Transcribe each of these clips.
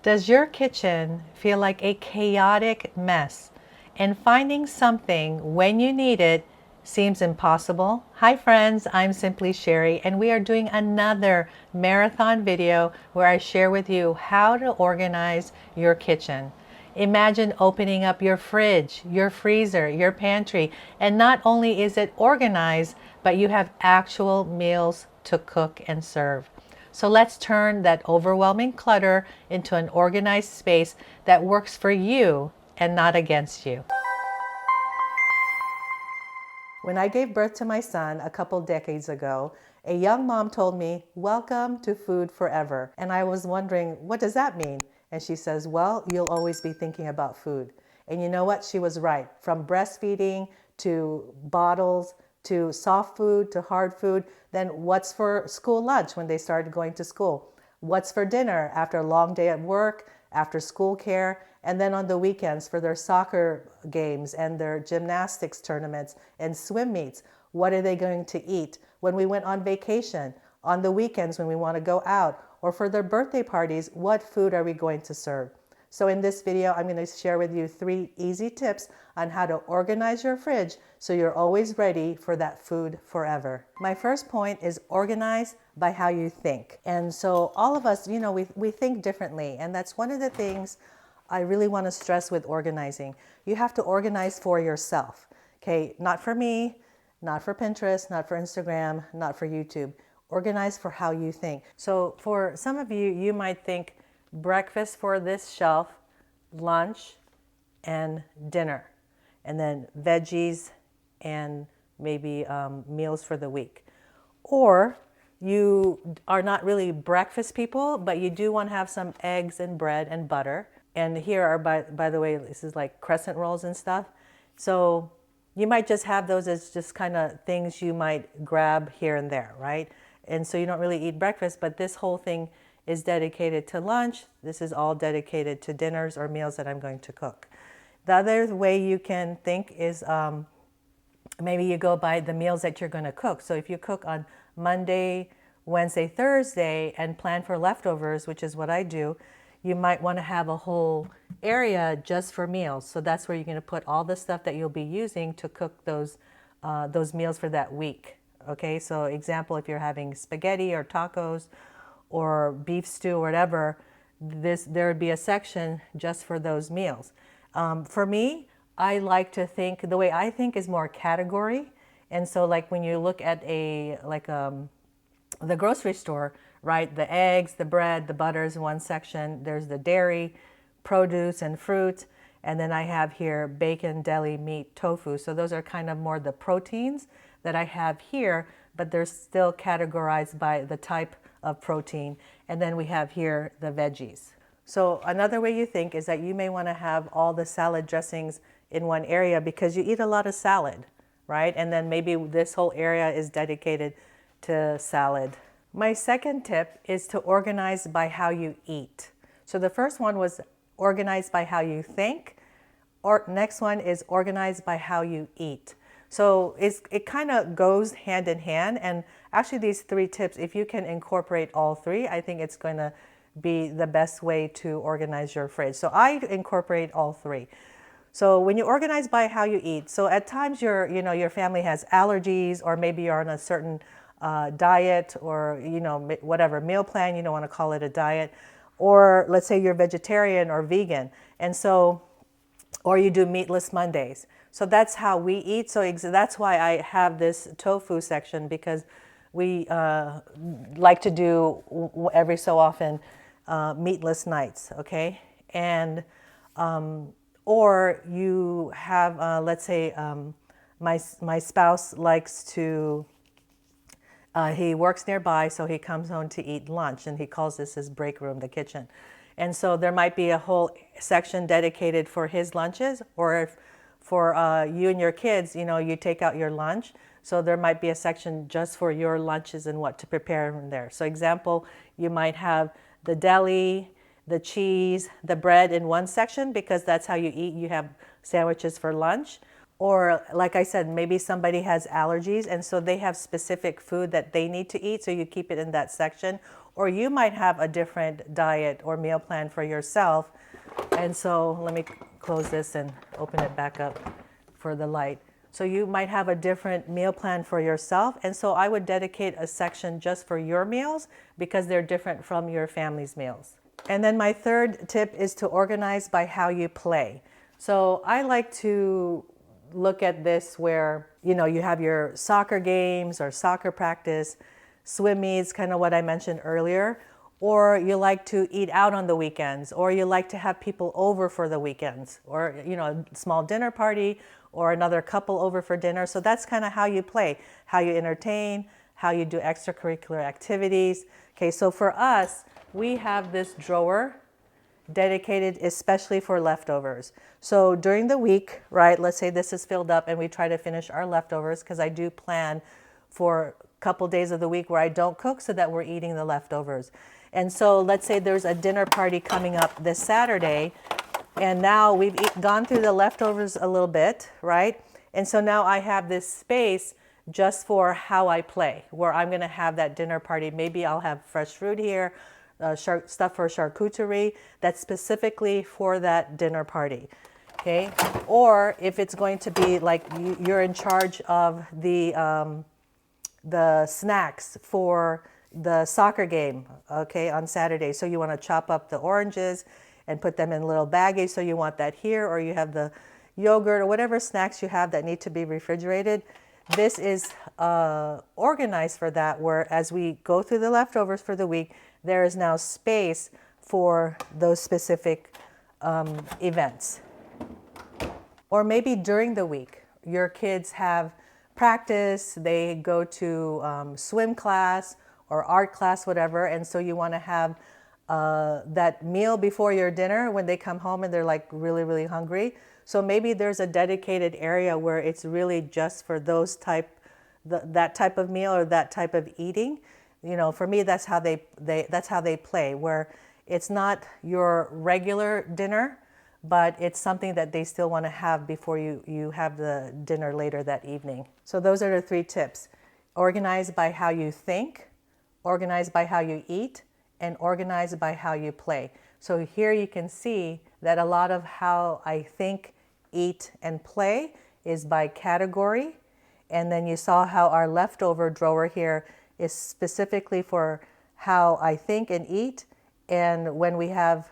Does your kitchen feel like a chaotic mess and finding something when you need it seems impossible? Hi friends, I'm Simply Sherry and we are doing another marathon video where I share with you how to organize your kitchen. Imagine opening up your fridge, your freezer, your pantry, and not only is it organized, but you have actual meals to cook and serve. So let's turn that overwhelming clutter into an organized space that works for you and not against you. When I gave birth to my son a couple decades ago, a young mom told me, "Welcome to food forever." And I was wondering, what does that mean? And she says, well, you'll always be thinking about food. And you know what? She was right. From breastfeeding to bottles to soft food to hard food, then what's for school lunch when they started going to school? What's for dinner after a long day at work, after school care, and then on the weekends for their soccer games and their gymnastics tournaments and swim meets? What are they going to eat? When we went on vacation, on the weekends when we want to go out, or for their birthday parties, what food are we going to serve? So in this video, I'm going to share with you 3 easy tips on how to organize your fridge so you're always ready for that food forever. My first point is organize by how you think. And so all of us, we think differently. And that's one of the things I really want to stress with organizing. You have to organize for yourself. Okay, not for me, not for Pinterest, not for Instagram, not for YouTube. Organize for how you think. So for some of you, you might think breakfast for this shelf, lunch, and dinner, and then veggies and maybe meals for the week. Or you are not really breakfast people, but you do want to have some eggs and bread and butter. And here are, by the way, this is like crescent rolls and stuff. So you might just have those as just kind of things you might grab here and there, right? And so you don't really eat breakfast, but this whole thing is dedicated to lunch. This is all dedicated to dinners or meals that I'm going to cook. The other way you can think is maybe you go by the meals that you're going to cook. So if you cook on Monday, Wednesday, Thursday, and plan for leftovers, which is what I do, you might want to have a whole area just for meals. So that's where you're going to put all the stuff that you'll be using to cook those meals for that week. Okay, so example, if you're having spaghetti or tacos or beef stew or whatever, there would be a section just for those meals. For me, I like to think, the way I think is more category. And so like when you look at the grocery store, right, the eggs, the bread, the butters in one section, there's the dairy, produce and fruit, and then I have here bacon, deli, meat, tofu. So those are kind of more the proteins that I have here, but they're still categorized by the type of protein. And then we have here the veggies. So another way you think is that you may want to have all the salad dressings in one area because you eat a lot of salad, right? And then maybe this whole area is dedicated to salad. My second tip is to organize by how you eat. So the first one was organize by how you think, or next one is organize by how you eat. So it kind of goes hand in hand. And actually these 3 tips, if you can incorporate all 3, I think it's going to be the best way to organize your fridge. So I incorporate all 3. So when you organize by how you eat, so at times your family has allergies, or maybe you're on a certain diet, or whatever meal plan, you don't want to call it a diet, or let's say you're vegetarian or vegan, and so, or you do meatless Mondays. So that's how we eat. So that's why I have this tofu section, because we like to do every so often meatless nights, okay? And or you have, let's say, my spouse likes to, he works nearby, so he comes home to eat lunch, and he calls this his break room, the kitchen. And so there might be a whole section dedicated for his lunches, or if for you and your kids, you take out your lunch. So there might be a section just for your lunches and what to prepare in there. So example, you might have the deli, the cheese, the bread in one section, because that's how you eat. You have sandwiches for lunch. Or like I said, maybe somebody has allergies, and so they have specific food that they need to eat, so you keep it in that section. or you might have a different diet or meal plan for yourself. And so let me close this and open it back up for the light. So you might have a different meal plan for yourself. And so I would dedicate a section just for your meals because they're different from your family's meals. And then my third tip is to organize by how you play. So I like to look at this where, you know, you have your soccer games or soccer practice, swim meets, kind of what I mentioned earlier, or you like to eat out on the weekends, or you like to have people over for the weekends, or, you know, a small dinner party, or another couple over for dinner. So that's kind of how you play, how you entertain, how you do extracurricular activities. Okay, so for us, we have this drawer dedicated especially for leftovers. So during the week, right, let's say this is filled up and we try to finish our leftovers, because I do plan for a couple days of the week where I don't cook so that we're eating the leftovers. And so let's say there's a dinner party coming up this Saturday, and now we've gone through the leftovers a little bit, right? And so now I have this space just for how I play, where I'm going to have that dinner party. Maybe I'll have fresh fruit here, stuff for charcuterie that's specifically for that dinner party. Okay. Or if it's going to be like you're in charge of the snacks for the soccer game, okay, on Saturday. So you want to chop up the oranges and put them in little baggies. So you want that here, or you have the yogurt or whatever snacks you have that need to be refrigerated. This is organized for that, where as we go through the leftovers for the week, there is now space for those specific events. Or maybe during the week, your kids have practice, they go to swim class or art class, whatever, and so you want to have that meal before your dinner when they come home and they're like really, really hungry. So maybe there's a dedicated area where it's really just for those that type of meal or that type of eating. You know, for me, that's how they play, where it's not your regular dinner, but it's something that they still want to have before you have the dinner later that evening. So those are the 3 tips. Organize by how you think, organize by how you eat, and organize by how you play. So here you can see that a lot of how I think, eat, and play is by category. And then you saw how our leftover drawer here is specifically for how I think and eat. And when we have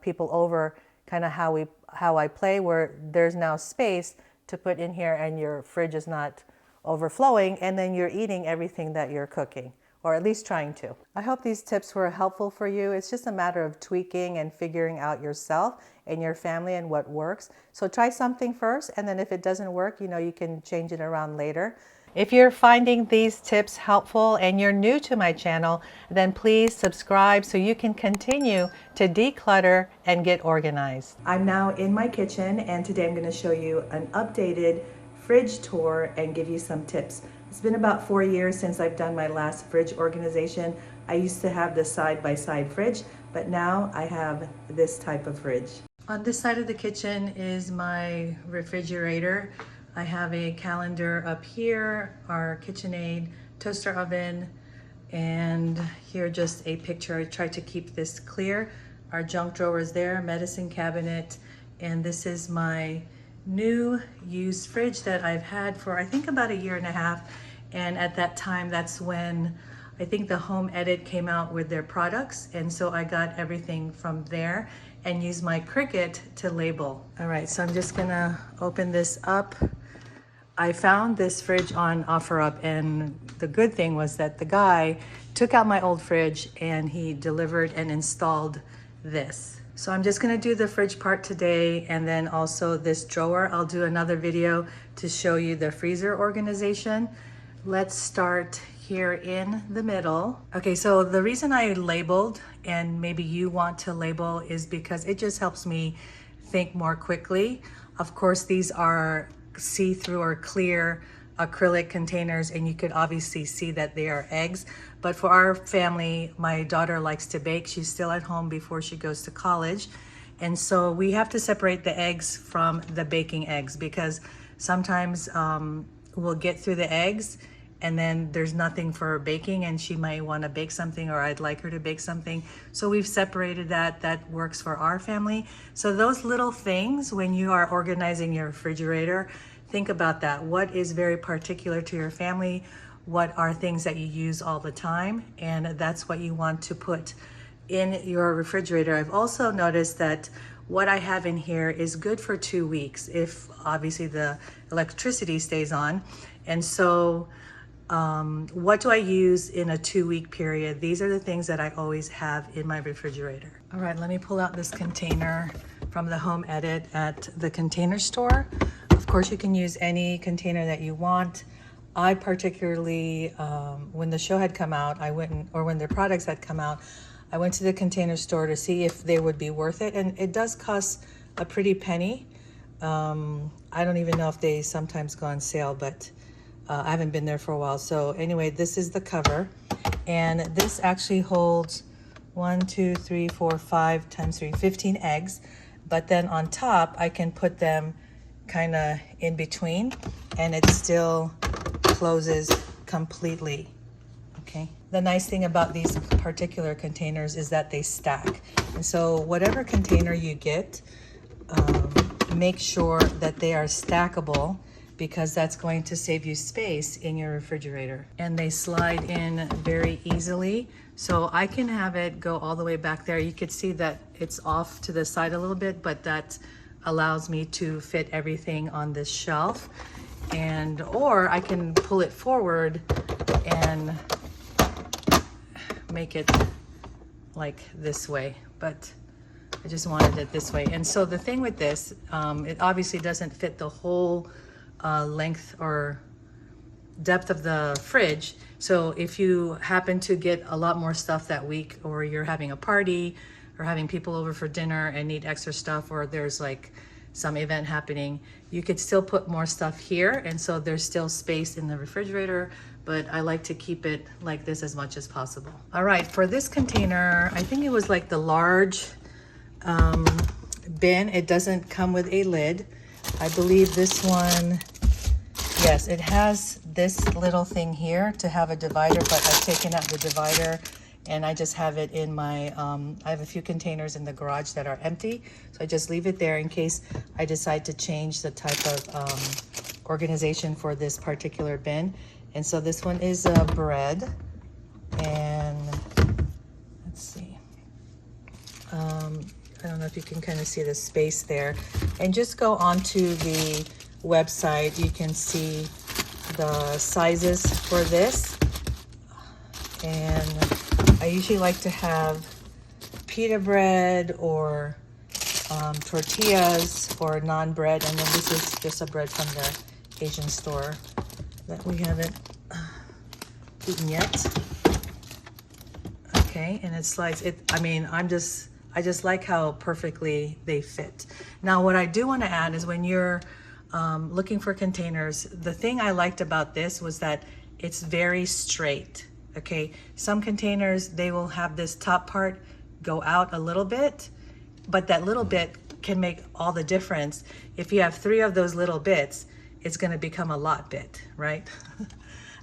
people over, kind of how I play, where there's now space to put in here and your fridge is not overflowing, and then you're eating everything that you're cooking, or at least trying to. I hope these tips were helpful for you. It's just a matter of tweaking and figuring out yourself and your family and what works. So try something first, and then if it doesn't work, you know, you can change it around later. If you're finding these tips helpful and you're new to my channel, then please subscribe so you can continue to declutter and get organized. I'm now in my kitchen, and today I'm going to show you an updated fridge tour and give you some tips. It's been about 4 years since I've done my last fridge organization. I used to have the side-by-side fridge, but now I have this type of fridge. On this side of the kitchen is my refrigerator. I have a calendar up here, our KitchenAid toaster oven, and here just a picture. I try to keep this clear. Our junk drawer is there, medicine cabinet, and this is my new used fridge that I've had for I think about 1.5 years. And at that time, that's when I think the Home Edit came out with their products, and so I got everything from there and used my Cricut to label. All right, so I'm just gonna open this up. I found this fridge on OfferUp, and the good thing was that the guy took out my old fridge and he delivered and installed this. So I'm just gonna do the fridge part today, and then also this drawer. I'll do another video to show you the freezer organization. Let's start here in the middle. Okay, so the reason I labeled, and maybe you want to label, is because it just helps me think more quickly. Of course, these are see-through or clear acrylic containers, and you could obviously see that they are eggs. But for our family, my daughter likes to bake. She's still at home before she goes to college. And so we have to separate the eggs from the baking eggs, because sometimes we'll get through the eggs and then there's nothing for baking, and she might want to bake something, or I'd like her to bake something. So we've separated that. That works for our family. So those little things, when you are organizing your refrigerator, think about that. What is very particular to your family? What are things that you use all the time? And that's what you want to put in your refrigerator. I've also noticed that what I have in here is good for 2 weeks, if obviously the electricity stays on. And so what do I use in a 2-week period? These are the things that I always have in my refrigerator. All right, let me pull out this container from the Home Edit at the Container Store. Of course, you can use any container that you want. I particularly, when the show had come out, or when their products had come out, I went to the Container Store to see if they would be worth it. And it does cost a pretty penny. I don't even know if they sometimes go on sale, but I haven't been there for a while. So anyway, this is the cover. And this actually holds 1, 2, 3, 4, 5 times 3, 15 eggs. But then on top, I can put them kind of in between, and it still closes completely. Okay. The nice thing about these particular containers is that they stack. And so whatever container you get, make sure that they are stackable, because that's going to save you space in your refrigerator. And they slide in very easily. So I can have it go all the way back there. You could see that it's off to the side a little bit, but that allows me to fit everything on this shelf. Or I can pull it forward and make it like this way, but I just wanted it this way. And so the thing with this, it obviously doesn't fit the whole length or depth of the fridge. So if you happen to get a lot more stuff that week, or you're having a party or having people over for dinner and need extra stuff, or there's like some event happening, you could still put more stuff here, and so there's still space in the refrigerator. But I like to keep it like this as much as possible. All right, for this container, I think it was like the large bin. It doesn't come with a lid. I believe this one, yes, it has this little thing here to have a divider, but I've taken out the divider and I just have it in my, I have a few containers in the garage that are empty. So I just leave it there in case I decide to change the type of organization for this particular bin. And so this one is bread, and let's see. I don't know if you can kind of see the space there. And just go onto the website. You can see the sizes for this. And I usually like to have pita bread or tortillas or non-bread. And then this is just a bread from the Asian store that we haven't eaten yet. Okay, and it slides. I mean, I just like how perfectly they fit. Now, what I do want to add is when you're looking for containers, the thing I liked about this was that it's very straight. Okay, some containers, they will have this top part go out a little bit, but that little bit can make all the difference. If you have 3 of those little bits, it's going to become a lot bit, right?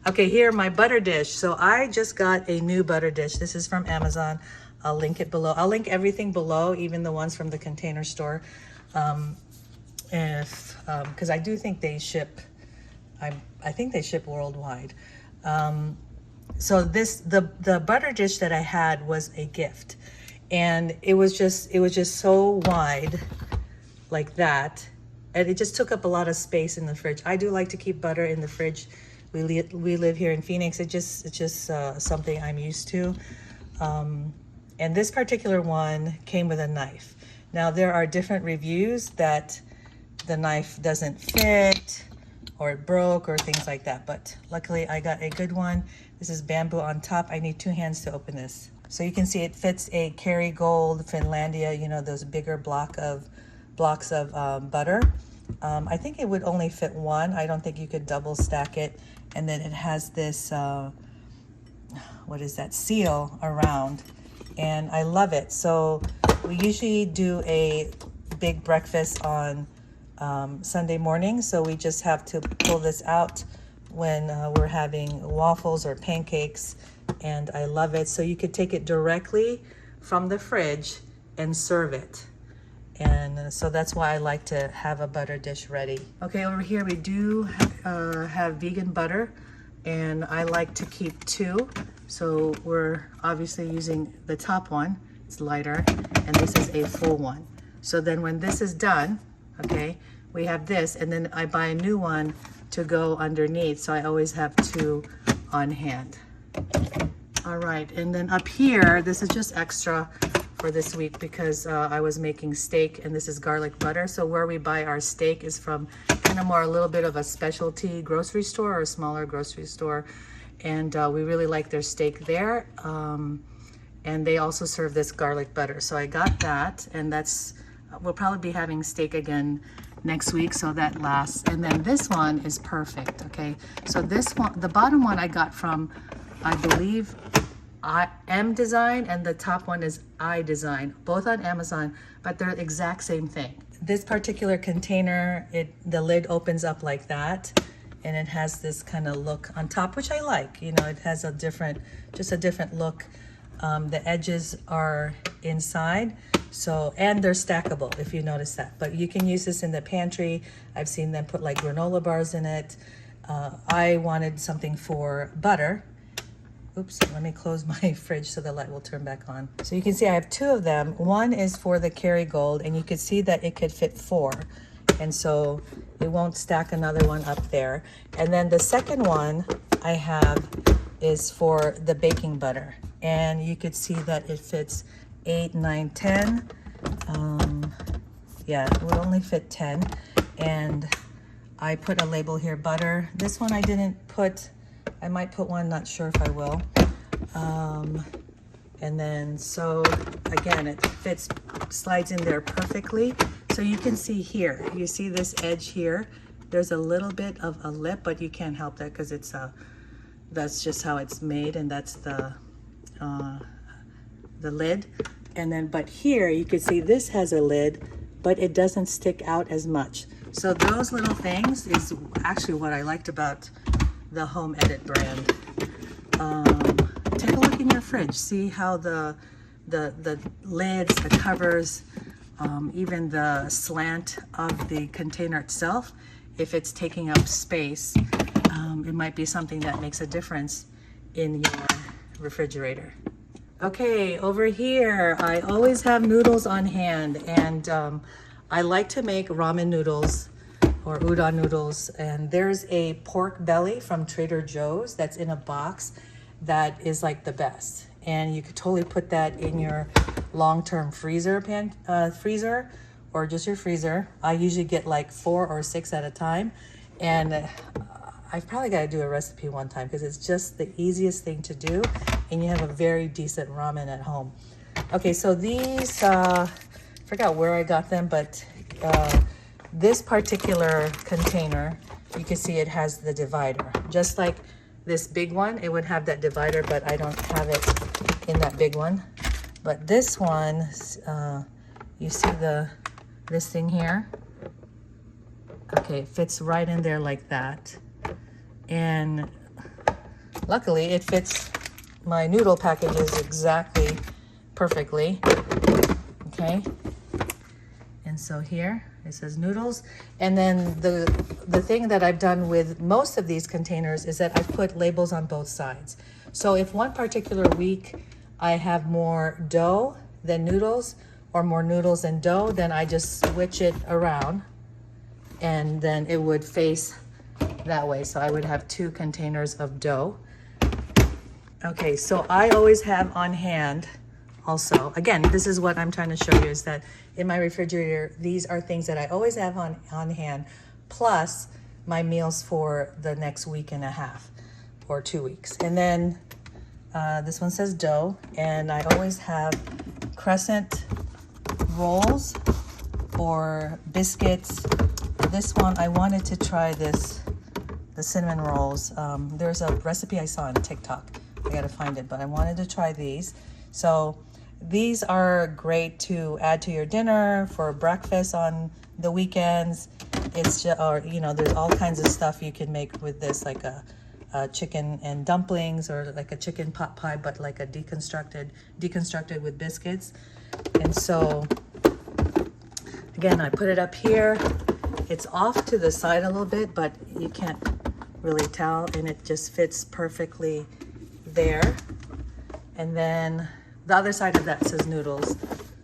Okay, here, my butter dish. So I just got a new butter dish. This is from Amazon. I'll link it below. I'll link everything below, even the ones from the Container Store. Because I do think they ship, I think they ship worldwide. So the butter dish that I had was a gift. And it was just so wide like that. And it just took up a lot of space in the fridge. I do like to keep butter in the fridge. We live here in Phoenix. It's just something I'm used to. And this particular one came with a knife. Now there are different reviews that the knife doesn't fit or it broke or things like that. But luckily I got a good one. This is bamboo on top. I need 2 hands to open this. So you can see it fits a Kerrygold Finlandia, you know, those bigger blocks of butter. I think it would only fit 1. I don't think you could double stack it. And then it has this, what is that, seal around. And I love it. So we usually do a big breakfast on Sunday morning. So we just have to pull this out when we're having waffles or pancakes, and I love it. So you could take it directly from the fridge and serve it. And so that's why I like to have a butter dish ready. Okay, over here we do have vegan butter, and I like to keep 2. So we're obviously using the top one, it's lighter, and this is a full one. So then when this is done, okay, we have this, and then I buy a new one to go underneath, so I always have 2 on hand. All right, and then up here, this is just extra for this week because I was making steak, and this is garlic butter. So where we buy our steak is from kind of more a little bit of a specialty grocery store or a smaller grocery store, and we really like their steak there. And they also serve this garlic butter. So I got that, and that's, we'll probably be having steak again next week, so that lasts. And then this one is perfect, okay? So this one, the bottom one I got from, I believe, M Design, and the top one is I Design, both on Amazon, but they're the exact same thing. This particular container, the lid opens up like that, and it has this kind of look on top, which I like. You know, it has a different, just a different look. The edges are inside, so, and they're stackable, if you notice that. But you can use this in the pantry. I've seen them put like granola bars in it. I wanted something for butter. Oops, let me close my fridge so the light will turn back on. So you can see I have 2 of them. One is for the Kerrygold, and you can see that it could fit 4. And so it won't stack another one up there. And then the second one I have is for the baking butter. And you could see that it fits 8, 9, 10. Yeah, it would only fit 10. And I put a label here, butter. This one I didn't put, I might put one, not sure if I will. And then, so again, it fits, slides in there perfectly. So you can see here, you see this edge here, there's a little bit of a lip, but you can't help that because it's that's just how it's made, and that's the lid. And then, but here you can see this has a lid, but it doesn't stick out as much. So those little things is actually what I liked about the Home Edit brand. Take a look in your fridge, see how the lids, the covers, even the slant of the container itself, if it's taking up space, it might be something that makes a difference in your refrigerator. Okay, over here, I always have noodles on hand, and I like to make ramen noodles or udon noodles, and there's a pork belly from Trader Joe's that's in a box that is like the best, and you could totally put that in your long-term freezer or just your freezer. I usually get like 4 or 6 at a time, and I've probably got to do a recipe one time because it's just the easiest thing to do, and you have a very decent ramen at home. Okay, so these, forgot where I got them, but this particular container, you can see it has the divider. Just like this big one, it would have that divider, but I don't have it in that big one. But this one, you see this thing here? Okay, it fits right in there like that. And luckily it fits my noodle packages exactly perfectly. Okay, and so here it says noodles. And then the thing that I've done with most of these containers is that I put labels on both sides. So if one particular week I have more dough than noodles, or more noodles than dough, then I just switch it around, and then it would face that way. So I would have 2 containers of dough. Okay, so I always have on hand also, again, this is what I'm trying to show you, is that in my refrigerator, these are things that I always have on hand, plus my meals for the next week and a half or 2 weeks. And then this one says dough, and I always have crescent rolls or biscuits. This one, I wanted to try this, the cinnamon rolls. There's a recipe I saw on TikTok. I gotta find it, but I wanted to try these. So these are great to add to your dinner, for breakfast on the weekends. it's just, or you know, there's all kinds of stuff you can make with this, like a chicken and dumplings, or like a chicken pot pie, but like a deconstructed with biscuits. And so again, I put it up here. It's off to the side a little bit, but you can't really tell, and it just fits perfectly there. And then the other side of that says noodles,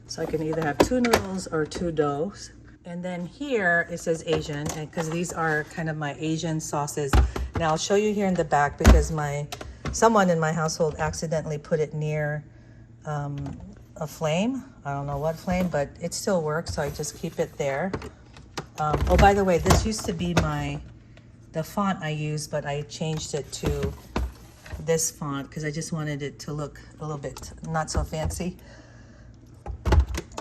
so I can either have 2 noodles or 2 doughs. And then here it says Asian, and because these are kind of my Asian sauces. Now I'll show you here in the back, because someone in my household accidentally put it near a flame. I don't know what flame, but it still works, so I just keep it there. Oh, by the way, this used to be the font I used, but I changed it to this font because I just wanted it to look a little bit not so fancy.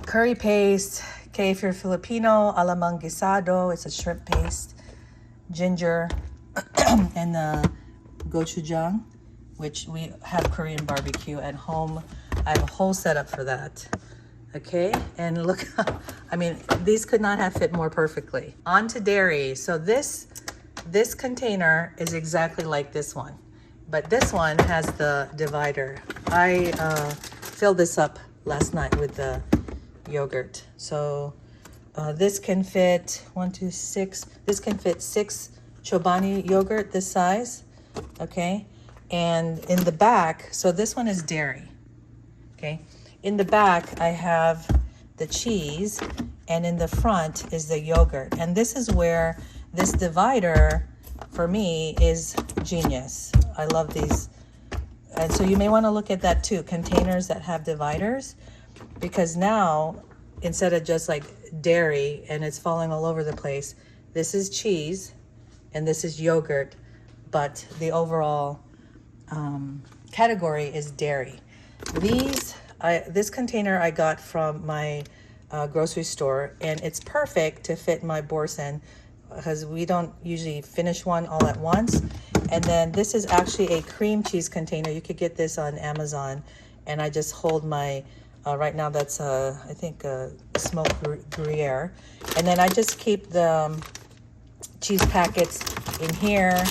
Curry paste, okay, if you're Filipino, alamang guisado, it's a shrimp paste, ginger, and gochujang, which we have Korean barbecue at home. I have a whole setup for that. Okay, and look, I mean, these could not have fit more perfectly. On to dairy. So this container is exactly like this one, but this one has the divider. I filled this up last night with the yogurt. So this can fit 1, 2, 6. This can fit 6 Chobani yogurt this size. Okay, and in the back, so this one is dairy. Okay. In the back, I have the cheese, and in the front is the yogurt. And this is where this divider, for me, is genius. I love these. And so you may want to look at that too, containers that have dividers, because now, instead of just like dairy and it's falling all over the place, this is cheese and this is yogurt, but the overall category is dairy. This container I got from my grocery store, and it's perfect to fit my borsen because we don't usually finish one all at once. And then this is actually a cream cheese container. You could get this on Amazon, and I just hold my, right now that's I think smoked Gruyere. And then I just keep the cheese packets in here,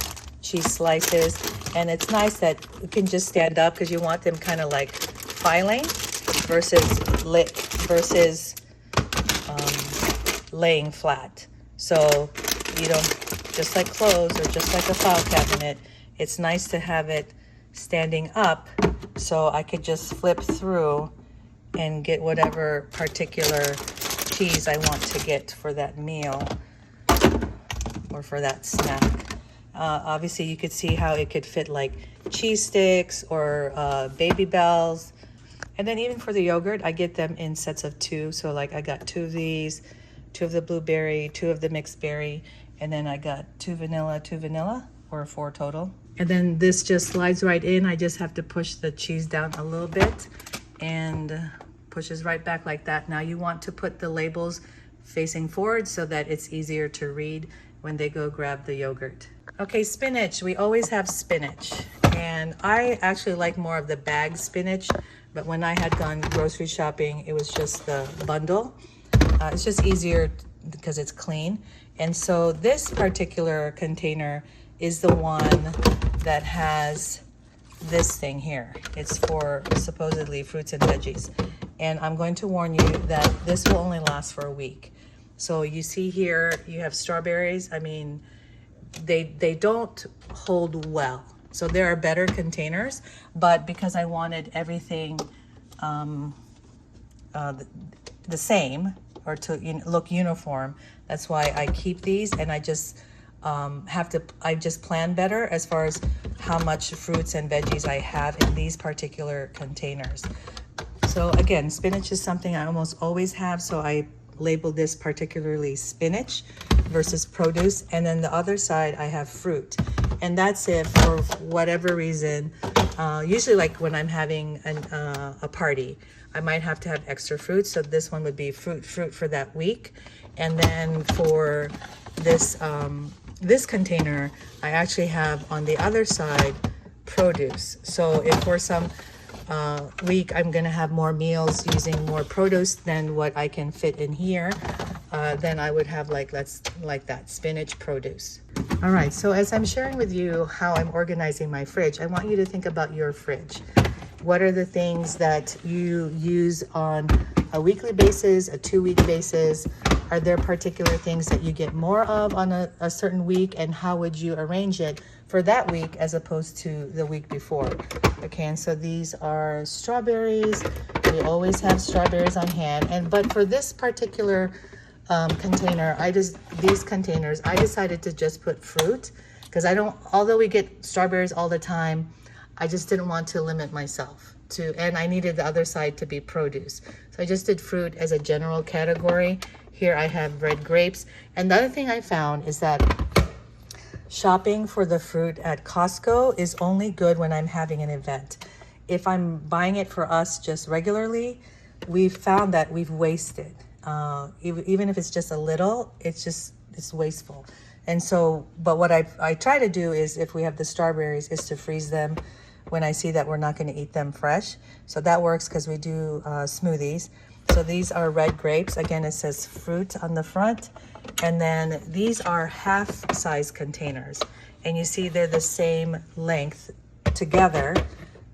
cheese slices, and it's nice that you can just stand up because you want them kind of like filing versus laying flat. So you don't, just like clothes or just like a file cabinet, it's nice to have it standing up so I could just flip through and get whatever particular cheese I want to get for that meal or for that snack. Obviously you could see how it could fit like cheese sticks or Baby Bells. And then even for the yogurt, I get them in sets of 2. So like I got 2 of these, 2 of the blueberry, 2 of the mixed berry, and then I got 2 vanilla, or 4 total. And then this just slides right in. I just have to push the cheese down a little bit and pushes right back like that. Now you want to put the labels facing forward so that it's easier to read when they go grab the yogurt. Okay, spinach. We always have spinach. And I actually like more of the bag spinach, but when I had gone grocery shopping, it was just the bundle. It's just easier because it's clean. And so this particular container is the one that has this thing here. It's for supposedly fruits and veggies. And I'm going to warn you that this will only last for a week. So you see here, you have strawberries. I mean, they don't hold well. So there are better containers, but because I wanted everything the same, or to look uniform, that's why I keep these. And I just I just plan better as far as how much fruits and veggies I have in these particular containers. So again, spinach is something I almost always have, so I label this particularly spinach versus produce. And then the other side I have fruit, and that's it for whatever reason. Usually like when I'm having a party, I might have to have extra fruit, so this one would be fruit for that week. And then for this this container, I actually have on the other side produce. So if for some week I'm gonna have more meals using more produce than what I can fit in here, then I would have like that spinach produce. All right, so as I'm sharing with you how I'm organizing my fridge, I want you to think about your fridge. What are the things that you use on a weekly basis, a 2-week basis? Are there particular things that you get more of on a certain week, and how would you arrange it for that week as opposed to the week before? Okay, and so these are strawberries. We always have strawberries on hand, but for this particular container, these containers, I decided to just put fruit, because although we get strawberries all the time, I just didn't want to limit myself and I needed the other side to be produce. So I just did fruit as a general category. Here I have red grapes. And the other thing I found is that shopping for the fruit at Costco is only good when I'm having an event. If I'm buying it for us just regularly, we've found that we've wasted. Even if it's just a little, it's wasteful. And so, but what I try to do is, if we have the strawberries, is to freeze them when I see that we're not going to eat them fresh. So that works because we do smoothies. So these are red grapes. Again, it says fruit on the front. And then these are half-size containers. And you see they're the same length together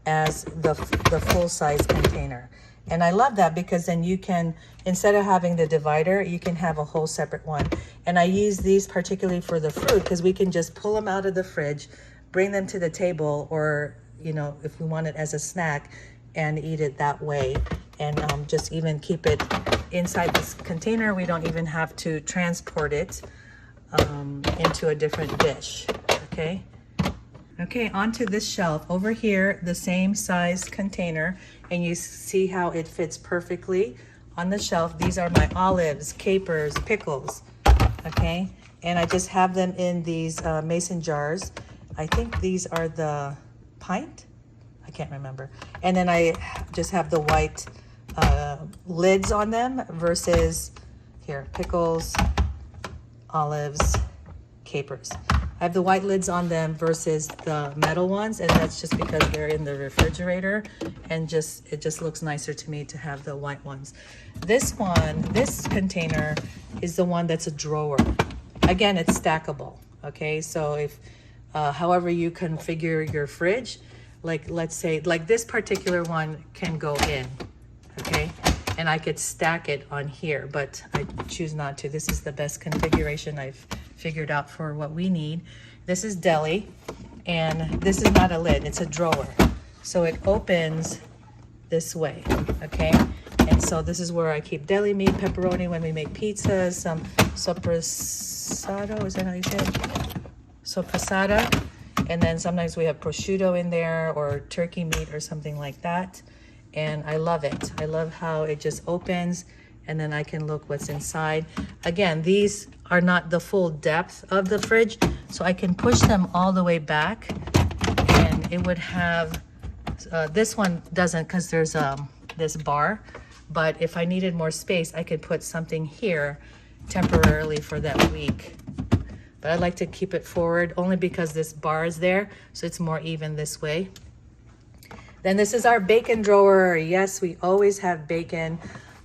as the full-size container. And I love that because then you can, instead of having the divider, you can have a whole separate one. And I use these particularly for the fruit because we can just pull them out of the fridge, bring them to the table, or, you know, if we want it as a snack, and eat it that way. And just even keep it inside this container. We don't even have to transport it into a different dish, okay? Okay, onto this shelf. Over here, the same size container, and you see how it fits perfectly on the shelf. These are my olives, capers, pickles, okay? And I just have them in these mason jars. I think these are the pint? I can't remember. And then I just have the white lids on them versus, here, pickles, olives, capers. I have the white lids on them versus the metal ones, and that's just because they're in the refrigerator, and it just looks nicer to me to have the white ones. This container is the one that's a drawer. Again, it's stackable, okay? So if, however you configure your fridge, like let's say, like this particular one can go in, okay? And I could stack it on here, but I choose not to. This is the best configuration I've figured out for what we need. This is Deli, and this is not a lid, it's a drawer. So it opens this way, okay? And so this is where I keep deli meat, pepperoni when we make pizzas, some soppressata, is that how you say it? Soppressata. And then sometimes we have prosciutto in there, or turkey meat or something like that. And I love it. I love how it just opens, and then I can look what's inside. Again, these are not the full depth of the fridge, so I can push them all the way back, and it would have, this one doesn't because there's this bar, but if I needed more space, I could put something here temporarily for that week. But I like to keep it forward only because this bar is there, so it's more even this way. Then this is our bacon drawer. Yes, we always have bacon.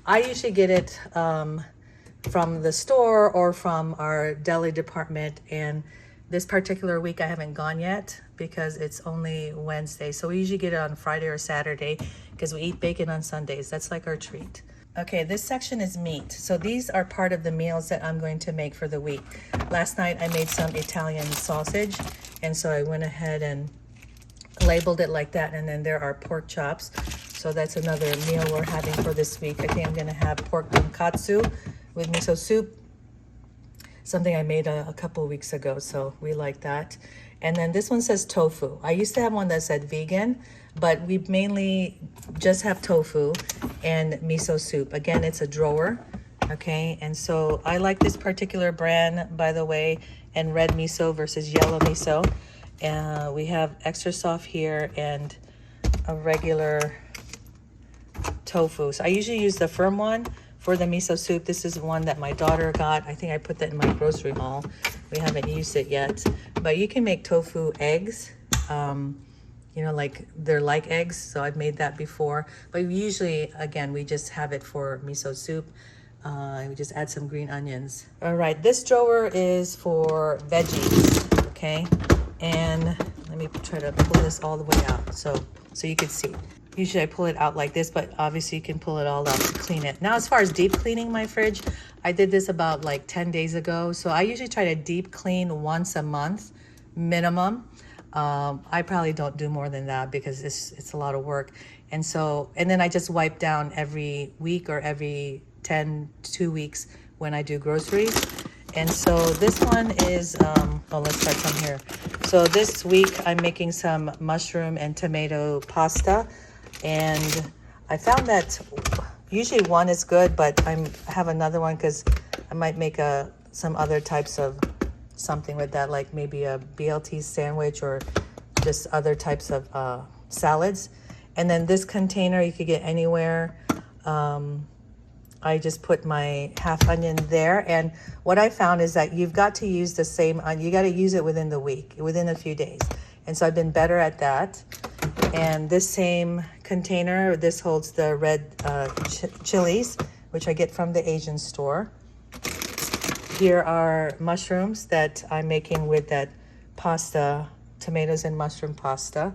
I usually get it from the store or from our deli department. And this particular week I haven't gone yet because it's only Wednesday. So we usually get it on Friday or Saturday because we eat bacon on Sundays. That's like our treat. Okay, this section is meat. So these are part of the meals that I'm going to make for the week. Last night I made some Italian sausage, and so I went ahead and labeled it like that, and then there are pork chops. So that's another meal we're having for this week. I think I'm gonna have pork tonkatsu with miso soup, something I made a couple weeks ago, so we like that. And then this one says tofu. I used to have one that said vegan, but we mainly just have tofu and miso soup. Again, it's a drawer, okay? And so I like this particular brand, by the way, and red miso versus yellow miso. We have extra soft here and a regular tofu. So I usually use the firm one for the miso soup. This is one that my daughter got. I think I put that in my grocery haul. We haven't used it yet. But you can make tofu eggs. You know, like they're like eggs. So I've made that before. But usually, again, we just have it for miso soup. We just add some green onions. All right, this drawer is for veggies, okay? And let me try to pull this all the way out so you can see. Usually I pull it out like this, but obviously you can pull it all out to clean it. Now, as far as deep cleaning my fridge, I did this about like 10 days ago. So I usually try to deep clean once a month minimum. I probably don't do more than that because it's a lot of work. And then I just wipe down every week or every 2 weeks when I do groceries. And so this one is, let's start from here. So this week I'm making some mushroom and tomato pasta. And I found that usually one is good, but I have another one because I might make some other types of something with that, like maybe a BLT sandwich or just other types of salads. And then this container you could get anywhere. I just put my half onion there. And what I found is that you've got to use the same onion. You got to use it within the week, within a few days. And so I've been better at that. And this same container, this holds the red chilies, which I get from the Asian store. Here are mushrooms that I'm making with that pasta, tomatoes and mushroom pasta.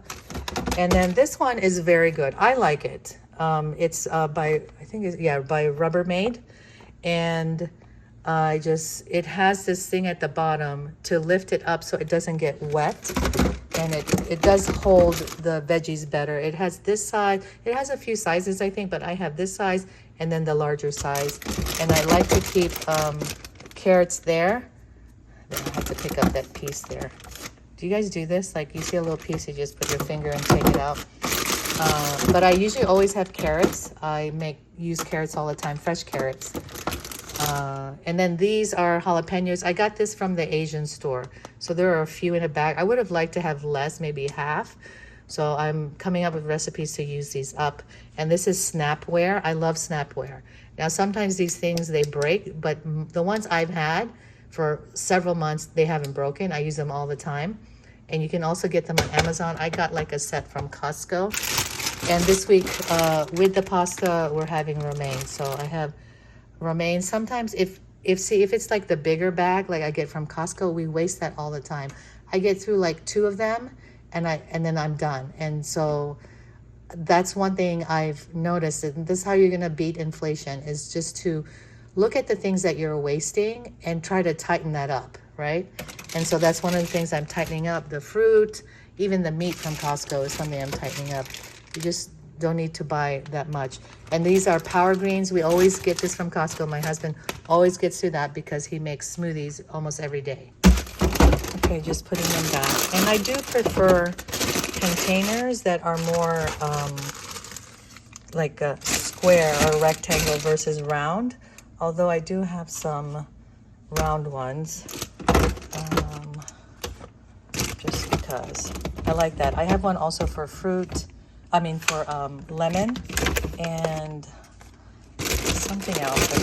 And then this one is very good. I like it. It's by Rubbermaid. And it has this thing at the bottom to lift it up so it doesn't get wet. And it does hold the veggies better. It has this size. It has a few sizes, I think, but I have this size and then the larger size. And I like to keep carrots there. Then I have to pick up that piece there. Do you guys do this? Like you see a little piece, you just put your finger and take it out. But I usually always have carrots. I use carrots all the time, fresh carrots. And then these are jalapenos. I got this from the Asian store. So there are a few in a bag. I would have liked to have less, maybe half. So I'm coming up with recipes to use these up. And this is snapware. I love snapware. Now, sometimes these things, they break, but the ones I've had for several months, they haven't broken. I use them all the time. And you can also get them on Amazon. I got like a set from Costco. And this week, with the pasta, we're having romaine. So I have romaine. Sometimes if it's like the bigger bag, like I get from Costco, we waste that all the time. I get through like 2 of them and then I'm done. And so that's one thing I've noticed, and this is how you're going to beat inflation, is just to look at the things that you're wasting and try to tighten that up, right? And so that's one of the things I'm tightening up. The fruit, even the meat from Costco is something I'm tightening up. You just don't need to buy that much. And these are power greens. We always get this from Costco. My husband always gets through that because he makes smoothies almost every day. Okay, just putting them back. And I do prefer containers that are more like a square or rectangle versus round. Although I do have some round ones. Just because I like that. I have one also for fruit. For lemon and something else I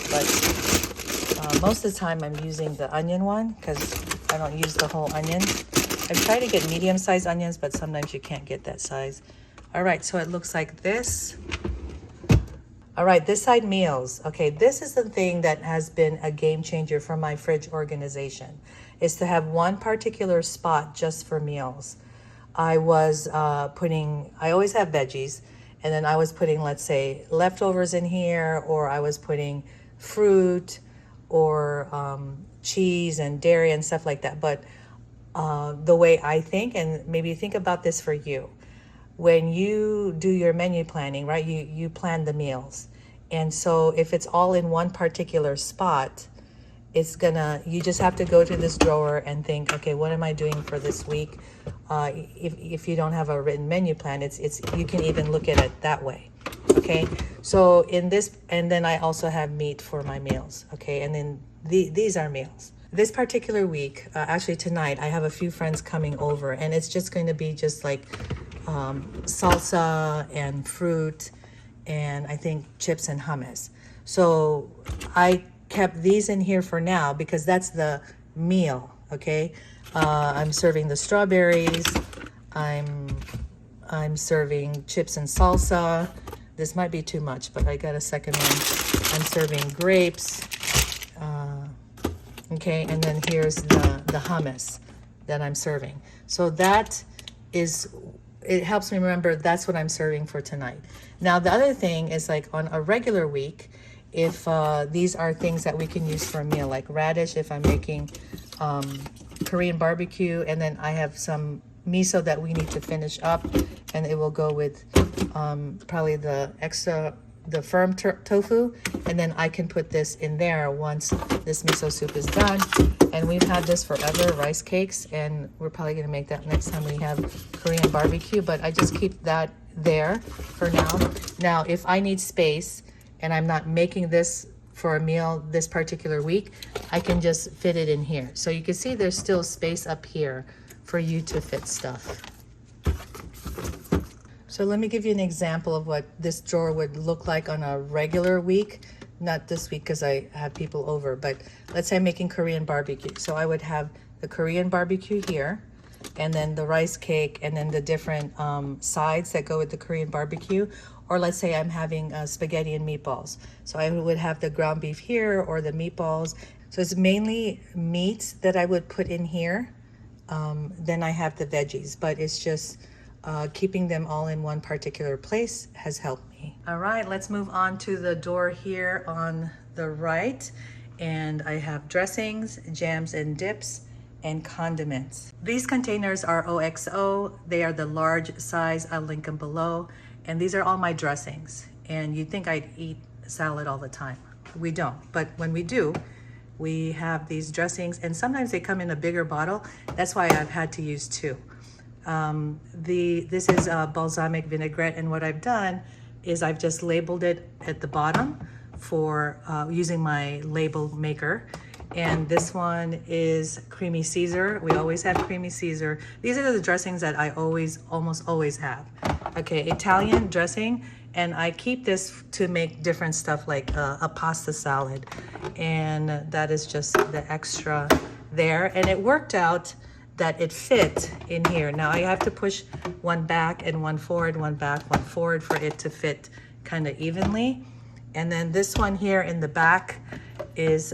forgot. But most of the time I'm using the onion one because I don't use the whole onion. I try to get medium-sized onions, but sometimes you can't get that size. All right, so it looks like this. All right, this side, meals. Okay, this is the thing that has been a game changer for my fridge organization, is to have one particular spot just for meals. I was I always have veggies, and then I was putting, let's say, leftovers in here, or I was putting fruit or cheese and dairy and stuff like that. But the way I think, and maybe think about this for you, when you do your menu planning, right, you plan the meals. And so if it's all in one particular spot, you just have to go to this drawer and think, okay, what am I doing for this week? If you don't have a written menu plan, you can even look at it that way. Okay, so in this, and then I also have meat for my meals. Okay, and then these are meals. This particular week, actually tonight, I have a few friends coming over, and it's just going to be just like salsa and fruit, and I think chips and hummus. So I kept these in here for now because that's the meal. Okay, I'm serving the strawberries. I'm serving chips and salsa. This might be too much, but I got a second one. I'm serving grapes. Okay, and then here's the hummus that I'm serving. So that is, it helps me remember that's what I'm serving for tonight. Now the other thing is, like on a regular week, if these are things that we can use for a meal, like radish if I'm making Korean barbecue, and then I have some miso that we need to finish up, and it will go with probably the firm tofu, and then I can put this in there once this miso soup is done. And we've had this forever, rice cakes, and we're probably gonna make that next time we have Korean barbecue, but I just keep that there for now. Now, if I need space and I'm not making this for a meal this particular week, I can just fit it in here. So you can see there's still space up here for you to fit stuff. So let me give you an example of what this drawer would look like on a regular week. Not this week because I have people over, but let's say I'm making Korean barbecue. So I would have the Korean barbecue here, and then the rice cake, and then the different sides that go with the Korean barbecue. Or let's say I'm having spaghetti and meatballs. So I would have the ground beef here, or the meatballs. So it's mainly meats that I would put in here. Then I have the veggies, but it's just keeping them all in one particular place has helped me. All right, let's move on to the door here on the right. And I have dressings, jams and dips, and condiments. These containers are OXO. They are the large size. I'll link them below. And these are all my dressings. And you'd think I'd eat salad all the time. We don't, but when we do, we have these dressings, and sometimes they come in a bigger bottle. That's why I've had to use two. This is balsamic vinaigrette, and what I've done is I've just labeled it at the bottom for using my label maker. And this one is creamy Caesar. We always have creamy Caesar. These are the dressings that I almost always have. Okay, Italian dressing, and I keep this to make different stuff like a pasta salad. And that is just the extra there. And it worked out that it fit in here. Now I have to push one back and one forward, one back, one forward for it to fit kind of evenly. And then this one here in the back is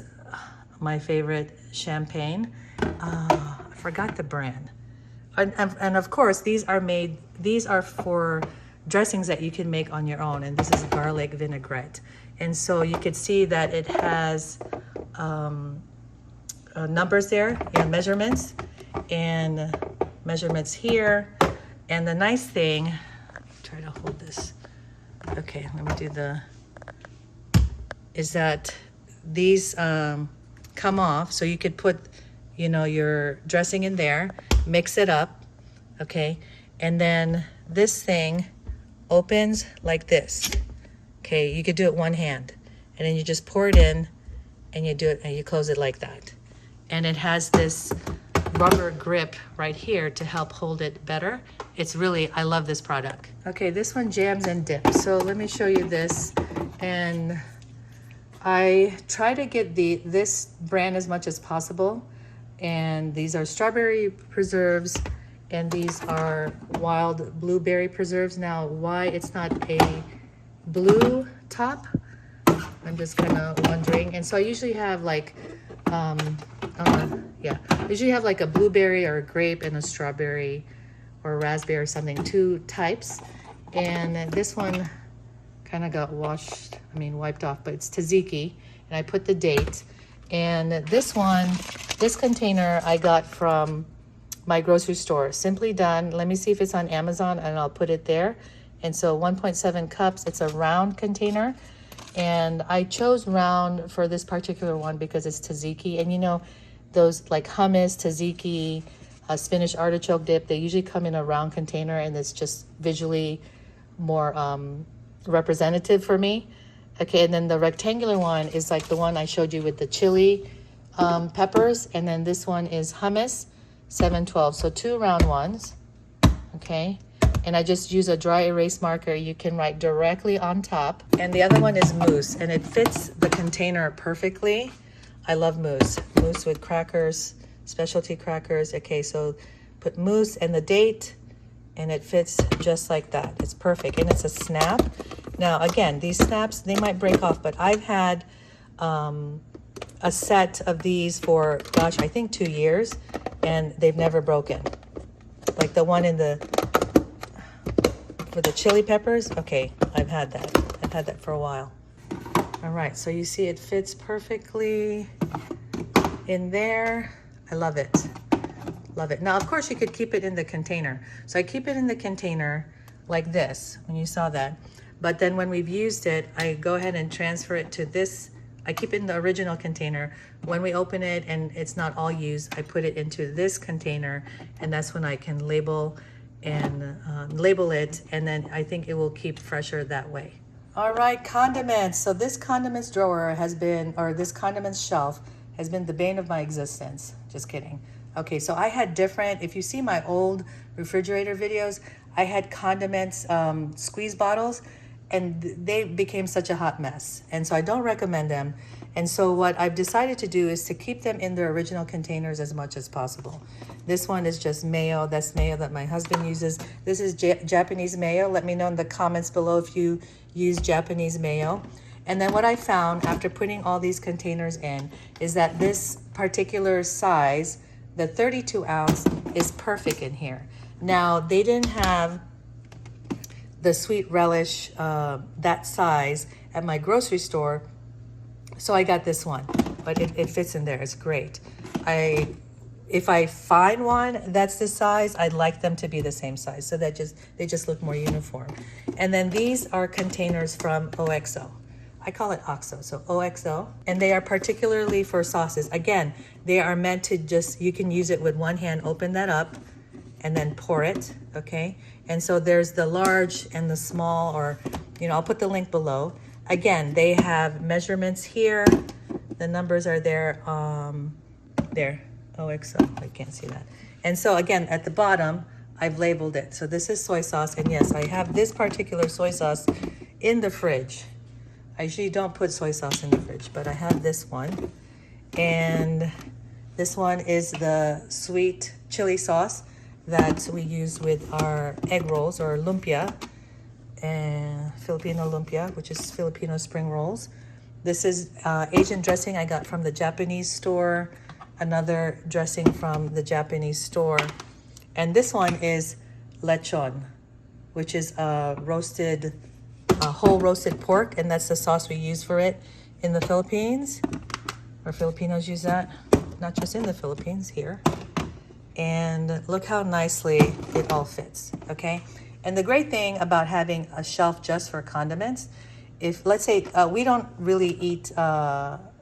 my favorite champagne. I forgot the brand. And of course, these are for dressings that you can make on your own. And this is garlic vinaigrette. And so you could see that it has numbers there, measurements, and measurements here. And the nice thing, try to hold this. Okay, let me do is that these come off, so you could put, your dressing in there, mix it up, okay? And then this thing opens like this. Okay, you could do it one hand, and then you just pour it in, and you do it, and you close it like that. And it has this rubber grip right here to help hold it better. It's really, I love this product. Okay, this one jams and dips. So let me show you this. And I try to get this brand as much as possible. And these are strawberry preserves, and these are wild blueberry preserves. Now, why it's not a blue top, I'm just kind of wondering. And so I usually have like, I usually have like a blueberry or a grape and a strawberry or a raspberry or something, two types. And this one kind of got wiped off, but it's tzatziki, and I put the date. And this container I got from my grocery store, Simply Done. Let me see if it's on Amazon, and I'll put it there. And so 1.7 cups, it's a round container. And I chose round for this particular one because it's tzatziki. And those like hummus, tzatziki, spinach artichoke dip, they usually come in a round container, and it's just visually more representative for me. Okay, and then the rectangular one is like the one I showed you with the chili peppers. And then this one is hummus, 712. So two round ones, okay? And I just use a dry erase marker. You can write directly on top. And the other one is mousse, and it fits the container perfectly. I love mousse. Mousse with crackers, specialty crackers. Okay, so put mousse and the date, and it fits just like that. It's perfect, and it's a snap. Now, again, these snaps, they might break off, but I've had a set of these for, gosh, I think 2 years, and they've never broken. Like the one for the chili peppers. Okay, I've had that for a while. All right, so you see it fits perfectly in there. I love it. Love it. Now, of course, you could keep it in the container. So I keep it in the container like this, when you saw that. But then when we've used it, I go ahead and transfer it to this. I keep it in the original container. When we open it and it's not all used, I put it into this container, and that's when I can label it, and then I think it will keep fresher that way. All right, condiments. So this condiments drawer has been, or this condiments shelf has been the bane of my existence. Just kidding. Okay, so I had different, if you see my old refrigerator videos, I had condiments squeeze bottles, and they became such a hot mess. And so I don't recommend them. And so what I've decided to do is to keep them in their original containers as much as possible. This one is just mayo. That's mayo that my husband uses. This is Japanese mayo. Let me know in the comments below if you use Japanese mayo. And then what I found after putting all these containers in is that this particular size, the 32 ounce, is perfect in here. Now, they didn't have the sweet relish that size at my grocery store, so I got this one, but it fits in there. It's great. If I find one that's this size, I'd like them to be the same size, so that they just look more uniform. And then these are containers from OXO. I call it OXO, so OXO, and they are particularly for sauces. Again, they are meant to just, you can use it with one hand, open that up, and then pour it, okay? And so there's the large and the small, or, you know, I'll put the link below. Again, they have measurements here. The numbers are there, there, OXO, I can't see that. And so again, at the bottom, I've labeled it. So this is soy sauce, and yes, I have this particular soy sauce in the fridge. I usually don't put soy sauce in the fridge, but I have this one. And this one is the sweet chili sauce that we use with our egg rolls, or lumpia, and Filipino lumpia, which is Filipino spring rolls. This is Asian dressing I got from the Japanese store, another dressing from the Japanese store. And this one is lechon, which is whole roasted pork, and that's the sauce we use for it in the Philippines, or Filipinos use that, not just in the Philippines, here. And look how nicely it all fits, okay? And the great thing about having a shelf just for condiments, if, let's say, we don't really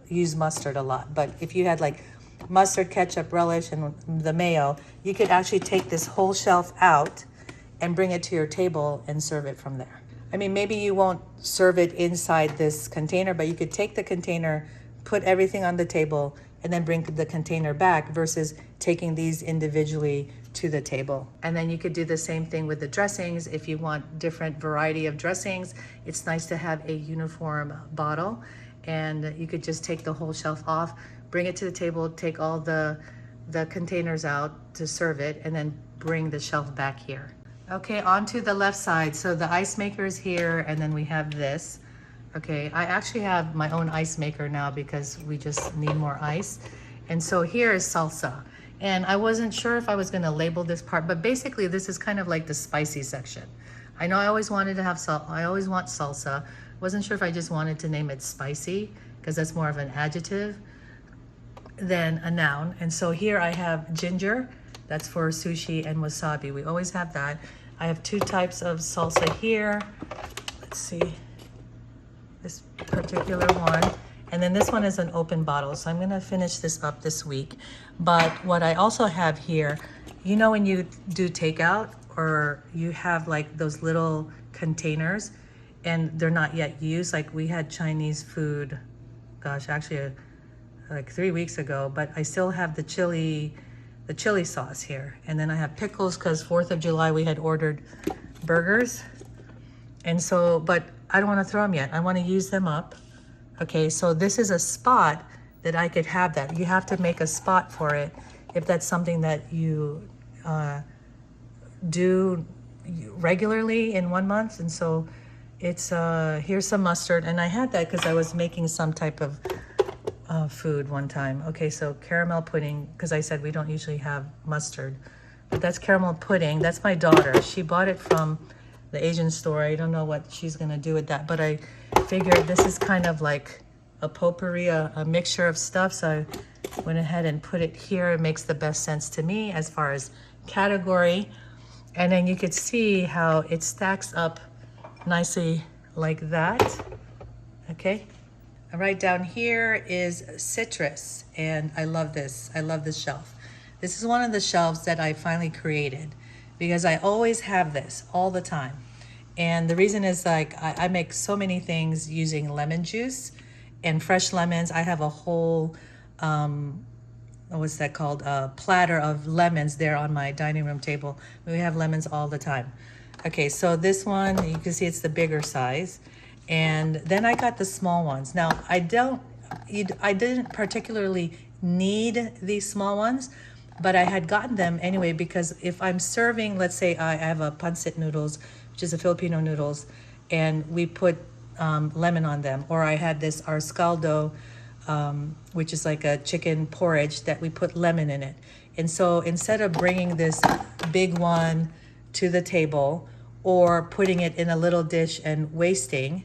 use mustard a lot, but if you had like mustard, ketchup, relish, and the mayo, you could actually take this whole shelf out and bring it to your table and serve it from there. I mean, maybe you won't serve it inside this container, but you could take the container, put everything on the table, and then bring the container back versus taking these individually to the table. And then you could do the same thing with the dressings. If you want different variety of dressings, it's nice to have a uniform bottle, and you could just take the whole shelf off, bring it to the table, take all the containers out to serve it, and then bring the shelf back here. Okay, on to the left side. So the ice maker is here, and then we have this. Okay, I actually have my own ice maker now because we just need more ice. And so here is salsa. And I wasn't sure if I was gonna label this part, but basically this is kind of like the spicy section. I know I always wanted to have I always want salsa. Wasn't sure if I just wanted to name it spicy, because that's more of an adjective than a noun. And so here I have ginger, that's for sushi, and wasabi. We always have that. I have 2 types of salsa here. Let's see. This particular one, and then this one is an open bottle, so I'm gonna finish this up this week. But what I also have here, you know, when you do takeout, or you have like those little containers and they're not yet used, like we had Chinese food, gosh, actually like 3 weeks ago, but I still have the chili sauce here. And then I have pickles, because 4th of July we had ordered burgers, and so, but I don't want to throw them yet. I want to use them up. Okay, so this is a spot that I could have that. You have to make a spot for it if that's something that you do regularly in 1 month. And so It's, here's some mustard. And I had that because I was making some type of food one time. Okay, so caramel pudding, because I said we don't usually have mustard. But that's caramel pudding. That's my daughter. She bought it from the Asian store. I don't know what she's going to do with that. But I figured this is kind of like a potpourri, a mixture of stuff. So I went ahead and put it here. It makes the best sense to me as far as category. And then you could see how it stacks up nicely like that. Okay. And right down here is citrus. And I love this. I love this shelf. This is one of the shelves that I finally created because I always have this all the time. And the reason is like I make so many things using lemon juice and fresh lemons. I have a whole, what's that called? A platter of lemons there on my dining room table. We have lemons all the time. Okay, so this one, you can see it's the bigger size. And then I got the small ones. Now, I didn't particularly need these small ones, but I had gotten them anyway because if I'm serving, let's say I have a pancit noodles, which is a Filipino noodles, and we put lemon on them, or I had this arscaldo, which is like a chicken porridge that we put lemon in it. And so instead of bringing this big one to the table or putting it in a little dish and wasting,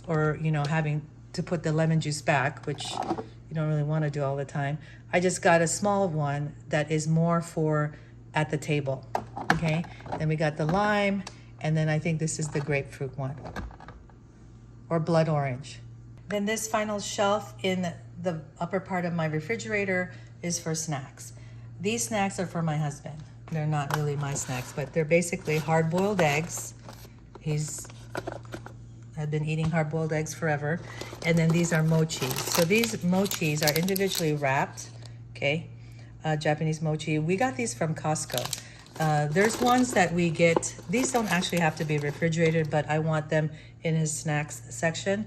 or, you know, having to put the lemon juice back, which you don't really want to do all the time, I just got a small one that is more for at the table. Okay, then we got the lime, and then I think this is the grapefruit one, or blood orange. Then this final shelf in the upper part of my refrigerator is for snacks. These snacks are for my husband. They're not really my snacks, but they're basically hard-boiled eggs. I've been eating hard-boiled eggs forever. And then these are mochi. So these mochis are individually wrapped, okay? Japanese mochi. We got these from Costco. There's ones that we get, these don't actually have to be refrigerated, but I want them in his snacks section.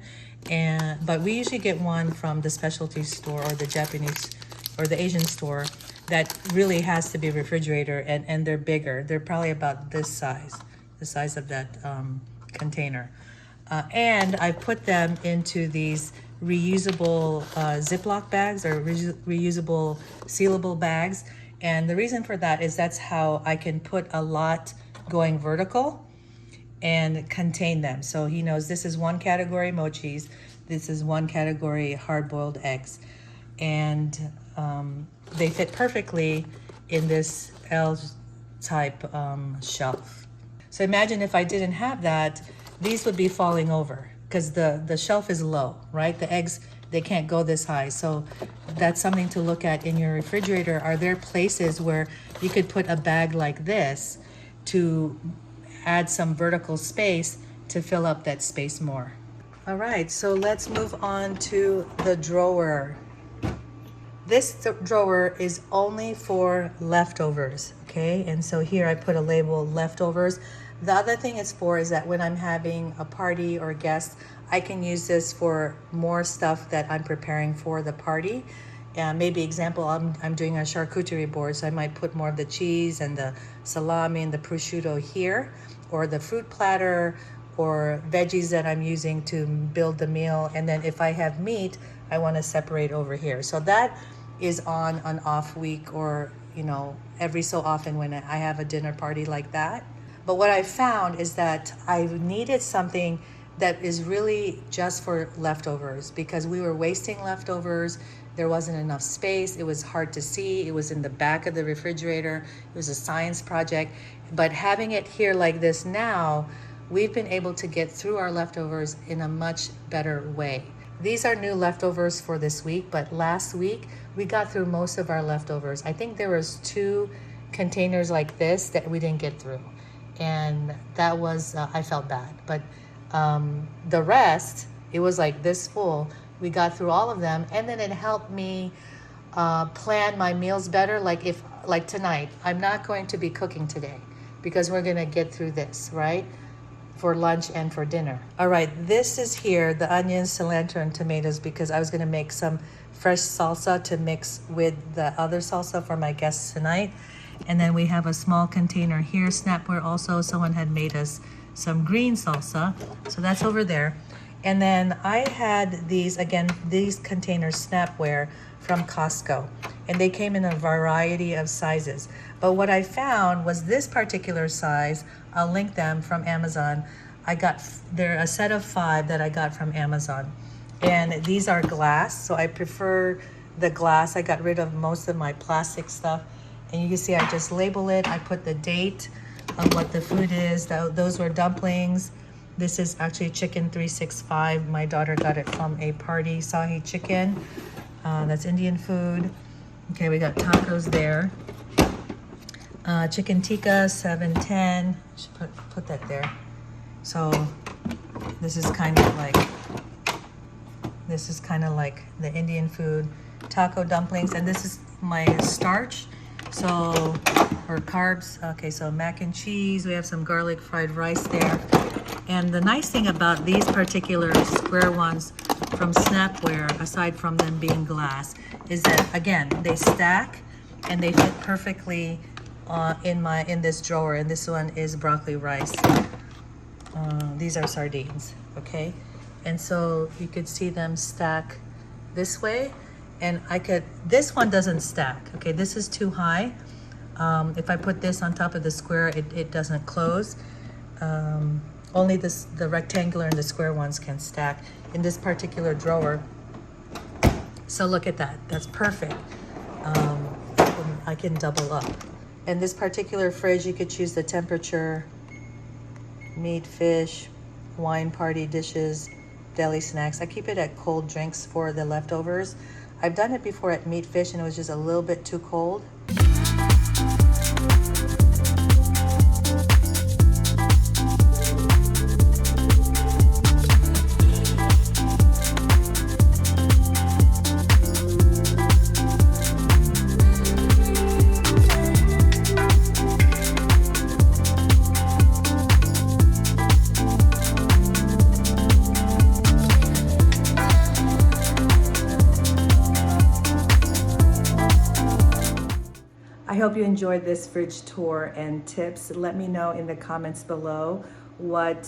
But we usually get one from the specialty store or the Japanese or the Asian store that really has to be refrigerated, and they're bigger. They're probably about this size, the size of that container. And I put them into these reusable Ziploc bags or reusable sealable bags. And the reason for that is that's how I can put a lot going vertical and contain them. So he knows this is one category mochis, this is one category hard-boiled eggs. And they fit perfectly in this L-type shelf. So imagine if I didn't have that, these would be falling over because the shelf is low, right? The eggs, they can't go this high. So that's something to look at in your refrigerator. Are there places where you could put a bag like this to add some vertical space to fill up that space more? All right, so let's move on to the drawer. This drawer is only for leftovers, okay? And so here I put a label, leftovers. The other thing it's for is that when I'm having a party or guests, I can use this for more stuff that I'm preparing for the party. Maybe example, I'm doing a charcuterie board, so I might put more of the cheese and the salami and the prosciutto here, or the fruit platter, or veggies that I'm using to build the meal. And then if I have meat, I want to separate over here. So that is on an off week, or, you know, every so often when I have a dinner party like that. But what I found is that I needed something that is really just for leftovers, because we were wasting leftovers. There wasn't enough space. It was hard to see. It was in the back of the refrigerator. It was a science project. But having it here like this now, we've been able to get through our leftovers in a much better way. These are new leftovers for this week, but last week we got through most of our leftovers. I think there was 2 containers like this that we didn't get through. And that was, I felt bad. But the rest, it was like this full. We got through all of them, and then it helped me plan my meals better. Like tonight, I'm not going to be cooking today because we're gonna get through this, right? For lunch and for dinner. All right, this is here, the onions, cilantro, and tomatoes, because I was gonna make some fresh salsa to mix with the other salsa for my guests tonight. And then we have a small container here, Snapware also. Someone had made us some green salsa. So that's over there. And then I had these, again, these container Snapware from Costco. And they came in a variety of sizes. But what I found was this particular size. I'll link them from Amazon. They're a set of 5 that I got from Amazon. And these are glass, so I prefer the glass. I got rid of most of my plastic stuff. And you can see I just label it. I put the date of what the food is. Those were dumplings. This is actually chicken 365. My daughter got it from a party, Sahi chicken. That's Indian food. Okay, we got tacos there. Chicken tikka 710. Should put that there. So this is kind of like the Indian food. Taco dumplings, and this is my starch. So, or carbs. Okay, so mac and cheese. We have some garlic fried rice there. And the nice thing about these particular square ones from Snapware, aside from them being glass, is that again, they stack and they fit perfectly in this drawer. And this one is broccoli rice. These are sardines, okay? And so you could see them stack this way. And this one doesn't stack, okay? This is too high. If I put this on top of the square, it doesn't close. Only the rectangular and the square ones can stack in this particular drawer. So look at that, that's perfect. I can double up. And this particular fridge, you could choose the temperature, meat, fish, wine party dishes, deli snacks. I keep it at cold drinks for the leftovers. I've done it before at meat, fish, and it was just a little bit too cold. I hope you enjoyed this fridge tour and tips. Let me know in the comments below what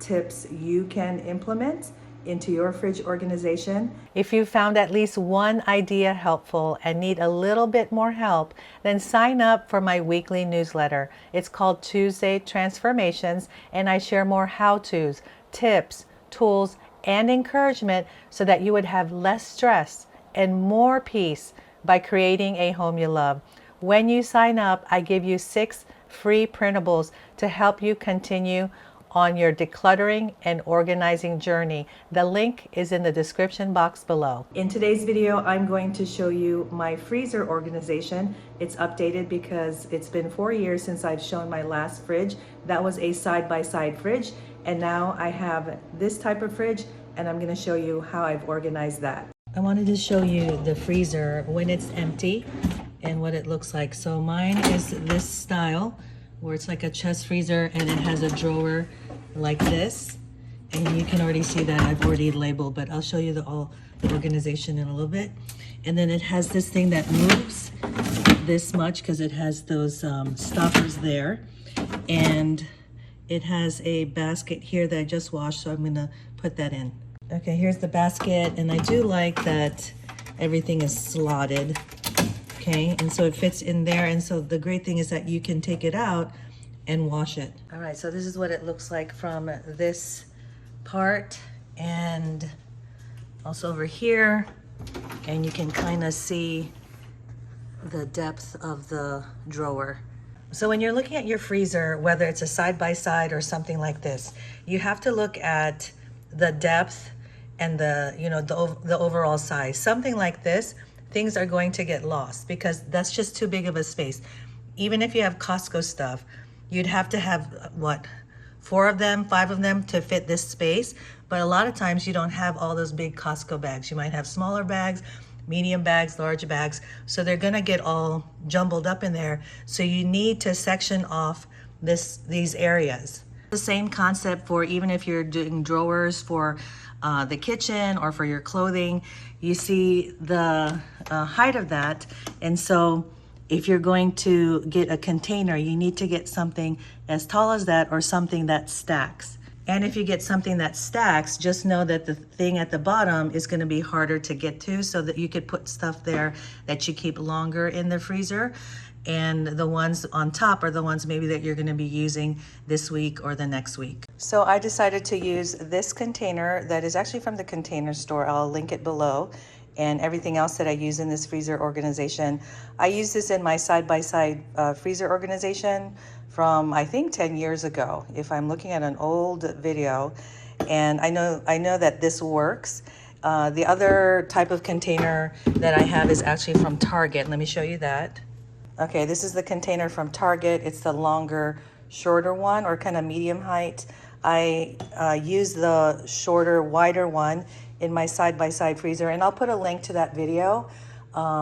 tips you can implement into your fridge organization. If you found at least one idea helpful and need a little bit more help, then sign up for my weekly newsletter. It's called Tuesday Transformations, and I share more how-tos, tips, tools, and encouragement so that you would have less stress and more peace by creating a home you love. When you sign up, I give you 6 free printables to help you continue on your decluttering and organizing journey. The link is in the description box below. In today's video, I'm going to show you my freezer organization. It's updated because it's been 4 years since I've shown my last fridge. That was a side-by-side fridge, and now I have this type of fridge, and I'm going to show you how I've organized that. I wanted to show you the freezer when it's empty and what it looks like. So mine is this style where it's like a chest freezer and it has a drawer like this, and you can already see that I've already labeled, but I'll show you the organization in a little bit. And then it has this thing that moves this much because it has those stoppers there, and it has a basket here that I just washed, so I'm gonna put that in. Okay, here's the basket, and I do like that everything is slotted. Okay, and so it fits in there, and so the great thing is that you can take it out and wash it. All right, so this is what it looks like from this part, and also over here, and you can kind of see the depth of the drawer. So when you're looking at your freezer, whether it's a side-by-side or something like this, you have to look at the depth and the overall size. Something like this, things are going to get lost because that's just too big of a space. Even if you have Costco stuff, you'd have to have, what, 4 of them, 5 of them to fit this space. But a lot of times you don't have all those big Costco bags. You might have smaller bags, medium bags, large bags. So they're gonna get all jumbled up in there. So you need to section off these areas. The same concept for even if you're doing drawers for the kitchen or for your clothing. You see the height of that, and so if you're going to get a container, you need to get something as tall as that or something that stacks. And if you get something that stacks, just know that the thing at the bottom is going to be harder to get to, so that you could put stuff there that you keep longer in the freezer. And the ones on top are the ones maybe that you're going to be using this week or the next week. So I decided to use this container that is actually from the Container Store. I'll link it below. And everything else that I use in this freezer organization. I use this in my side-by-side freezer organization from, I think, 10 years ago, if I'm looking at an old video. And I know that this works. The other type of container that I have is actually from Target. Let me show you that. Okay, this is the container from Target. It's the longer, shorter one, or kind of medium height. I use the shorter, wider one in my side-by-side freezer, and I'll put a link to that video,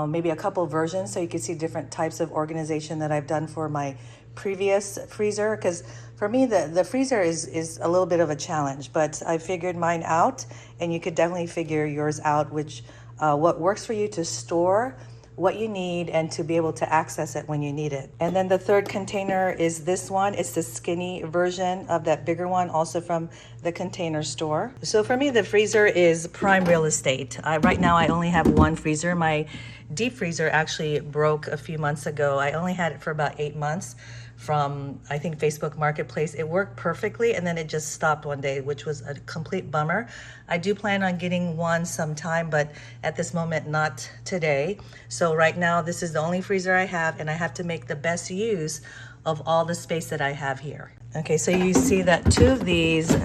maybe a couple versions, so you can see different types of organization that I've done for my previous freezer, because for me the freezer is a little bit of a challenge, but I figured mine out, and you could definitely figure yours out, which what works for you to store what you need and to be able to access it when you need it. And then the third container is this one. It's the skinny version of that bigger one, also from the Container Store. So for me, the freezer is prime real estate. Right now I only have one freezer. My deep freezer actually broke a few months ago. I only had it for about 8 months from, I think, Facebook Marketplace. It worked perfectly, and then it just stopped one day, which was a complete bummer. I do plan on getting one sometime, but at this moment, not today. So right now, this is the only freezer I have, and I have to make the best use of all the space that I have here. Okay, so you see that 2 of these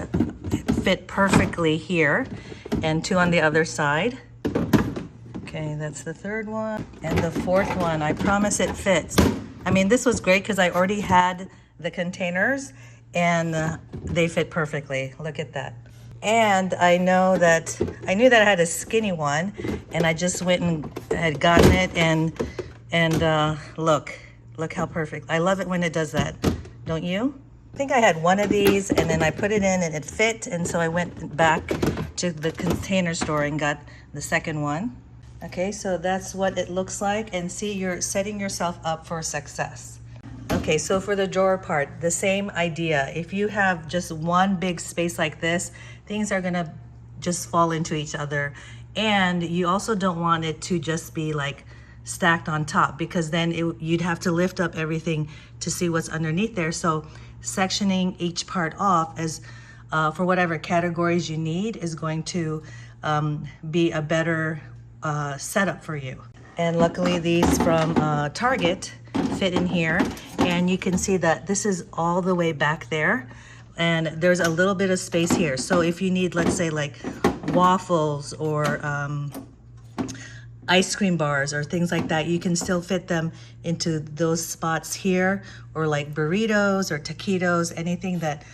fit perfectly here, and 2 on the other side. Okay, that's the 3rd one. And the 4th one, I promise it fits. I mean, this was great because I already had the containers, and they fit perfectly. Look at that. And I knew that I had a skinny one, and I just went and had gotten it, and look how perfect. I love it when it does that, don't you? I think I had one of these, and then I put it in and it fit, and so I went back to the Container Store and got the second one. Okay, so that's what it looks like, and see, you're setting yourself up for success. Okay, so for the drawer part, the same idea. If you have just one big space like this, things are gonna just fall into each other. And you also don't want it to just be like stacked on top, because then you'd have to lift up everything to see what's underneath there. So sectioning each part off as for whatever categories you need is going to be a better setup for you. And luckily these from Target fit in here, and you can see that this is all the way back there, and there's a little bit of space here. So if you need, let's say, like waffles or ice cream bars or things like that, you can still fit them into those spots here, or like burritos or taquitos, anything that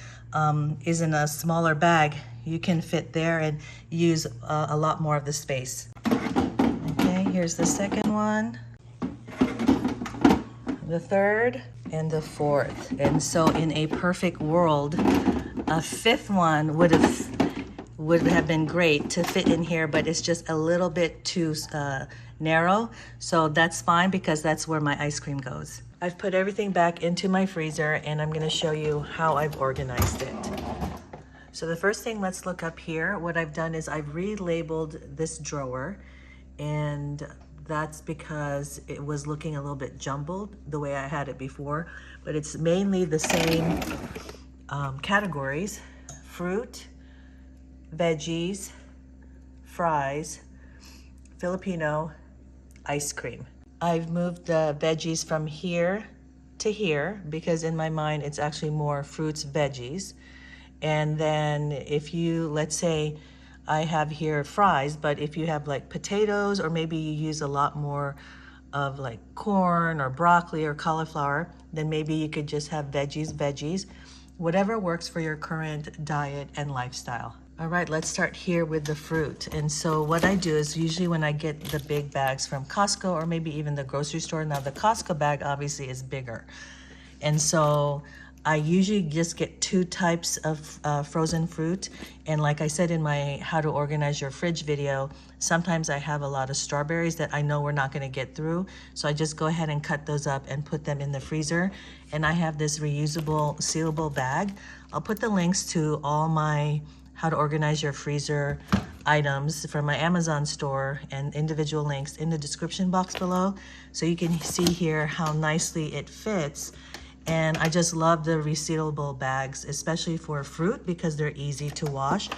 is in a smaller bag, you can fit there and use a lot more of the space. Okay, here's the second one, the third, and the fourth. And so in a perfect world, a fifth one would have been great to fit in here, but it's just a little bit too narrow. So that's fine, because that's where my ice cream goes. I've put everything back into my freezer, and I'm gonna show you how I've organized it. So the first thing, let's look up here. What I've done is I've relabeled this drawer, and that's because it was looking a little bit jumbled the way I had it before, but it's mainly the same categories: fruit, veggies, fries, Filipino, ice cream. I've moved the veggies from here to here because in my mind it's actually more fruits, veggies. And then if you, let's say I have here fries, but if you have like potatoes, or maybe you use a lot more of like corn or broccoli or cauliflower, then maybe you could just have veggies, whatever works for your current diet and lifestyle. All right, let's start here with the fruit. And so what I do is usually when I get the big bags from Costco, or maybe even the grocery store, now the Costco bag obviously is bigger. And so I usually just get 2 types of frozen fruit. And like I said in my how to organize your fridge video, sometimes I have a lot of strawberries that I know we're not gonna get through. So I just go ahead and cut those up and put them in the freezer. And I have this reusable, sealable bag. I'll put the links to all my how to organize your freezer items from my Amazon store and individual links in the description box below. So you can see here how nicely it fits. And I just love the resealable bags, especially for fruit because they're easy to wash.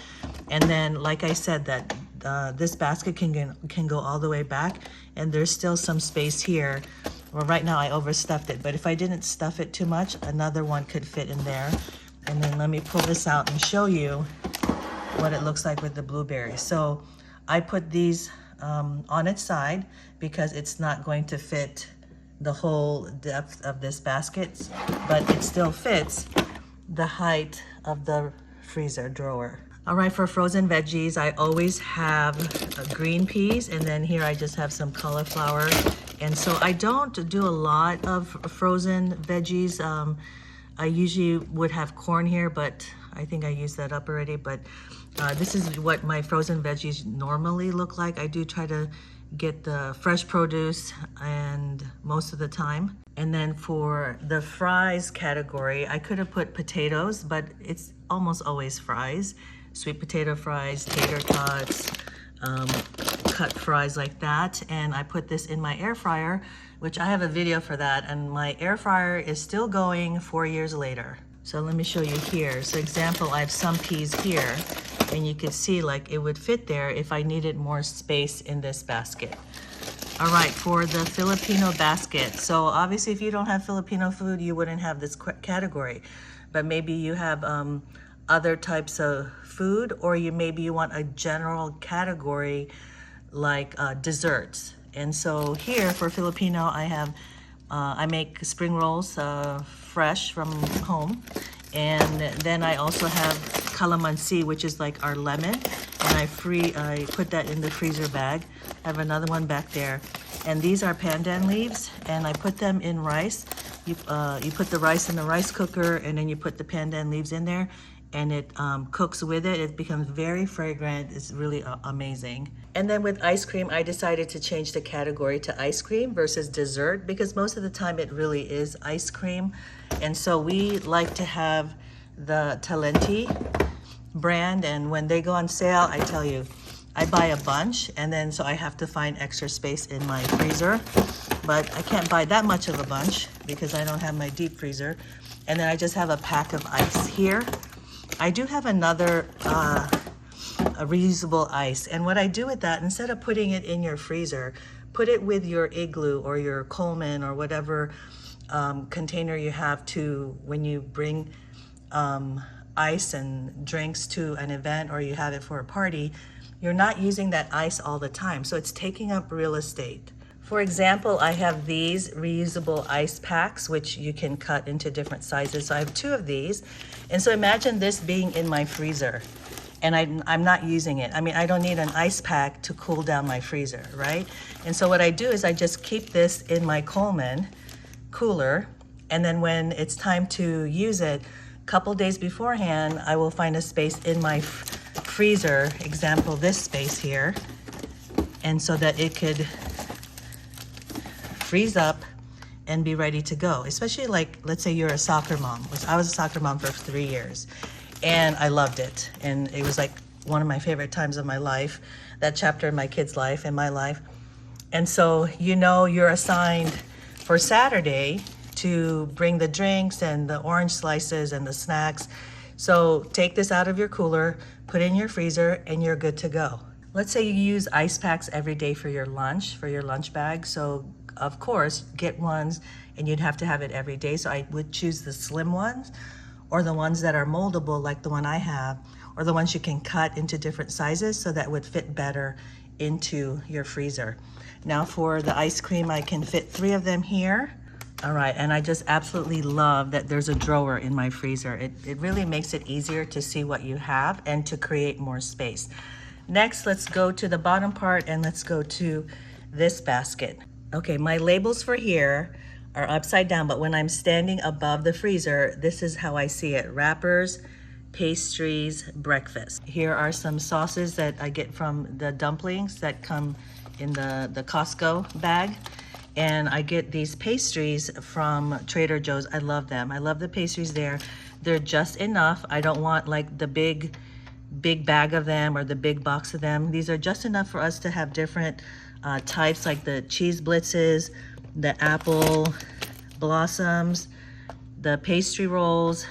And then, like I said, that this basket can go all the way back, and there's still some space here. Well, right now I overstuffed it, but if I didn't stuff it too much, another one could fit in there. And then let me pull this out and show you what it looks like with the blueberries. So I put these on its side because it's not going to fit the whole depth of this basket, but it still fits the height of the freezer drawer. All right, for frozen veggies, I always have green peas, and then here I just have some cauliflower. And so I don't do a lot of frozen veggies. I usually would have corn here, but I think I used that up already. But this is what my frozen veggies normally look like. I do try to get the fresh produce and most of the time. And then for the fries category, I could have put potatoes, but it's almost always fries. Sweet potato fries, tater tots, cut fries like that. And I put this in my air fryer, which I have a video for that. And my air fryer is still going 4 years later. So let me show you here. So example, I have some peas here, and you can see like it would fit there if I needed more space in this basket. All right, for the Filipino basket. So obviously if you don't have Filipino food, you wouldn't have this category, but maybe you have other types of food, or maybe you want a general category like desserts. And so here for Filipino, I have I make spring rolls fresh from home. And then I also have calamansi, which is like our lemon. And I put that in the freezer bag. I have another one back there. And these are pandan leaves, and I put them in rice. You put the rice in the rice cooker, and then you put the pandan leaves in there, and it cooks with it. It becomes very fragrant. It's really amazing. And then with ice cream, I decided to change the category to ice cream versus dessert, because most of the time it really is ice cream. And so we like to have the Talenti brand, and when they go on sale, I tell you, I buy a bunch, and then so I have to find extra space in my freezer. But I can't buy that much of a bunch because I don't have my deep freezer. And then I just have a pack of ice here. I do have another a reusable ice, and what I do with that, instead of putting it in your freezer, put it with your Igloo or your Coleman or whatever container you have to when you bring ice and drinks to an event, or you have it for a party. You're not using that ice all the time, so it's taking up real estate. For example, I have these reusable ice packs, which you can cut into different sizes. So I have 2 of these. And so imagine this being in my freezer, and I'm not using it. I mean, I don't need an ice pack to cool down my freezer, right? And so what I do is I just keep this in my Coleman cooler, and then when it's time to use it, a couple days beforehand, I will find a space in my freezer, example this space here, and so that it could freeze up and be ready to go. Especially like, let's say you're a soccer mom, which I was a soccer mom for 3 years, and I loved it. And it was like one of my favorite times of my life, that chapter in my kid's life and my life. And so, you know, you're assigned for Saturday to bring the drinks and the orange slices and the snacks. So take this out of your cooler, put it in your freezer, and you're good to go. Let's say you use ice packs every day for your lunch bag. So of course, get ones, and you'd have to have it every day. So I would choose the slim ones, or the ones that are moldable like the one I have, or the ones you can cut into different sizes, so that would fit better into your freezer. Now for the ice cream, I can fit 3 of them here. All right, and I just absolutely love that there's a drawer in my freezer. It really makes it easier to see what you have and to create more space. Next, let's go to the bottom part, and let's go to this basket. Okay, my labels for here, are upside down, but when I'm standing above the freezer, this is how I see it. Wrappers, pastries, breakfast. Here are some sauces that I get from the dumplings that come in the Costco bag. And I get these pastries from Trader Joe's. I love them. I love the pastries there. They're just enough. I don't want like the big bag of them or the big box of them. These are just enough for us to have different types, like the cheese blitzes, the apple blossoms, the pastry rolls,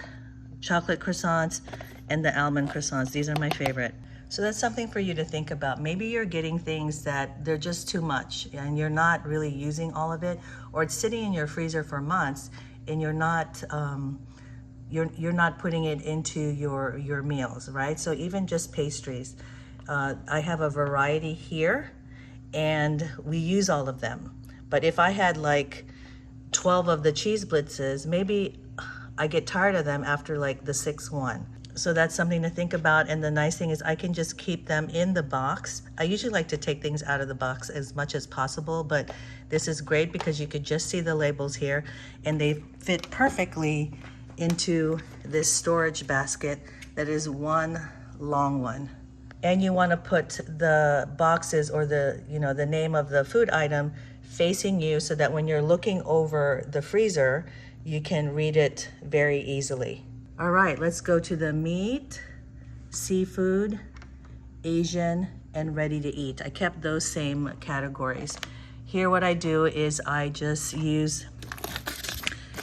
chocolate croissants, and the almond croissants. These are my favorite. So that's something for you to think about. Maybe you're getting things that they're just too much and you're not really using all of it, or it's sitting in your freezer for months and you're not putting it into your meals, right? So even just pastries. I have a variety here and we use all of them. But if I had like 12 of the cheese blitzes, maybe I get tired of them after like the 6th one. So that's something to think about. And the nice thing is I can just keep them in the box. I usually like to take things out of the box as much as possible, but this is great because you could just see the labels here and they fit perfectly into this storage basket that is one long one. And you want to put the boxes or the name of the food item facing you so that when you're looking over the freezer, you can read it very easily. All right, let's go to the meat, seafood, Asian, and ready to eat. I kept those same categories. Here what I do is I just use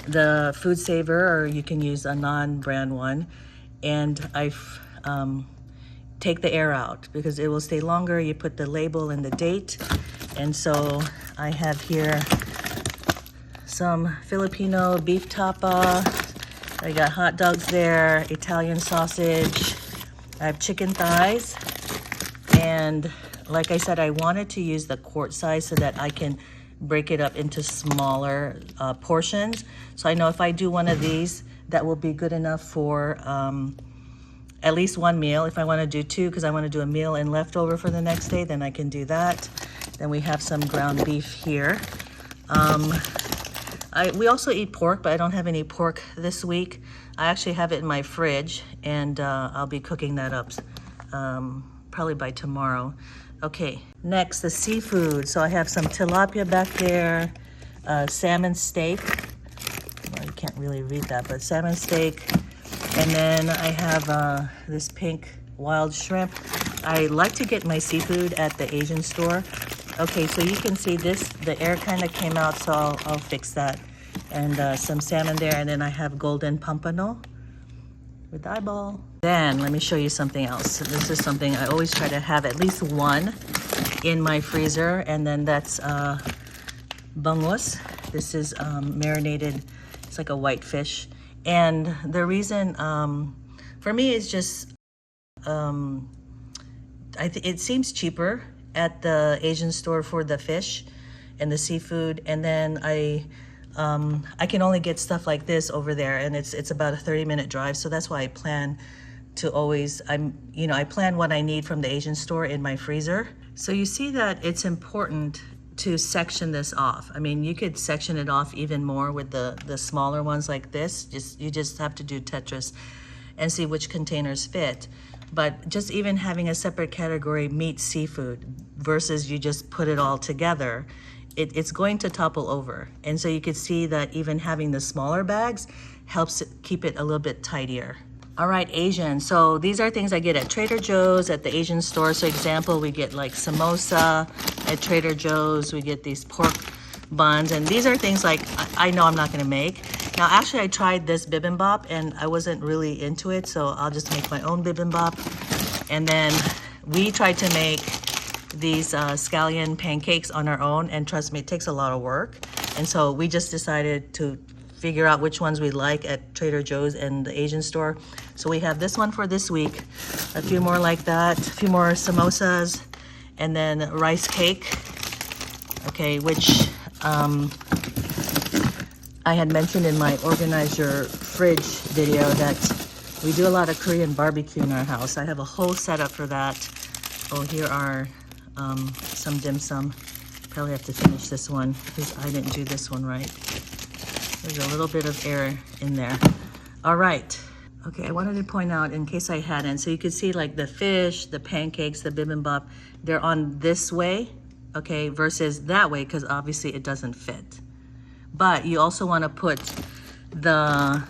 the Food Saver, or you can use a non-brand one, and I take the air out because it will stay longer. You put the label and the date. And so I have here some Filipino beef tapa. I got hot dogs there, Italian sausage. I have chicken thighs. And like I said, I wanted to use the quart size so that I can break it up into smaller portions. So I know if I do one of these, that will be good enough for at least one meal. If I want to do two, because I want to do a meal and leftover for the next day, then I can do that. Then we have some ground beef here. We also eat pork, but I don't have any pork this week. I actually have it in my fridge, and I'll be cooking that up probably by tomorrow. Okay, next, the seafood. So I have some tilapia back there, salmon steak. Well, you can't really read that, but salmon steak. And then I have this pink wild shrimp. I like to get my seafood at the Asian store. Okay, so you can see this, the air kind of came out, so I'll fix that. And some salmon there, and then I have golden pompano with the eyeball. Then let me show you something else. This is something I always try to have at least one in my freezer, and then that's bangus. This is marinated, it's like a white fish. And the reason for me is just, it seems cheaper at the Asian store for the fish and the seafood. And then I can only get stuff like this over there, and it's about a 30-minute drive. So that's why I plan to always, I plan what I need from the Asian store in my freezer. So you see that it's important to section this off. I mean, you could section it off even more with the smaller ones like this. You just have to do Tetris and see which containers fit. But just even having a separate category, meat, seafood, versus you just put it all together, it's going to topple over. And so you could see that even having the smaller bags helps keep it a little bit tidier. All right, Asian. So these are things I get at Trader Joe's, at the Asian store. So example, we get like samosa at Trader Joe's. We get these pork buns. And these are things like I know I'm not going to make. Now, actually, I tried this bibimbap and I wasn't really into it. So I'll just make my own bibimbap. And then we tried to make these scallion pancakes on our own. And trust me, it takes a lot of work. And so we just decided to figure out which ones we like at Trader Joe's and the Asian store. So we have this one for this week, a few more like that, a few more samosas, and then rice cake, okay, which I had mentioned in my Organize Your Fridge video that we do a lot of Korean barbecue in our house. I have a whole setup for that. Oh, here are some dim sum. Probably have to finish this one because I didn't do this one right. There's a little bit of air in there. All right. Okay, I wanted to point out in case I hadn't, so you could see like the fish, the pancakes, the bibimbap, they're on this way, okay, versus that way, because obviously it doesn't fit. But you also want to put the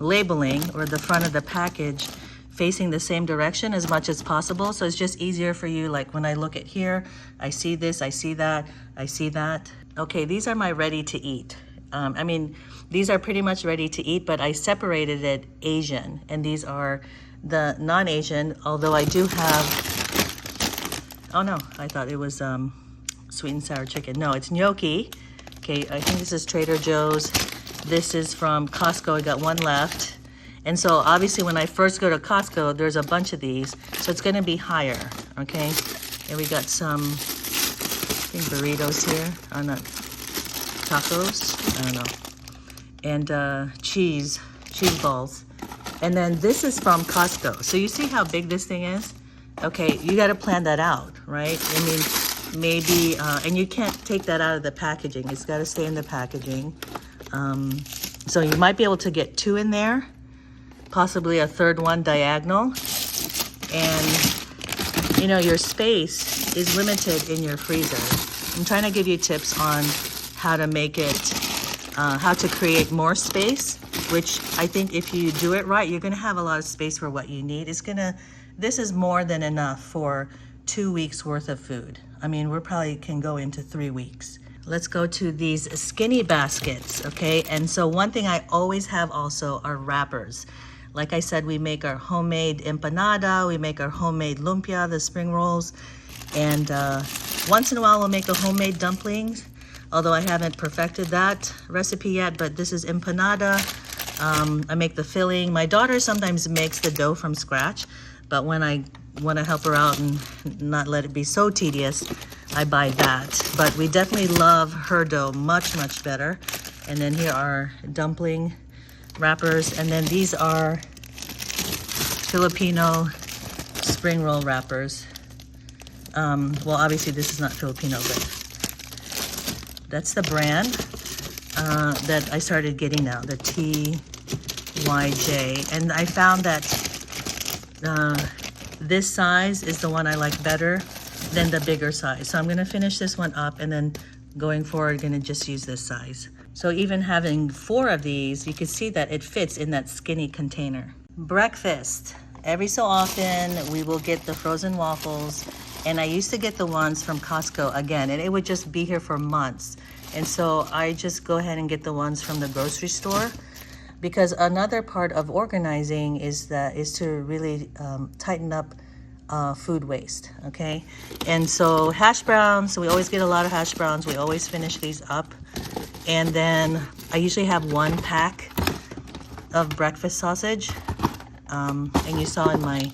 labeling or the front of the package facing the same direction as much as possible. So it's just easier for you. Like when I look at here, I see this, I see that, I see that. Okay, these are my ready to eat. I mean, these are pretty much ready to eat, but I separated it Asian, and these are the non-Asian, although I do have, oh no, I thought it was sweet and sour chicken. No, it's gnocchi. Okay, I think this is Trader Joe's. This is from Costco. I got one left. And so obviously when I first go to Costco, there's a bunch of these. So it's gonna be higher, okay? And we got some, I think burritos here. Oh, not tacos, I don't know. And cheese balls. And then this is from Costco. So you see how big this thing is? Okay, you gotta plan that out, right? I mean, maybe, and you can't take that out of the packaging. It's got to stay in the packaging. So you might be able to get 2 in there, possibly a third one diagonal. And, you know, your space is limited in your freezer. I'm trying to give you tips on how to make it, how to create more space, which I think if you do it right, you're going to have a lot of space for what you need. This is more than enough for 2 weeks worth of food. I mean, we probably can go into 3 weeks. Let's go to these skinny baskets, okay? And so one thing I always have also are wrappers. Like I said, we make our homemade empanada, we make our homemade lumpia, the spring rolls, and once in a while we'll make a homemade dumplings, although I haven't perfected that recipe yet, but this is empanada. I make the filling. My daughter sometimes makes the dough from scratch, but when I want to help her out and not let it be so tedious, I buy that. But we definitely love her dough much, much better. And then here are dumpling wrappers. And then these are Filipino spring roll wrappers. Well, obviously this is not Filipino, but that's the brand that I started getting now, the TYJ. And I found that this size is the one I like better than the bigger size. So I'm gonna finish this one up, and then going forward, gonna just use this size. So even having 4 of these, you can see that it fits in that skinny container. Breakfast. Every so often, we will get the frozen waffles, and I used to get the ones from Costco again, and it would just be here for months. And so I just go ahead and get the ones from the grocery store, because another part of organizing is to really tighten up food waste, okay? And so hash browns, we always get a lot of hash browns. We always finish these up. And then I usually have 1 pack of breakfast sausage. And you saw in my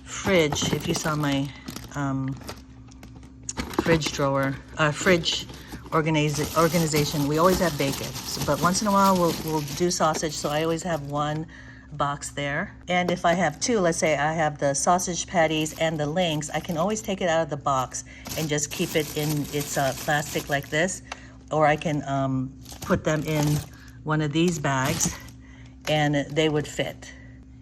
fridge, if you saw my fridge organization, we always have bacon. But once in a while we'll do sausage, so I always have 1 box there. And if I have 2, let's say I have the sausage patties and the links, I can always take it out of the box and just keep it in its plastic like this, or I can put them in one of these bags and they would fit.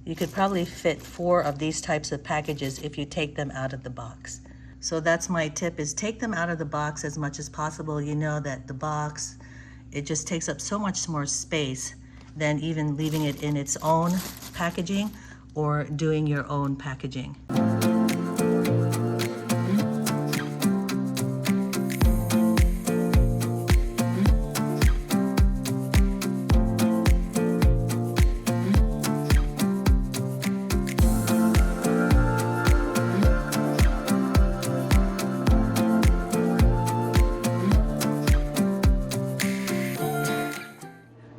You could probably fit 4 of these types of packages if you take them out of the box. So that's my tip, is take them out of the box as much as possible. You know that the box, it just takes up so much more space than even leaving it in its own packaging or doing your own packaging.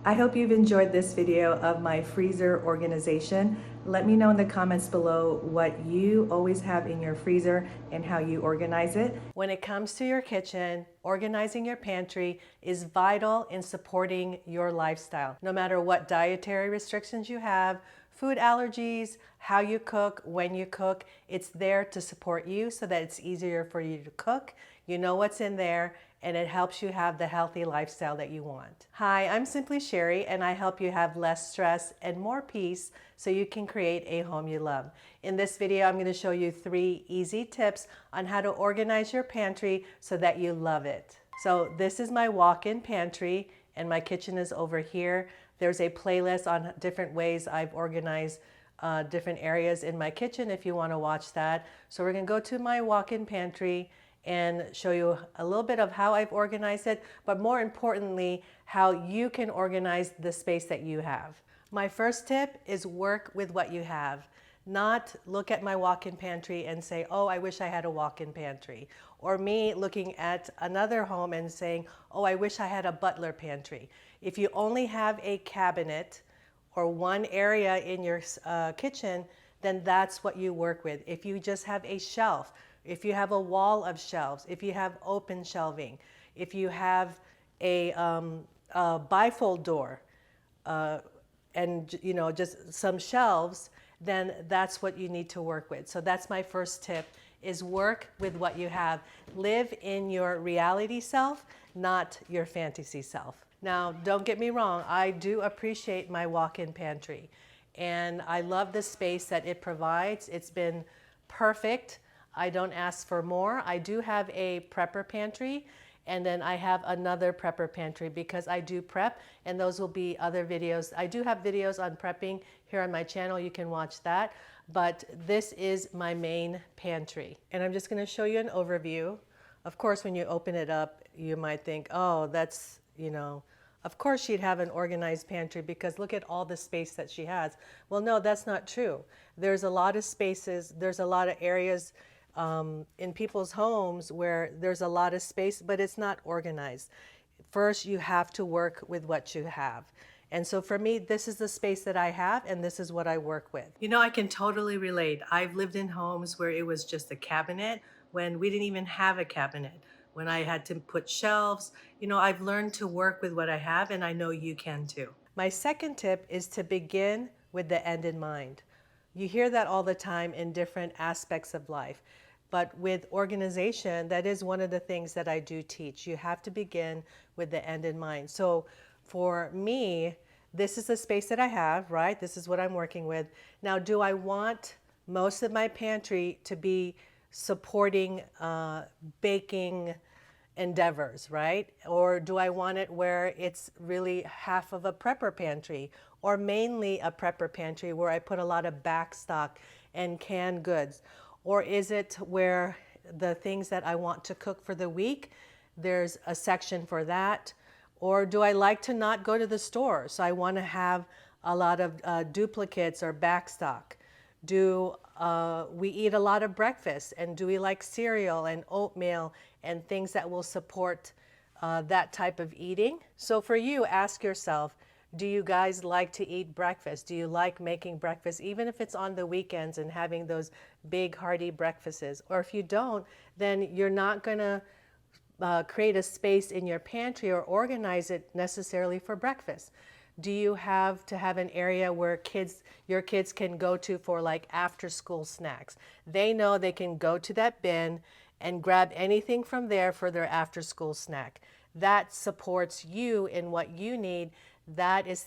I hope you've enjoyed this video of my freezer organization. Let me know in the comments below what you always have in your freezer and how you organize it. When it comes to your kitchen, organizing your pantry is vital in supporting your lifestyle. No matter what dietary restrictions you have, food allergies, how you cook, when you cook, it's there to support you so that it's easier for you to cook. You know what's in there, and it helps you have the healthy lifestyle that you want. Hi, I'm Simply Sherry, and I help you have less stress and more peace so you can create a home you love. In this video, I'm going to show you 3 easy tips on how to organize your pantry so that you love it. So this is my walk-in pantry, and my kitchen is over here. There's a playlist on different ways I've organized different areas in my kitchen if you want to watch that. So we're going to go to my walk-in pantry and show you a little bit of how I've organized it, but more importantly, how you can organize the space that you have. My first tip is work with what you have. Not look at my walk-in pantry and say, oh, I wish I had a walk-in pantry. Or me looking at another home and saying, oh, I wish I had a butler pantry. If you only have a cabinet or one area in your kitchen, then that's what you work with. If you just have a shelf, if you have a wall of shelves, if you have open shelving, if you have a bifold door, and just some shelves, then that's what you need to work with. So that's my first tip, is work with what you have. Live in your reality self, not your fantasy self. Now, don't get me wrong, I do appreciate my walk-in pantry, and I love the space that it provides. It's been perfect. I don't ask for more. I do have a prepper pantry, and then I have another prepper pantry because I do prep, and those will be other videos. I do have videos on prepping here on my channel. You can watch that, but this is my main pantry. And I'm just gonna show you an overview. Of course, when you open it up, you might think, oh, that's, of course she'd have an organized pantry because look at all the space that she has. Well, no, that's not true. There's a lot of spaces, there's a lot of areas in people's homes where there's a lot of space, but it's not organized. First, you have to work with what you have. And so for me, this is the space that I have, and this is what I work with. I can totally relate. I've lived in homes where it was just a cabinet when we didn't even have a cabinet, when I had to put shelves. I've learned to work with what I have, and I know you can too. My second tip is to begin with the end in mind. You hear that all the time in different aspects of life. But with organization, that is one of the things that I do teach. You have to begin with the end in mind. So for me, this is the space that I have, right? This is what I'm working with. Now, do I want most of my pantry to be supporting baking endeavors, right? Or do I want it where it's really half of a prepper pantry, or mainly a prepper pantry where I put a lot of back stock and canned goods? Or is it where the things that I want to cook for the week, there's a section for that? Or do I like to not go to the store? So I want to have a lot of duplicates or back stock. Do we eat a lot of breakfast? And do we like cereal and oatmeal and things that will support that type of eating? So for you, ask yourself, do you guys like to eat breakfast? Do you like making breakfast, even if it's on the weekends and having those big hearty breakfasts? Or if you don't, then you're not going to create a space in your pantry or organize it necessarily for breakfast. Do you have to have an area where your kids can go to for like after school snacks? They know they can go to that bin and grab anything from there for their after school snack. That supports you in what you need. That is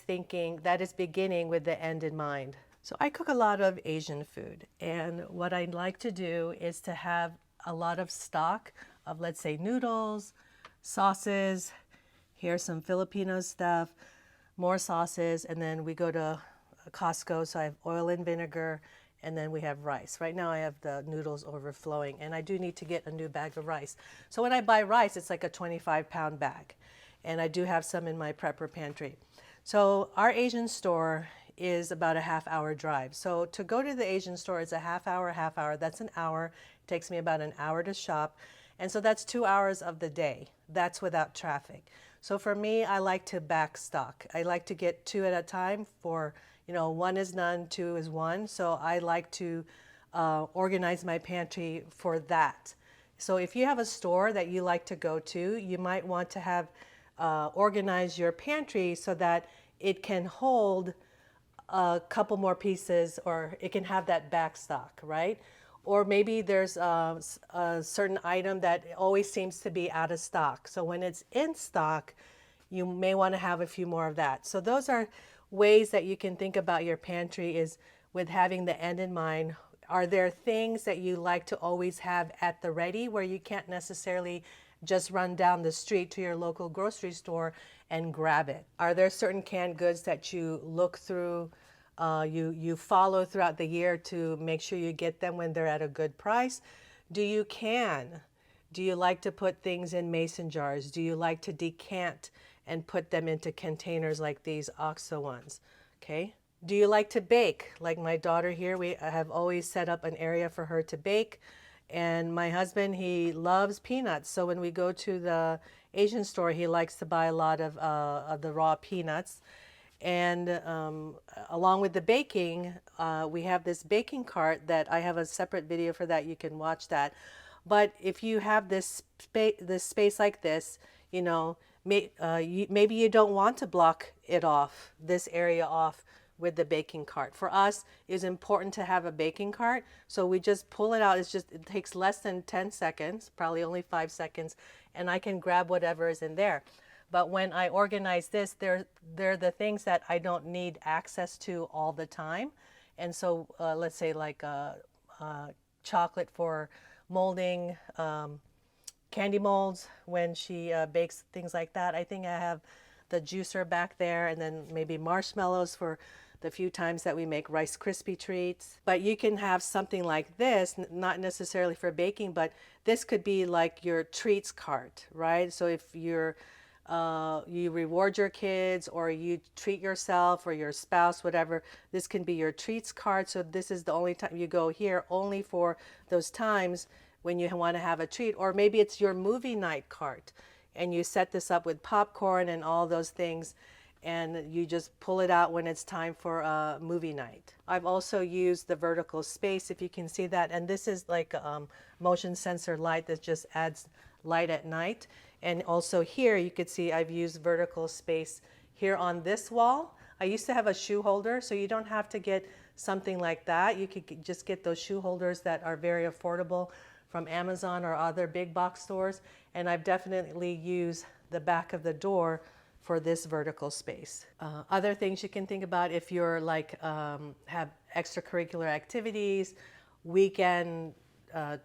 beginning with the end in mind. So I cook a lot of Asian food, and what I'd like to do is to have a lot of stock of, let's say, noodles, sauces. Here's some Filipino stuff, more sauces, and then we go to Costco, so I have oil and vinegar, and then we have rice. Right now I have the noodles overflowing, and I do need to get a new bag of rice. So when I buy rice, it's like a 25-pound bag, and I do have some in my prepper pantry. So our Asian store is about a half-hour drive. So to go to the Asian store, it's a half hour. That's an hour. It takes me about an hour to shop. And so that's 2 hours of the day. That's without traffic. So for me, I like to back stock. I like to get 2 at a time for, 1 is none, 2 is 1. So I like to organize my pantry for that. So if you have a store that you like to go to, you might want to have organize your pantry so that it can hold a couple more pieces, or it can have that back stock, right? Or maybe there's a certain item that always seems to be out of stock. So when it's in stock, you may want to have a few more of that. So those are ways that you can think about your pantry, is with having the end in mind. Are there things that you like to always have at the ready where you can't necessarily just run down the street to your local grocery store and grab it? Are there certain canned goods that you look through, you follow throughout the year to make sure you get them when they're at a good price? Do you can? Do you like to put things in mason jars? Do you like to decant and put them into containers like these OXO ones? Okay. Do you like to bake? Like my daughter here, we have always set up an area for her to bake. And my husband, he loves peanuts. So when we go to the Asian store, he likes to buy a lot of the raw peanuts. And along with the baking, we have this baking cart that I have a separate video for that. You can watch that. But if you have this space like this, you know, maybe you don't want to block it off, this area off with the baking cart. For us, it's important to have a baking cart. So we just pull it out. It takes less than 10 seconds, probably only 5 seconds, and I can grab whatever is in there. But when I organize this, they're the things that I don't need access to all the time. And so let's say like chocolate for molding, candy molds when she bakes, things like that. I think I have the juicer back there, and then maybe marshmallows for the few times that we make Rice Krispie treats. But you can have something like this, not necessarily for baking, but this could be like your treats cart, right? So if you reward your kids, or you treat yourself or your spouse, whatever, this can be your treats cart. So this is the only time you go here, only for those times when you want to have a treat. Or maybe it's your movie night cart, and you set this up with popcorn and all those things, and you just pull it out when it's time for a movie night. I've also used the vertical space, if you can see that, and this is like a motion sensor light that just adds light at night. And also here you could see I've used vertical space here on this wall. I used to have a shoe holder, so you don't have to get something like that. You could just get those shoe holders that are very affordable from Amazon or other big box stores. And I've definitely used the back of the door for this vertical space. Other things you can think about if you're like have extracurricular activities, weekend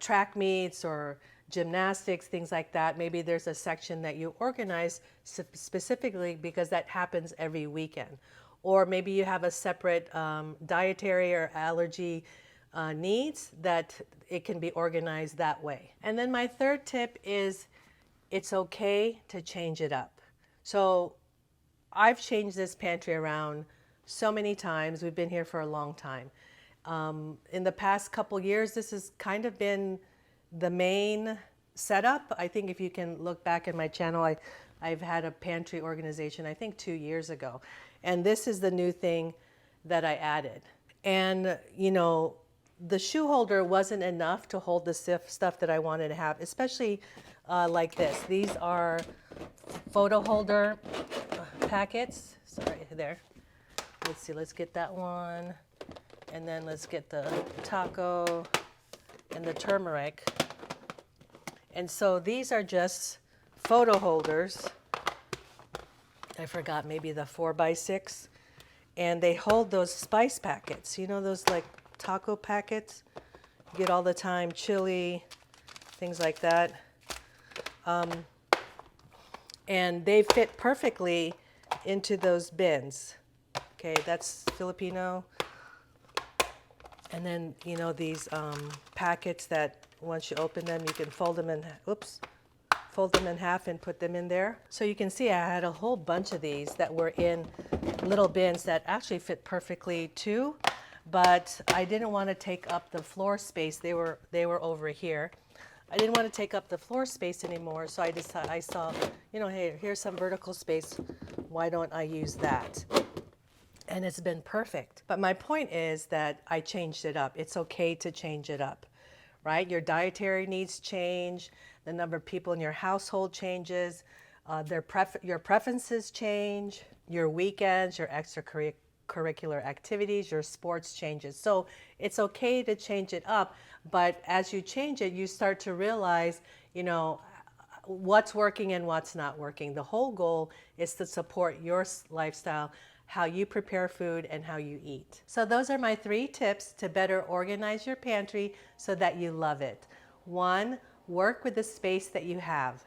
track meets or gymnastics, things like that. Maybe there's a section that you organize specifically because that happens every weekend. Or maybe you have a separate dietary or allergy needs that it can be organized that way. And then my third tip is it's okay to change it up. So I've changed this pantry around so many times. We've been here for a long time. In the past couple years, this has kind of been the main setup. I think if you can look back at my channel, I've had a pantry organization, I think 2 years ago. And this is the new thing that I added. And, you know, the shoe holder wasn't enough to hold the stuff that I wanted to have, especially like this. These are photo holder packets. Sorry, there. Let's see, let's get that one. And then let's get the taco and the turmeric. And so these are just photo holders. I forgot, maybe the 4x6. And they hold those spice packets. You know those like taco packets you get all the time, chili, things like that. And they fit perfectly into those bins. Okay, that's Filipino. And then, you know, these packets that once you open them, you can fold them in, fold them in half and put them in there. So you can see I had a whole bunch of these that were in little bins that actually fit perfectly too, but I didn't want to take up the floor space. They were over here. I didn't want to take up the floor space anymore, so I saw, you know, hey, here's some vertical space. Why don't I use that? And it's been perfect. But my point is that I changed it up. It's okay to change it up, right? Your dietary needs change. The number of people in your household changes. Your preferences change. Your weekends, your curricular activities, your sports changes. So it's okay to change it up, but as you change it, you start to realize, you know, what's working and what's not working. The whole goal is to support your lifestyle, how you prepare food and how you eat. So those are my 3 tips to better organize your pantry so that you love it. 1, work with the space that you have.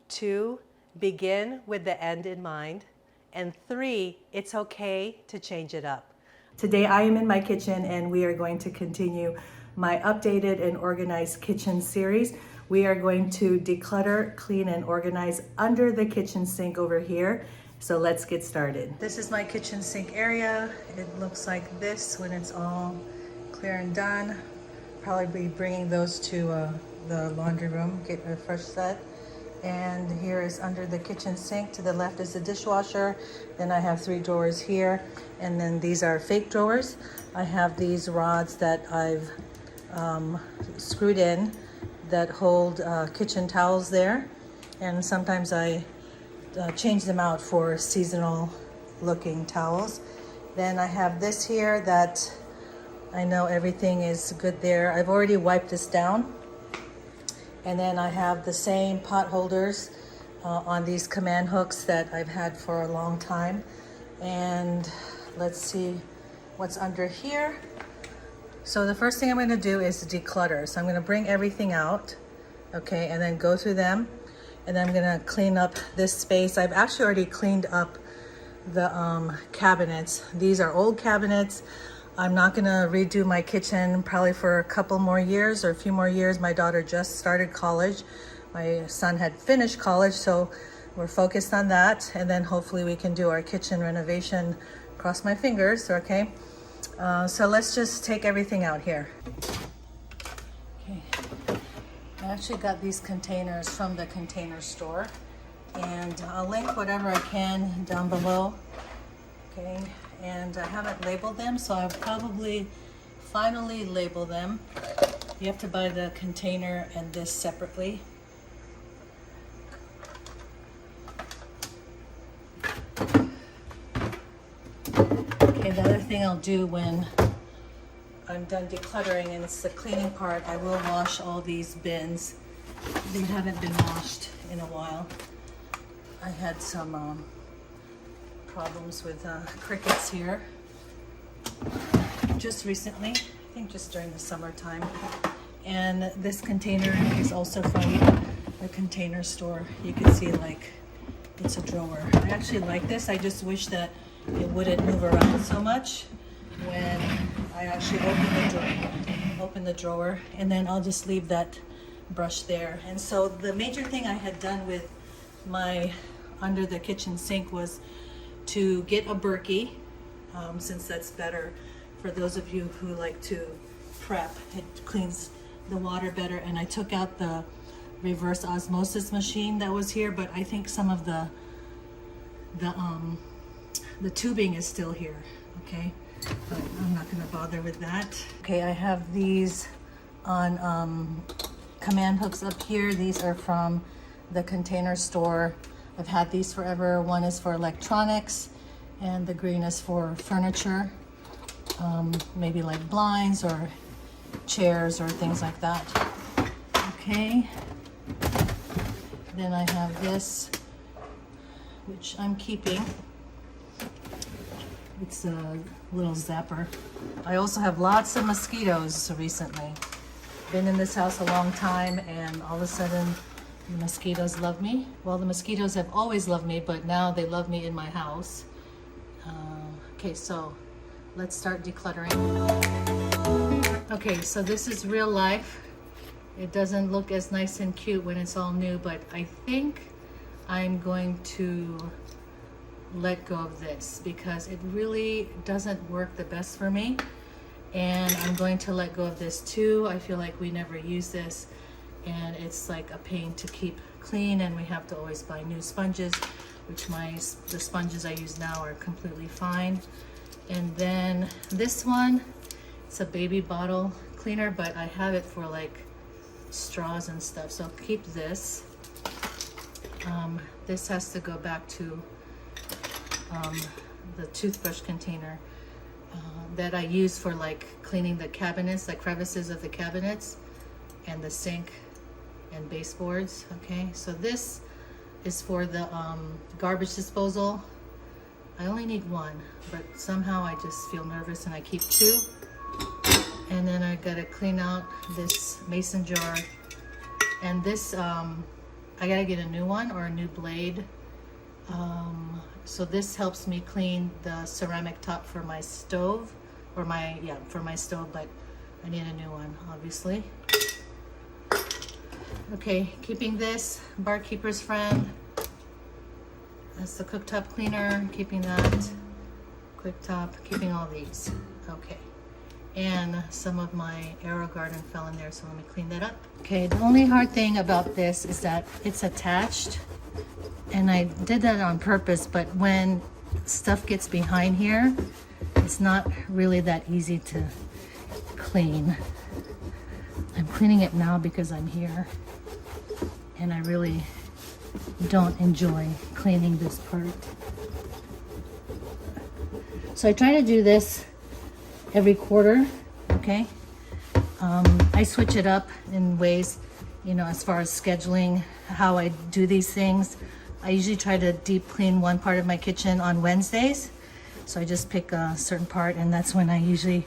2, begin with the end in mind. And 3, it's okay to change it up. Today I am in my kitchen and we are going to continue my updated and organized kitchen series. We are going to declutter, clean, and organize under the kitchen sink over here. So let's get started. This is my kitchen sink area. It looks like this when it's all clear and done. Probably be bringing those to the laundry room, get a fresh set. And here is under the kitchen sink. To the left is the dishwasher. Then I have 3 drawers here. And then these are fake drawers. I have these rods that I've screwed in that hold kitchen towels there. And sometimes I change them out for seasonal looking towels. Then I have this here that I know everything is good there. I've already wiped this down. And then I have the same pot holders on these command hooks that I've had for a long time. And let's see what's under here. So the first thing I'm going to do is declutter. So I'm going to bring everything out, okay, and then go through them. And then I'm going to clean up this space. I've actually already cleaned up the cabinets. These are old cabinets. I'm not gonna redo my kitchen probably for a couple more years or a few more years. My daughter just started college. My son had finished college, so we're focused on that. And then hopefully we can do our kitchen renovation. Cross my fingers, okay? So let's just take everything out here. Okay. I actually got these containers from the container store. And I'll link whatever I can down below, okay? And I haven't labeled them, so I'll probably finally label them. You have to buy the container and this separately. Okay, the other thing I'll do when I'm done decluttering, and it's the cleaning part, I will wash all these bins. They haven't been washed in a while. I had some problems with crickets here just recently, I think just during the summertime. And this container is also from the container store. You can see like it's a drawer. I actually like this. I just wish that it wouldn't move around so much when I actually open the drawer, and then I'll just leave that brush there. And so the major thing I had done with my under the kitchen sink was to get a Berkey, since that's better for those of you who like to prep. It cleans the water better. And I took out the reverse osmosis machine that was here, but I think some of the tubing is still here, okay? But I'm not gonna bother with that. Okay, I have these on command hooks up here. These are from the container store. I've had these forever. One is for electronics and the green is for furniture, maybe like blinds or chairs or things like that. Okay, then I have this, which I'm keeping. It's a little zapper. I also have lots of mosquitoes recently. Been in this house a long time, and all of a sudden the mosquitoes love me. Well, the mosquitoes have always loved me, but now they love me in my house. Okay, so let's start decluttering. Okay, so this is real life. It doesn't look as nice and cute when it's all new, but I think I'm going to let go of this because it really doesn't work the best for me. And I'm going to let go of this too. I feel like we never use this, and it's like a pain to keep clean, and we have to always buy new sponges, which the sponges I use now are completely fine. And then this one, it's a baby bottle cleaner, but I have it for like straws and stuff, so I'll keep this. This has to go back to the toothbrush container. that I use for like cleaning the cabinets, the crevices of the cabinets and the sink and baseboards. Okay, so this is for the garbage disposal. I only need one, but somehow I just feel nervous and I keep two. And then I gotta clean out this mason jar. And this, I gotta get a new one or a new blade. So this helps me clean the ceramic top for my stove, or for my stove, but I need a new one, obviously. Okay, keeping this, Barkeeper's Friend. That's the cooktop cleaner, keeping that. Cooktop, keeping all these. Okay. And some of my AeroGarden fell in there, so let me clean that up. Okay, the only hard thing about this is that it's attached, and I did that on purpose, but when stuff gets behind here, it's not really that easy to clean. I'm cleaning it now because I'm here, and I really don't enjoy cleaning this part. So I try to do this every quarter, okay? I switch it up in ways, you know, as far as scheduling how I do these things. I usually try to deep clean one part of my kitchen on Wednesdays. So I just pick a certain part, and that's when I usually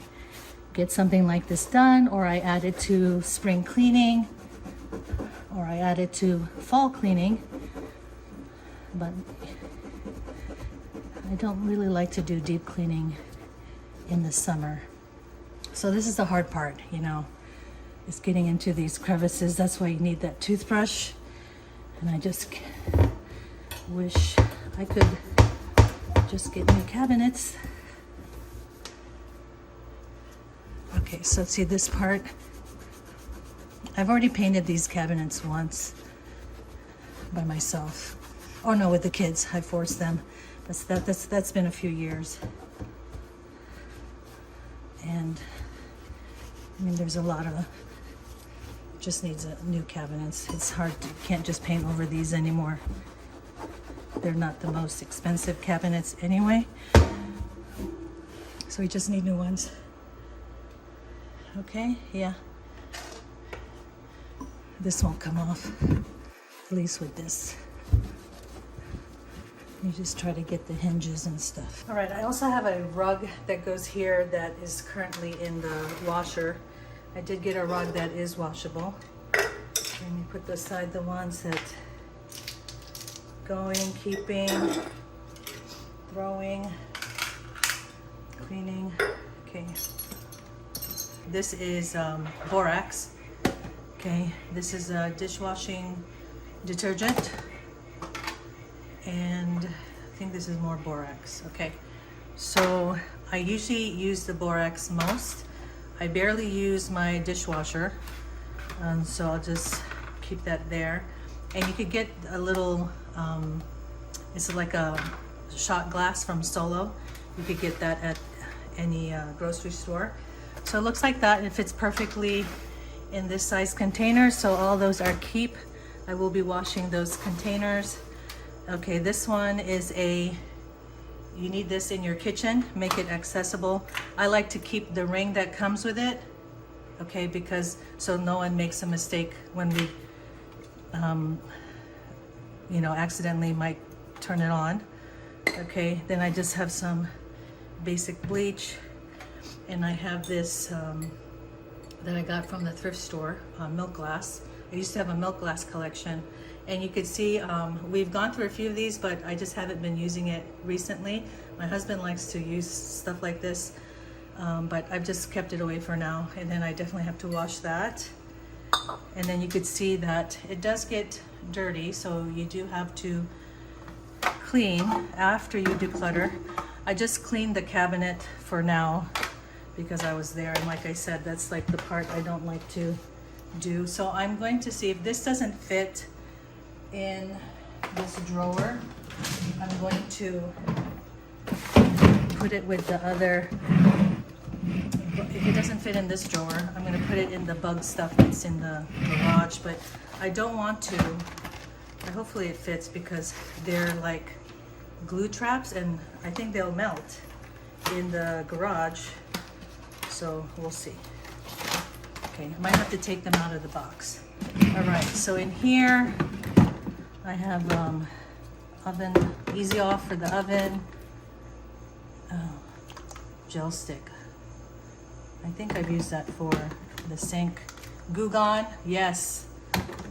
get something like this done, or I add it to spring cleaning, or I add it to fall cleaning. But I don't really like to do deep cleaning in the summer. So this is the hard part, you know, is getting into these crevices. That's why you need that toothbrush. And I just wish I could just get new cabinets. Okay, so see this part. I've already painted these cabinets once by myself. Oh no, with the kids, I forced them. That's been a few years. And I mean, there's a lot of, just needs a new cabinets. It's hard to, can't just paint over these anymore. They're not the most expensive cabinets anyway. So we just need new ones. Okay, yeah. This won't come off, at least with this. You just try to get the hinges and stuff. All right, I also have a rug that goes here that is currently in the washer. I did get a rug that is washable. Let me put aside the ones that going, keeping, throwing, cleaning. Okay. This is borax. Okay, this is a dishwashing detergent. And I think this is more borax. Okay, so I usually use the borax most. I barely use my dishwasher, so I'll just keep that there. And you could get a little, it's like a shot glass from Solo. You could get that at any grocery store. So it looks like that. It fits perfectly in this size container, so all those are keep. I will be washing those containers. Okay, this one is you need this in your kitchen, make it accessible. I like to keep the ring that comes with it, okay, because so no one makes a mistake when we, you know, accidentally might turn it on. Okay, then I just have some basic bleach, and I have this that I got from the thrift store, milk glass. I used to have a milk glass collection. And you could see, we've gone through a few of these, but I just haven't been using it recently. My husband likes to use stuff like this, but I've just kept it away for now. And then I definitely have to wash that. And then you could see that it does get dirty, so you do have to clean after you declutter. I just cleaned the cabinet for now because I was there. And like I said, that's like the part I don't like to do. So I'm going to see if this doesn't fit in this drawer. I'm going to put it with the other, if it doesn't fit in this drawer, I'm going to put it in the bug stuff that's in the garage, but I don't want to, hopefully it fits because they're like glue traps and I think they'll melt in the garage, so we'll see. Okay, I might have to take them out of the box. All right, so in here I have oven, easy off for the oven. Gel stick. I think I've used that for the sink. Goo Gone, yes.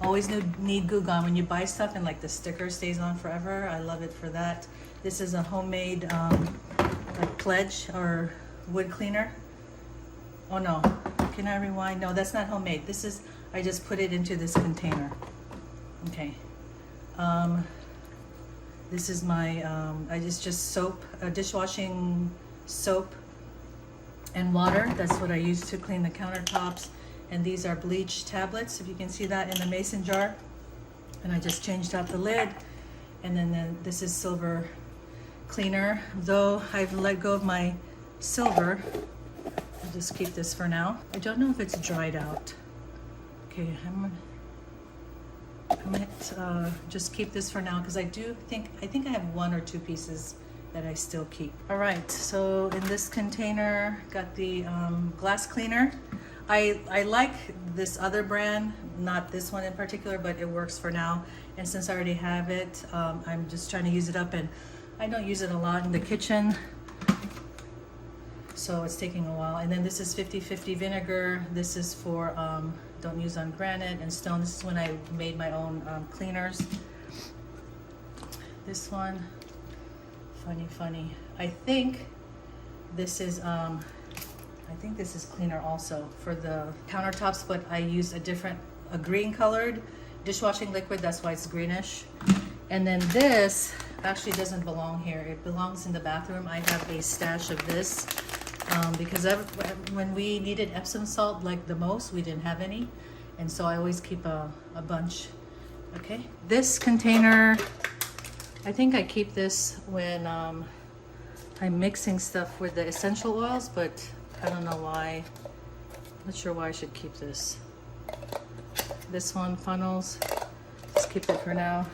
Always need Goo Gone when you buy stuff and like the sticker stays on forever. I love it for that. This is a homemade like pledge or wood cleaner. Oh no, can I rewind? No, that's not homemade. This is, I just put it into this container. Okay. This is my, just soap, dishwashing soap and water. That's what I use to clean the countertops. And these are bleach tablets, if you can see that in the mason jar. And I just changed out the lid. And then this is silver cleaner. Though I've let go of my silver, I'll just keep this for now. I don't know if it's dried out. Okay, I might just keep this for now because I think I have 1 or 2 pieces that I still keep. All right, so in this container, got the glass cleaner. I like this other brand, not this one in particular, but it works for now. And since I already have it, I'm just trying to use it up, and I don't use it a lot in the kitchen, so it's taking a while. And then this is 50/50 vinegar. This is for don't use on granite and stone. This is when I made my own cleaners. This one, funny. I think this is cleaner also for the countertops, but I use a green colored dishwashing liquid. That's why it's greenish. And then this actually doesn't belong here. It belongs in the bathroom. I have a stash of this. Because when we needed Epsom salt like the most, we didn't have any, and so I always keep a bunch. Okay, this container, I think I keep this when I'm mixing stuff with the essential oils, but I don't know why. Not sure why I should keep this. This one, funnels, let's keep it for now.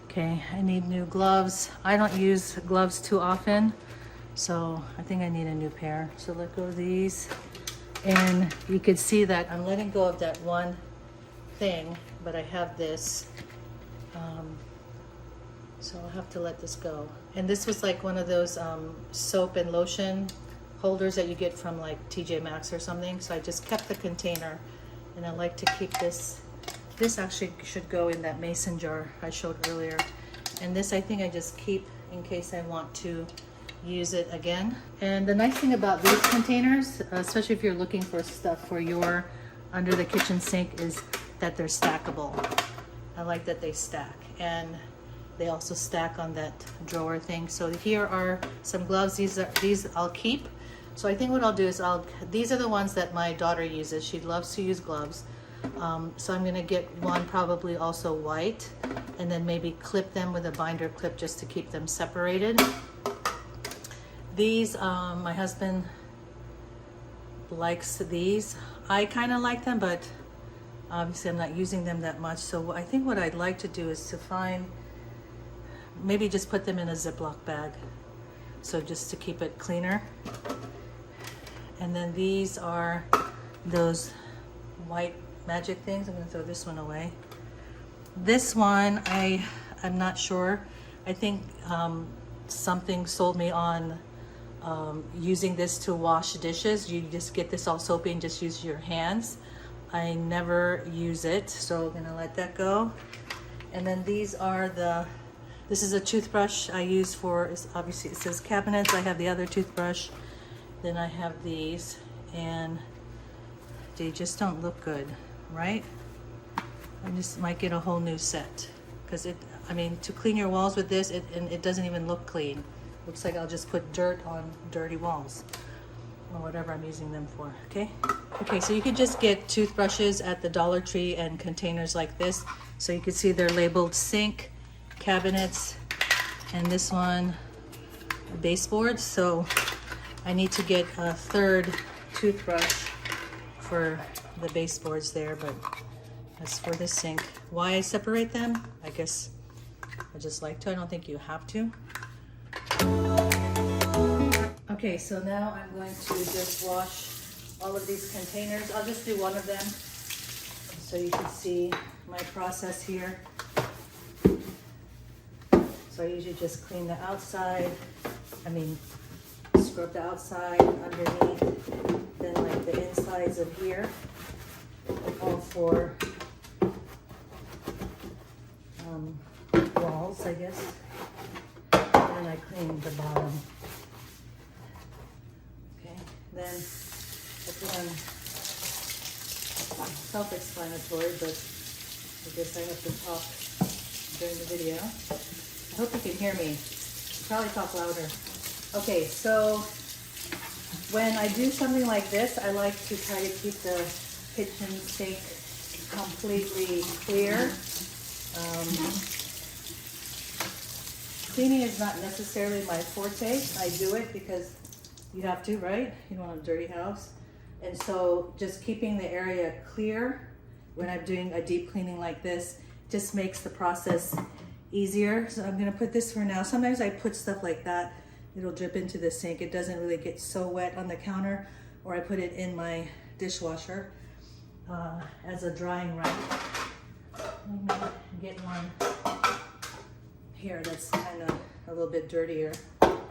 Okay, I need new gloves. I don't use gloves too often, so I think I need a new pair. So let go of these. And you could see that I'm letting go of that one thing, but I have this. So I'll have to let this go. And this was like one of those soap and lotion holders that you get from like TJ Maxx or something. So I just kept the container, and I like to keep this. This actually should go in that mason jar I showed earlier. And this I think I just keep in case I want to use it again. And the nice thing about these containers, especially if you're looking for stuff for your under the kitchen sink, is that they're stackable. I like that they stack, and they also stack on that drawer thing. So here are some gloves. These I'll keep. So I think what I'll do is these are the ones that my daughter uses. She loves to use gloves. So I'm gonna get one probably also white, and then maybe clip them with a binder clip just to keep them separated. These, my husband likes these. I kind of like them, but obviously I'm not using them that much. So I think what I'd like to do is to find, maybe just put them in a Ziploc bag. So just to keep it cleaner. And then these are those white magic things. I'm gonna throw this one away. This one, I'm not sure. I think something sold me on using this to wash dishes. You just get this all soapy and just use your hands. I never use it, so I'm gonna let that go. And then these are this is a toothbrush I use for, obviously it says cabinets. I have the other toothbrush. Then I have these, and they just don't look good, right? I just might get a whole new set, because to clean your walls with this, it doesn't even look clean. Looks like I'll just put dirt on dirty walls, or whatever I'm using them for, okay? Okay, so you could just get toothbrushes at the Dollar Tree and containers like this. So you can see they're labeled sink, cabinets, and this one, baseboards. So I need to get a third toothbrush for the baseboards there, but as for the sink, why I separate them, I guess I just like to. I don't think you have to. Okay, so now I'm going to just wash all of these containers. I'll just do one of them so you can see my process here. So I usually just clean the outside, scrub the outside, underneath, then like the insides of here, all four walls, I guess. And I clean the bottom. Okay, then I put on self-explanatory, but I guess I have to talk during the video. I hope you can hear me. I'll probably talk louder. Okay, so when I do something like this, I like to try to keep the kitchen sink completely clear. Cleaning is not necessarily my forte. I do it because you have to, right? You don't want a dirty house. And so just keeping the area clear when I'm doing a deep cleaning like this just makes the process easier. So I'm gonna put this for now. Sometimes I put stuff like that, it'll drip into the sink. It doesn't really get so wet on the counter, or I put it in my dishwasher as a drying rack. Let me get one here that's kind of a little bit dirtier.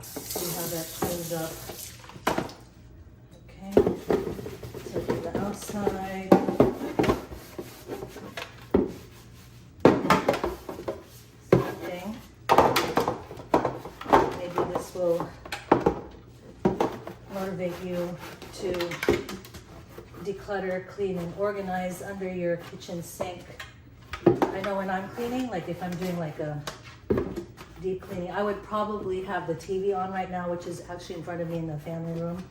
See how that cleans up. Okay, so do the outside. Same thing. Maybe this will motivate you to declutter, clean, and organize under your kitchen sink. I know when I'm cleaning, like if I'm doing like a deep cleaning, I would probably have the TV on right now, which is actually in front of me in the family room,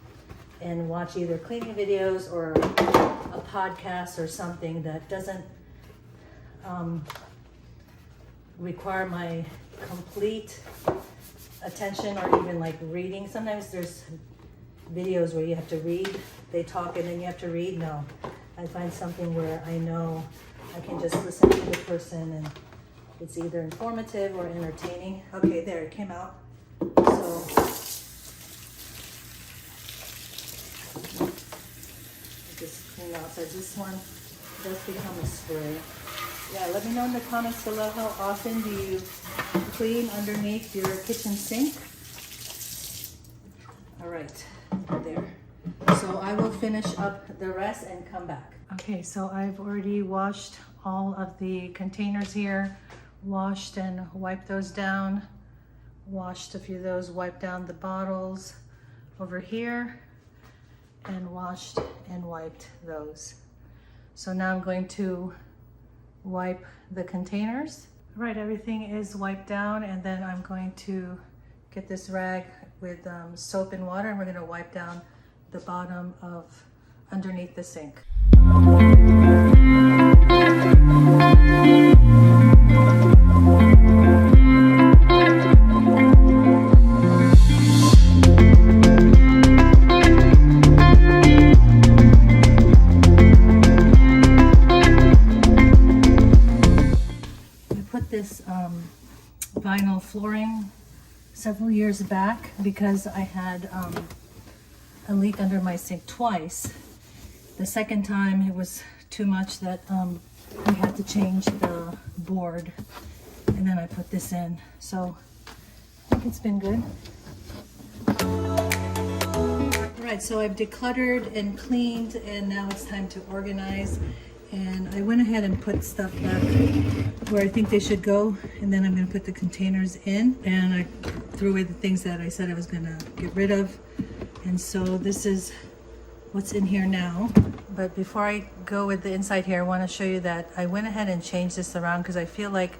and watch either cleaning videos or a podcast or something that doesn't require my complete attention, or even like reading. Sometimes there's videos where you have to read, they talk and then you have to read. No, I find something where I know I can just listen to the person and it's either informative or entertaining. Okay, there, it came out. So, just clean the outside. This one does become a spray. Yeah, let me know in the comments below, how often do you clean underneath your kitchen sink? All right, there. So I will finish up the rest and come back. Okay, so I've already washed all of the containers here, washed and wiped those down, washed a few of those, wiped down the bottles over here, and washed and wiped those. So now I'm going to wipe the containers. All right, everything is wiped down, and then I'm going to get this rag with soap and water, and we're going to wipe down the bottom of underneath the sink. This vinyl flooring several years back because I had a leak under my sink twice. The second time it was too much that we had to change the board, and then I put this in. So I think it's been good. Alright, so I've decluttered and cleaned, and now it's time to organize. And I went ahead and put stuff back where I think they should go, and then I'm going to put the containers in, and I threw away the things that I said I was going to get rid of. And so this is what's in here now. But before I go with the inside here, I want to show you that I went ahead and changed this around because I feel like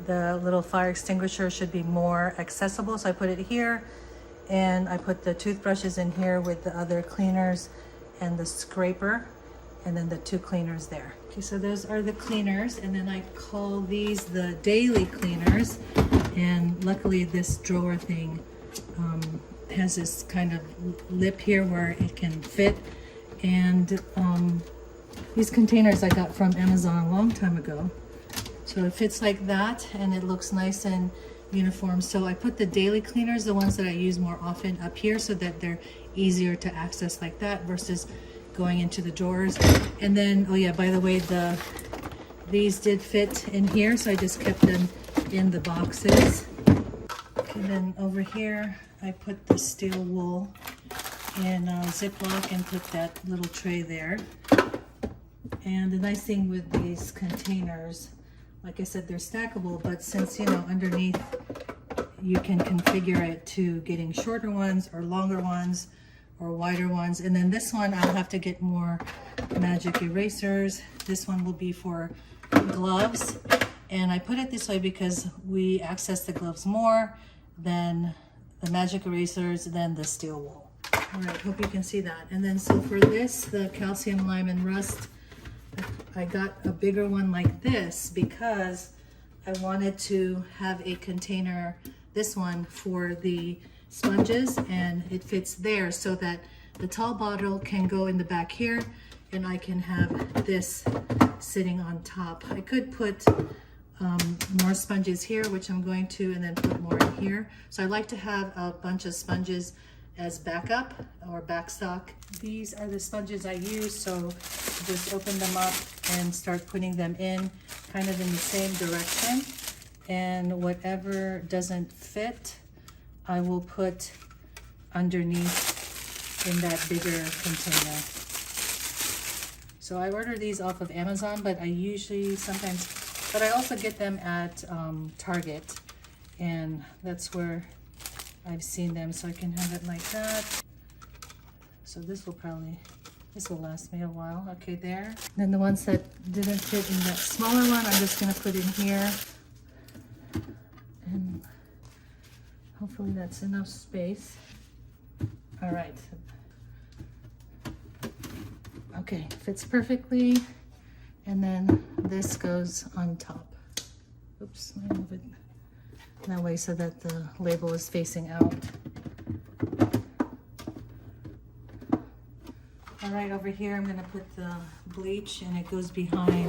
the little fire extinguisher should be more accessible. So I put it here, and I put the toothbrushes in here with the other cleaners and the scraper, and then the two cleaners there. Okay, so those are the cleaners, and then I call these the daily cleaners. And luckily this drawer thing has this kind of lip here where it can fit. And these containers I got from Amazon a long time ago. So it fits like that, and it looks nice and uniform. So I put the daily cleaners, the ones that I use more often, up here so that they're easier to access like that versus going into the drawers. And then, oh yeah, by the way, these did fit in here, so I just kept them in the boxes. And then over here, I put the steel wool in a Ziploc and put that little tray there. And the nice thing with these containers, like I said, they're stackable, but since, you know, underneath you can configure it to getting shorter ones or longer ones or wider ones. And then this one, I'll have to get more magic erasers. This one will be for gloves. And I put it this way because we access the gloves more than the magic erasers, than the steel wool. All right, hope you can see that. And then so for this, the calcium, lime, and rust, I got a bigger one like this because I wanted to have a container, this one, for the sponges, and it fits there so that the tall bottle can go in the back here and I can have this sitting on top. I could put more sponges here, which I'm going to, and then put more in here. So I like to have a bunch of sponges as backup or backstock. These are the sponges I use, so just open them up and start putting them in kind of in the same direction. And whatever doesn't fit, I will put underneath in that bigger container. So I order these off of Amazon, but I usually sometimes, but I also get them at Target, and that's where I've seen them, so I can have it like that. So this will last me a while. Okay, there. Then the ones that didn't fit in that smaller one, I'm just gonna put in here. And hopefully that's enough space. All right. Okay, fits perfectly. And then this goes on top. Oops, let me move it that way so that the label is facing out. All right, over here I'm gonna put the bleach, and it goes behind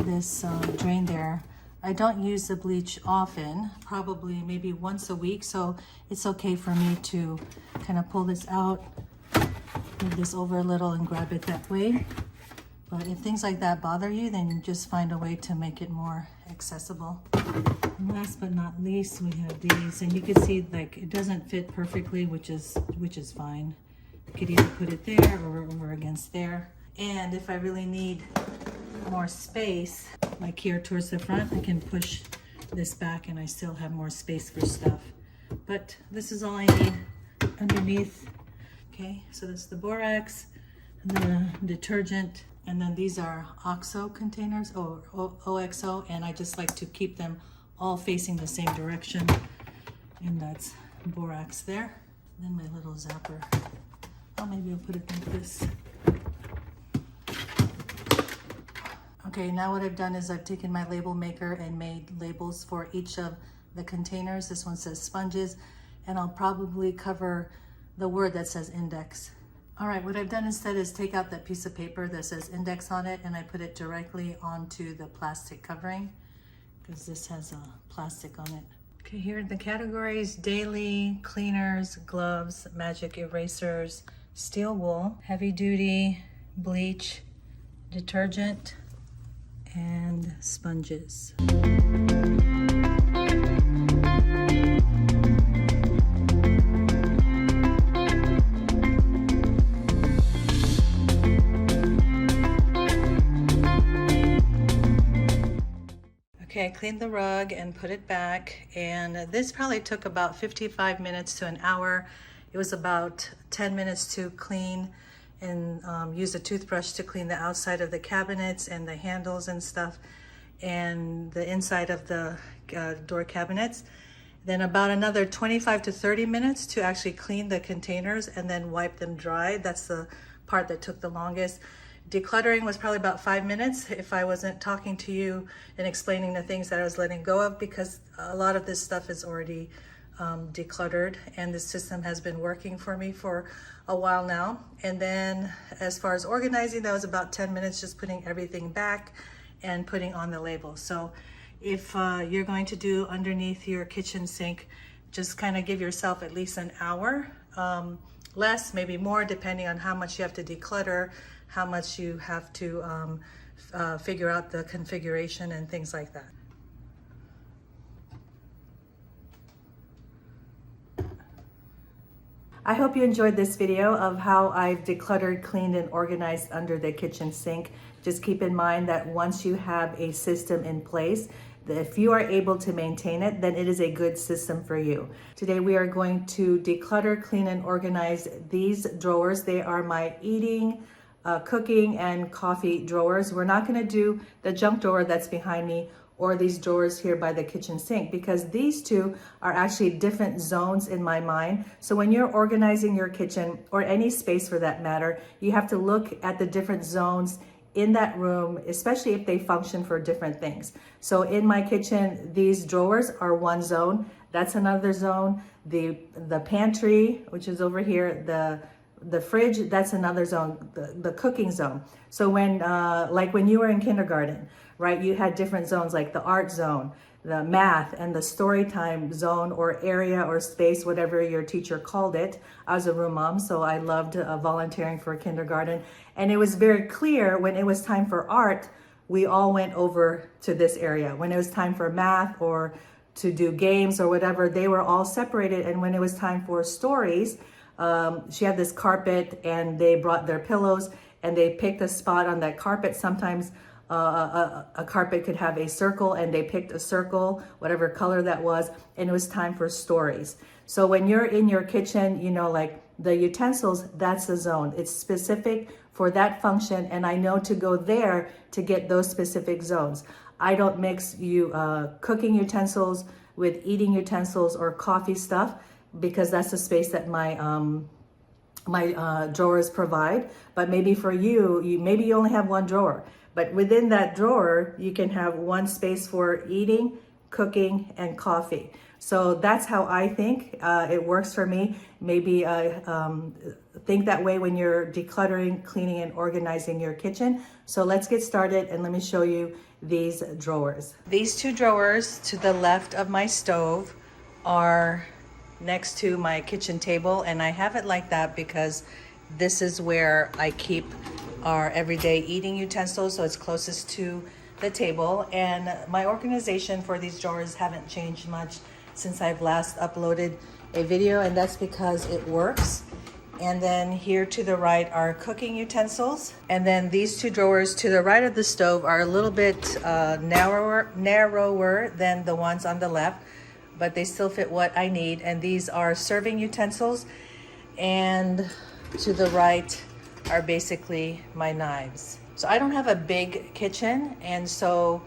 this drain there. I don't use the bleach often, probably maybe once a week, so it's okay for me to kind of pull this out, move this over a little and grab it that way. But if things like that bother you, then you just find a way to make it more accessible. And last but not least, we have these, and you can see like it doesn't fit perfectly, which is fine. You could either put it there or over against there. And if I really need more space, like here towards the front, I can push this back and I still have more space for stuff. But this is all I need underneath. Okay, so that's the borax, the detergent, and then these are OXO containers, or OXO, and I just like to keep them all facing the same direction. And that's borax there. Then my little zapper. Oh, maybe I'll put it like this. Okay, now what I've done is I've taken my label maker and made labels for each of the containers. This one says sponges, and I'll probably cover the word that says index. All right, what I've done instead is take out that piece of paper that says index on it, and I put it directly onto the plastic covering because this has a plastic on it. Okay, here are the categories: daily, cleaners, gloves, magic erasers, steel wool, heavy duty, bleach, detergent, and sponges. Okay, I cleaned the rug and put it back, and this probably took about 55 minutes to an hour. It was about 10 minutes to clean and use a toothbrush to clean the outside of the cabinets and the handles and stuff, and the inside of the door cabinets. Then about another 25 to 30 minutes to actually clean the containers and then wipe them dry. That's the part that took the longest. Decluttering was probably about 5 minutes if I wasn't talking to you and explaining the things that I was letting go of, because a lot of this stuff is already decluttered, and the system has been working for me for a while now. And then as far as organizing, that was about 10 minutes, just putting everything back and putting on the label. So if you're going to do underneath your kitchen sink, just kind of give yourself at least an hour, less, maybe more, depending on how much you have to declutter, how much you have to figure out the configuration and things like that. I hope you enjoyed this video of how I've decluttered, cleaned, and organized under the kitchen sink. Just keep in mind that once you have a system in place, that if you are able to maintain it, then it is a good system for you. Today we are going to declutter, clean, and organize these drawers. They are my eating, cooking, and coffee drawers. We're not gonna do the junk drawer that's behind me or these drawers here by the kitchen sink, because these two are actually different zones in my mind. So when you're organizing your kitchen, or any space for that matter, you have to look at the different zones in that room, especially if they function for different things. So in my kitchen, these drawers are one zone. That's another zone. The pantry, which is over here, the fridge, that's another zone, the cooking zone. So when, like when you were in kindergarten, right, you had different zones, like the art zone, the math, and the story time zone, or area or space, whatever your teacher called it. I was a room mom, so I loved volunteering for kindergarten. And it was very clear when it was time for art, we all went over to this area. When it was time for math or to do games or whatever, they were all separated. And when it was time for stories, she had this carpet and they brought their pillows and they picked a spot on that carpet. Sometimes a carpet could have a circle and they picked a circle, whatever color that was, and it was time for stories. So when you're in your kitchen, you know, like the utensils, that's the zone. It's specific for that function, and I know to go there to get those specific zones. I don't mix cooking utensils with eating utensils or coffee stuff, because that's the space that my drawers provide. But maybe for you, maybe you only have one drawer. But within that drawer, you can have one space for eating, cooking, and coffee. So that's how I think it works for me. Maybe think that way when you're decluttering, cleaning, and organizing your kitchen. So let's get started, and let me show you these drawers. These two drawers to the left of my stove are next to my kitchen table, and I have it like that because this is where I keep our everyday eating utensils, so it's closest to the table. And my organization for these drawers haven't changed much since I've last uploaded a video, and that's because it works. And then here to the right are cooking utensils, and then these two drawers to the right of the stove are a little bit narrower than the ones on the left, but they still fit what I need. And these are serving utensils, and to the right are basically my knives. So I don't have a big kitchen, and so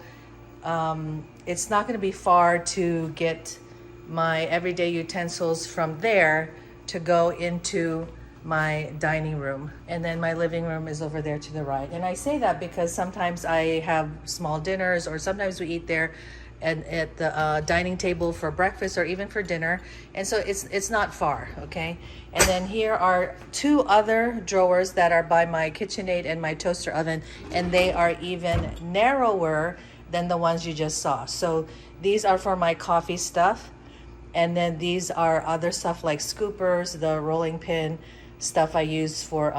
it's not going to be far to get my everyday utensils from there to go into my dining room, and then my living room is over there to the right. And I say that because sometimes I have small dinners, or sometimes we eat there at the dining table for breakfast or even for dinner, and so it's not far, okay? And then here are two other drawers that are by my KitchenAid and my toaster oven, and they are even narrower than the ones you just saw. So these are for my coffee stuff, and then these are other stuff like scoopers, the rolling pin stuff I use for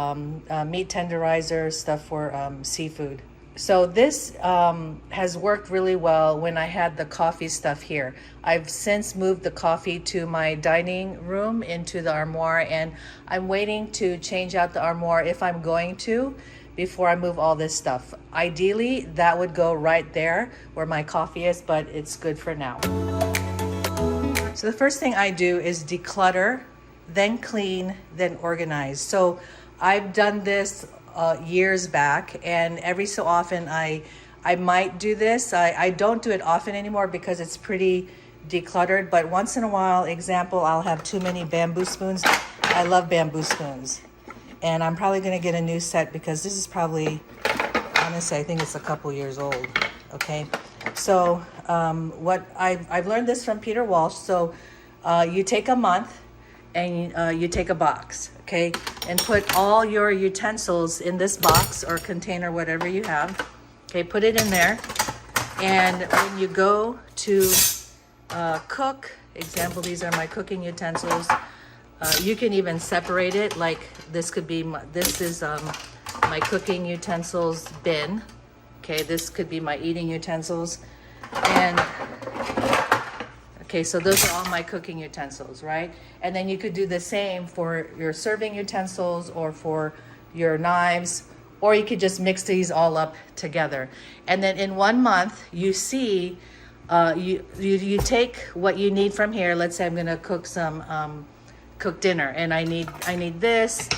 meat tenderizer, stuff for seafood. So this has worked really well when I had the coffee stuff here. I've since moved the coffee to my dining room into the armoire, and I'm waiting to change out the armoire if I'm going to before I move all this stuff. Ideally, that would go right there where my coffee is, but it's good for now. So the first thing I do is declutter, then clean, then organize. So I've done this years back, and every so often I might do this. I don't do it often anymore because it's pretty decluttered, but once in a while, example, I'll have too many bamboo spoons. I love bamboo spoons, and I'm probably gonna get a new set because this is probably, honestly, I think it's a couple years old, okay? So what I've learned this from Peter Walsh. So you take a month and you take a box, okay, and put all your utensils in this box or container, whatever you have, okay, put it in there, And when you go to cook, example, these are my cooking utensils. You can even separate it, like this could be, this is my cooking utensils bin. Okay, this could be my eating utensils. And okay, so those are all my cooking utensils, right? And then you could do the same for your serving utensils or for your knives, or you could just mix these all up together. And then in 1 month, you see, you take what you need from here. Let's say I'm gonna cook some, cook dinner, and I need this,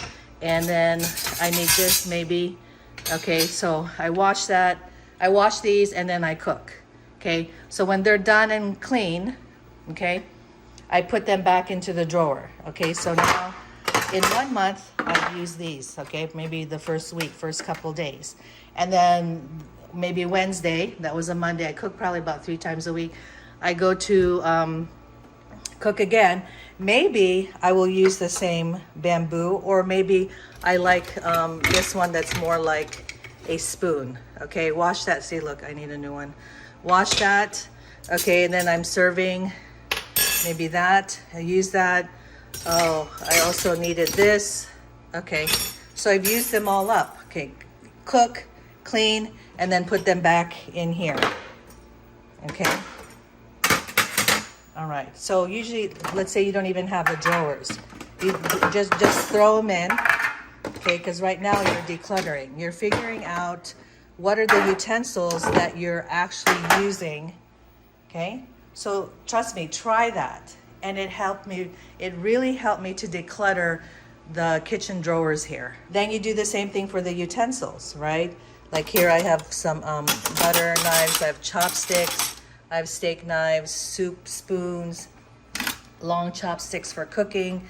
and then I need this maybe. Okay, so I wash these, and then I cook. Okay, so when they're done and clean, okay, I put them back into the drawer. Okay, so now in 1 month, I've used these, okay, maybe the first week, first couple days. And then maybe Wednesday, that was a Monday, I cook probably about 3 times a week. I go to cook again. Maybe I will use the same bamboo, or maybe I like this one that's more like a spoon. Okay, wash that. See, look, I need a new one. Wash that. Okay, and then I'm serving maybe that. I use that. Oh, I also needed this. Okay, so I've used them all up. Okay, cook, clean, and then put them back in here. Okay. All right, so usually, let's say you don't even have the drawers. You just throw them in, okay, because right now you're decluttering. You're figuring out what are the utensils that you're actually using, okay? So trust me, try that. And it really helped me to declutter the kitchen drawers here. Then you do the same thing for the utensils, right? Like here I have some butter knives, I have chopsticks, I have steak knives, soup spoons, long chopsticks for cooking,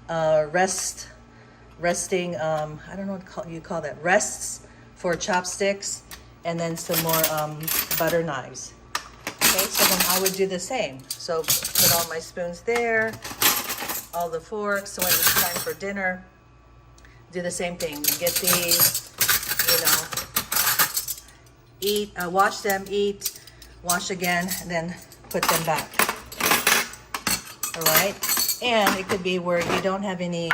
resting, I don't know what you call that, rests for chopsticks, and then some more butter knives. Okay, so then I would do the same. So put all my spoons there, all the forks, so when it's time for dinner, do the same thing. You get these, eat, wash them, eat, wash again, and then put them back. All right, and it could be where you don't have any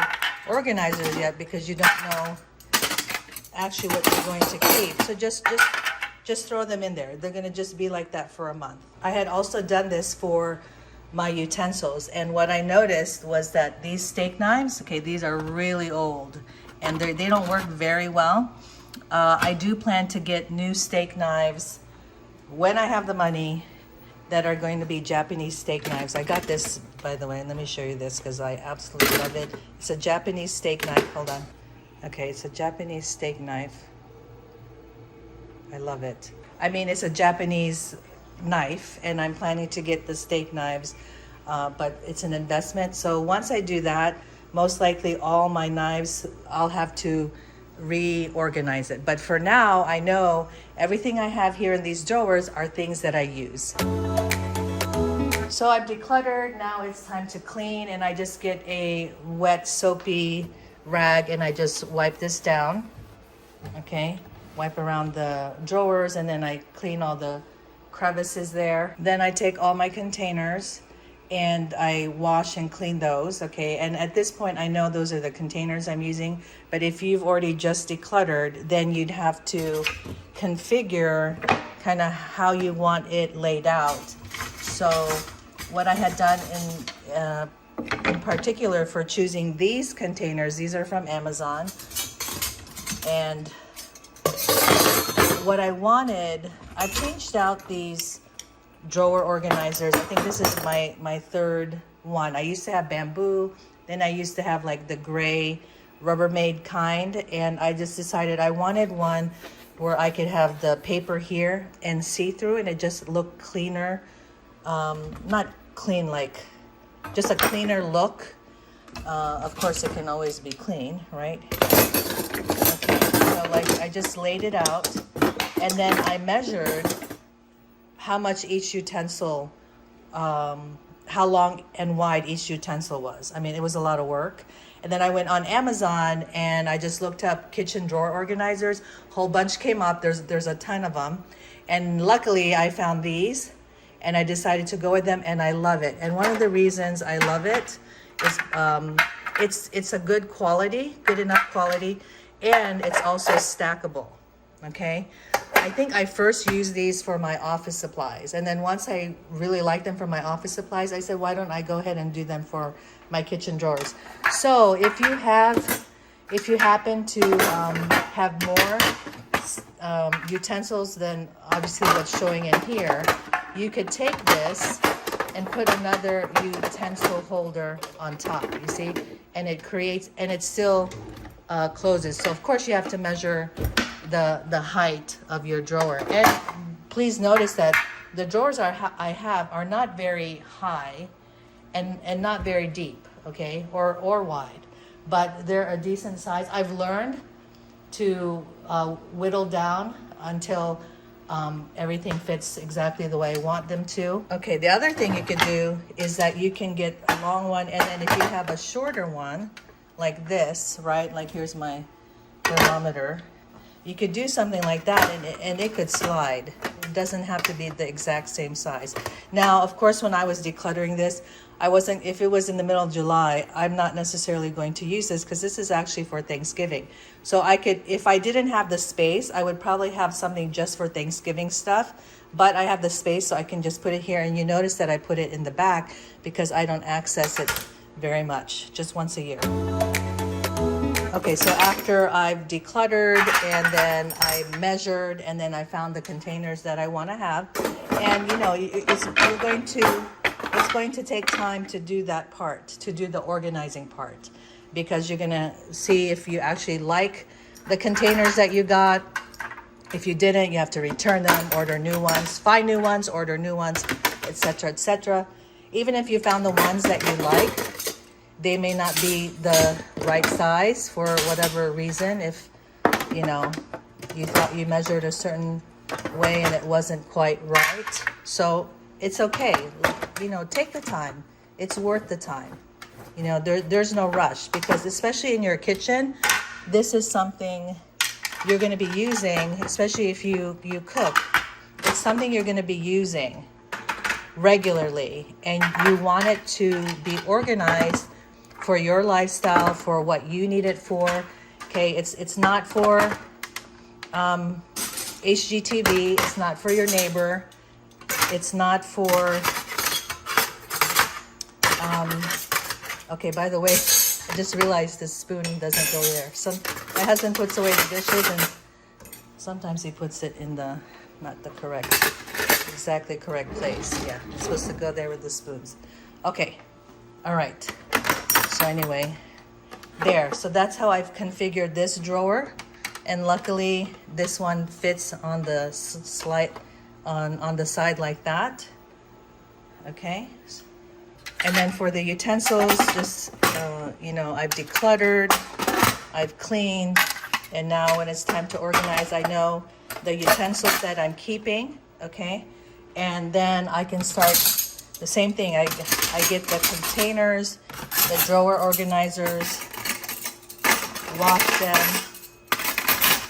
organizers yet because you don't know actually what you're going to keep. So just throw them in there. They're gonna just be like that for a month. I had also done this for my utensils, and what I noticed was that these steak knives, okay, these are really old and they don't work very well. I do plan to get new steak knives when I have the money that are going to be Japanese steak knives. I got this, by the way, and let me show you this because I absolutely love it. It's a Japanese steak knife. Hold on. Okay, it's a Japanese steak knife. I love it. I mean, it's a Japanese knife, and I'm planning to get the steak knives, but it's an investment. So once I do that, most likely all my knives, I'll have to reorganize it. But for now, I know everything I have here in these drawers are things that I use. So I've decluttered. Now it's time to clean, and I just get a wet, soapy rag, and I just wipe this down. Okay, wipe around the drawers, and then I clean all the crevices there. Then I take all my containers and I wash and clean those. Okay, and at this point I know those are the containers I'm using, but if you've already just decluttered, then you'd have to configure kind of how you want it laid out. So what I had done in particular for choosing these containers, these are from Amazon, and what I wanted, I changed out these drawer organizers. I think this is my third one. I used to have bamboo, then I used to have like the gray Rubbermaid kind, and I just decided I wanted one where I could have the paper here and see-through, and it just looked cleaner. Not clean, like just a cleaner look. Of course it can always be clean, right? Okay, so like I just laid it out, and then I measured how much each utensil, how long and wide each utensil was. I mean, it was a lot of work. And then I went on Amazon and I just looked up kitchen drawer organizers. Whole bunch came up. There's a ton of them. And luckily I found these and I decided to go with them, and I love it. And one of the reasons I love it is it's a good quality, good enough quality, and it's also stackable. Okay, I think I first used these for my office supplies, and then once I really liked them for my office supplies, I said, why don't I go ahead and do them for my kitchen drawers? So if you happen to have more utensils than obviously what's showing in here, you could take this and put another utensil holder on top, you see, and it creates, and it still closes. So of course you have to measure the height of your drawer. And please notice that the drawers I have are not very high and not very deep, okay, or wide, but they're a decent size. I've learned to whittle down until everything fits exactly the way I want them to. Okay, the other thing you could do is that you can get a long one, and then if you have a shorter one like this, right, like here's my thermometer, you could do something like that, and it could slide. It doesn't have to be the exact same size. Now, of course, when I was decluttering this, I wasn't, if it was in the middle of July, I'm not necessarily going to use this because this is actually for Thanksgiving. So I could, if I didn't have the space, I would probably have something just for Thanksgiving stuff, but I have the space, so I can just put it here. And you notice that I put it in the back because I don't access it very much, just once a year. Okay, so after I've decluttered and then I measured and then I found the containers that I want to have, and you know, it's going to take time to do that part, to do the organizing part, because you're gonna see if you actually like the containers that you got. If you didn't, you have to return them, order new ones, find new ones, order new ones, etc., etc. Even if you found the ones that you like, they may not be the right size for whatever reason. If, you know, you thought you measured a certain way and it wasn't quite right. So it's okay. You know, take the time. It's worth the time. You know, there's no rush, because especially in your kitchen, this is something you're going to be using, especially if you cook. It's something you're going to be using regularly, and you want it to be organized for your lifestyle, for what you need it for. Okay, it's not for HGTV, it's not for your neighbor, it's not for okay, by the way, I just realized this spoon doesn't go there. My husband puts away the dishes, and sometimes he puts it in the not the exactly correct place. Yeah, it's supposed to go there with the spoons. Okay, all right. So anyway, there. So that's how I've configured this drawer, and luckily this one fits on the slide on the side like that. Okay. And then for the utensils, just you know, I've decluttered, I've cleaned, and now when it's time to organize, I know the utensils that I'm keeping. Okay, and then I can start the same thing. I get the containers, the drawer organizers, wash them,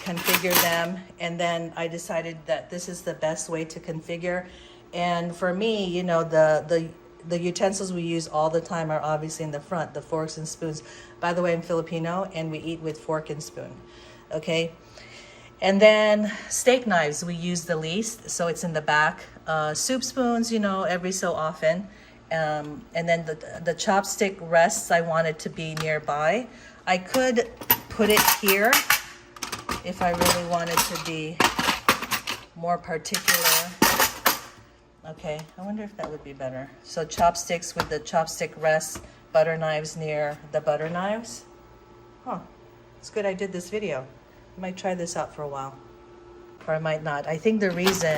configure them, and then I decided that this is the best way to configure. And for me, you know, the utensils we use all the time are obviously in the front, the forks and spoons. By the way, I'm Filipino and we eat with fork and spoon. Okay, and then steak knives we use the least, so it's in the back. Soup spoons, you know, every so often. And then the chopstick rests, I want it to be nearby. I could put it here if I really wanted to be more particular. Okay, I wonder if that would be better. So chopsticks with the chopstick rests, butter knives near the butter knives. Huh, it's good I did this video. I might try this out for a while, or I might not. I think the reason,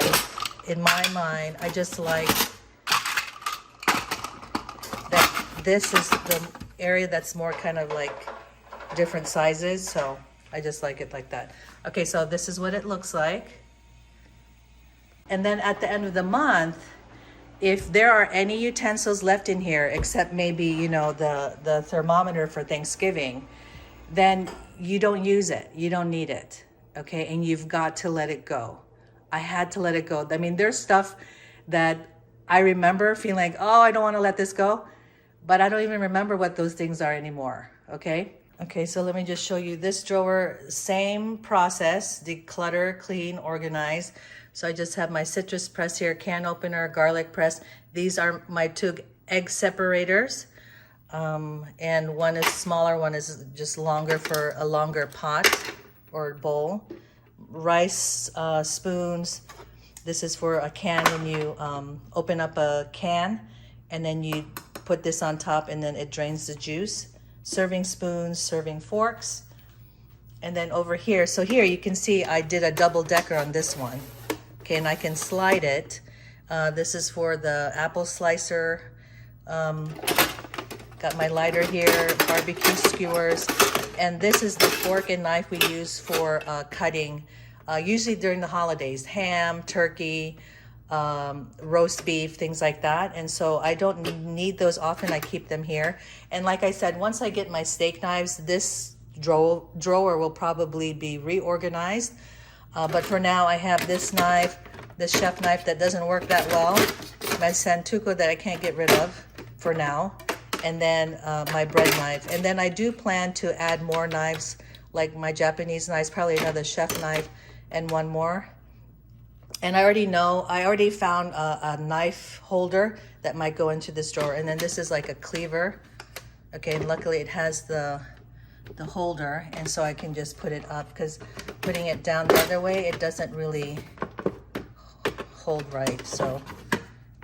in my mind, I just like that this is the area that's more kind of like different sizes, so I just like it like that. Okay, so this is what it looks like. And then at the end of the month, if there are any utensils left in here, except maybe, you know, the thermometer for Thanksgiving, then you don't use it. You don't need it, okay? And you've got to let it go. I had to let it go. I mean, there's stuff that I remember feeling like, oh, I don't want to let this go, but I don't even remember what those things are anymore, okay? Okay, so let me just show you this drawer, same process, declutter, clean, organize. So I just have my citrus press here, can opener, garlic press. These are my 2 egg separators. And one is smaller, one is just longer for a longer pot or bowl. Rice spoons. This is for a can when you open up a can and then you put this on top and then it drains the juice. Serving spoons, serving forks. And then over here, so here you can see I did a double decker on this one. Okay, and I can slide it. This is for the apple slicer. Got my lighter here, barbecue skewers. And this is the fork and knife we use for cutting, usually during the holidays, ham, turkey, roast beef, things like that. And so I don't need those often. I keep them here. And like I said, once I get my steak knives, this drawer will probably be reorganized. But for now, I have this knife, this chef knife that doesn't work that well, my Santoku that I can't get rid of for now, and then my bread knife. And then I do plan to add more knives, like my Japanese knives, probably another chef knife and one more. And I already found a knife holder that might go into this drawer. And then this is like a cleaver. Okay, and luckily it has the holder, and so I can just put it up, because putting it down the other way, it doesn't really hold right. So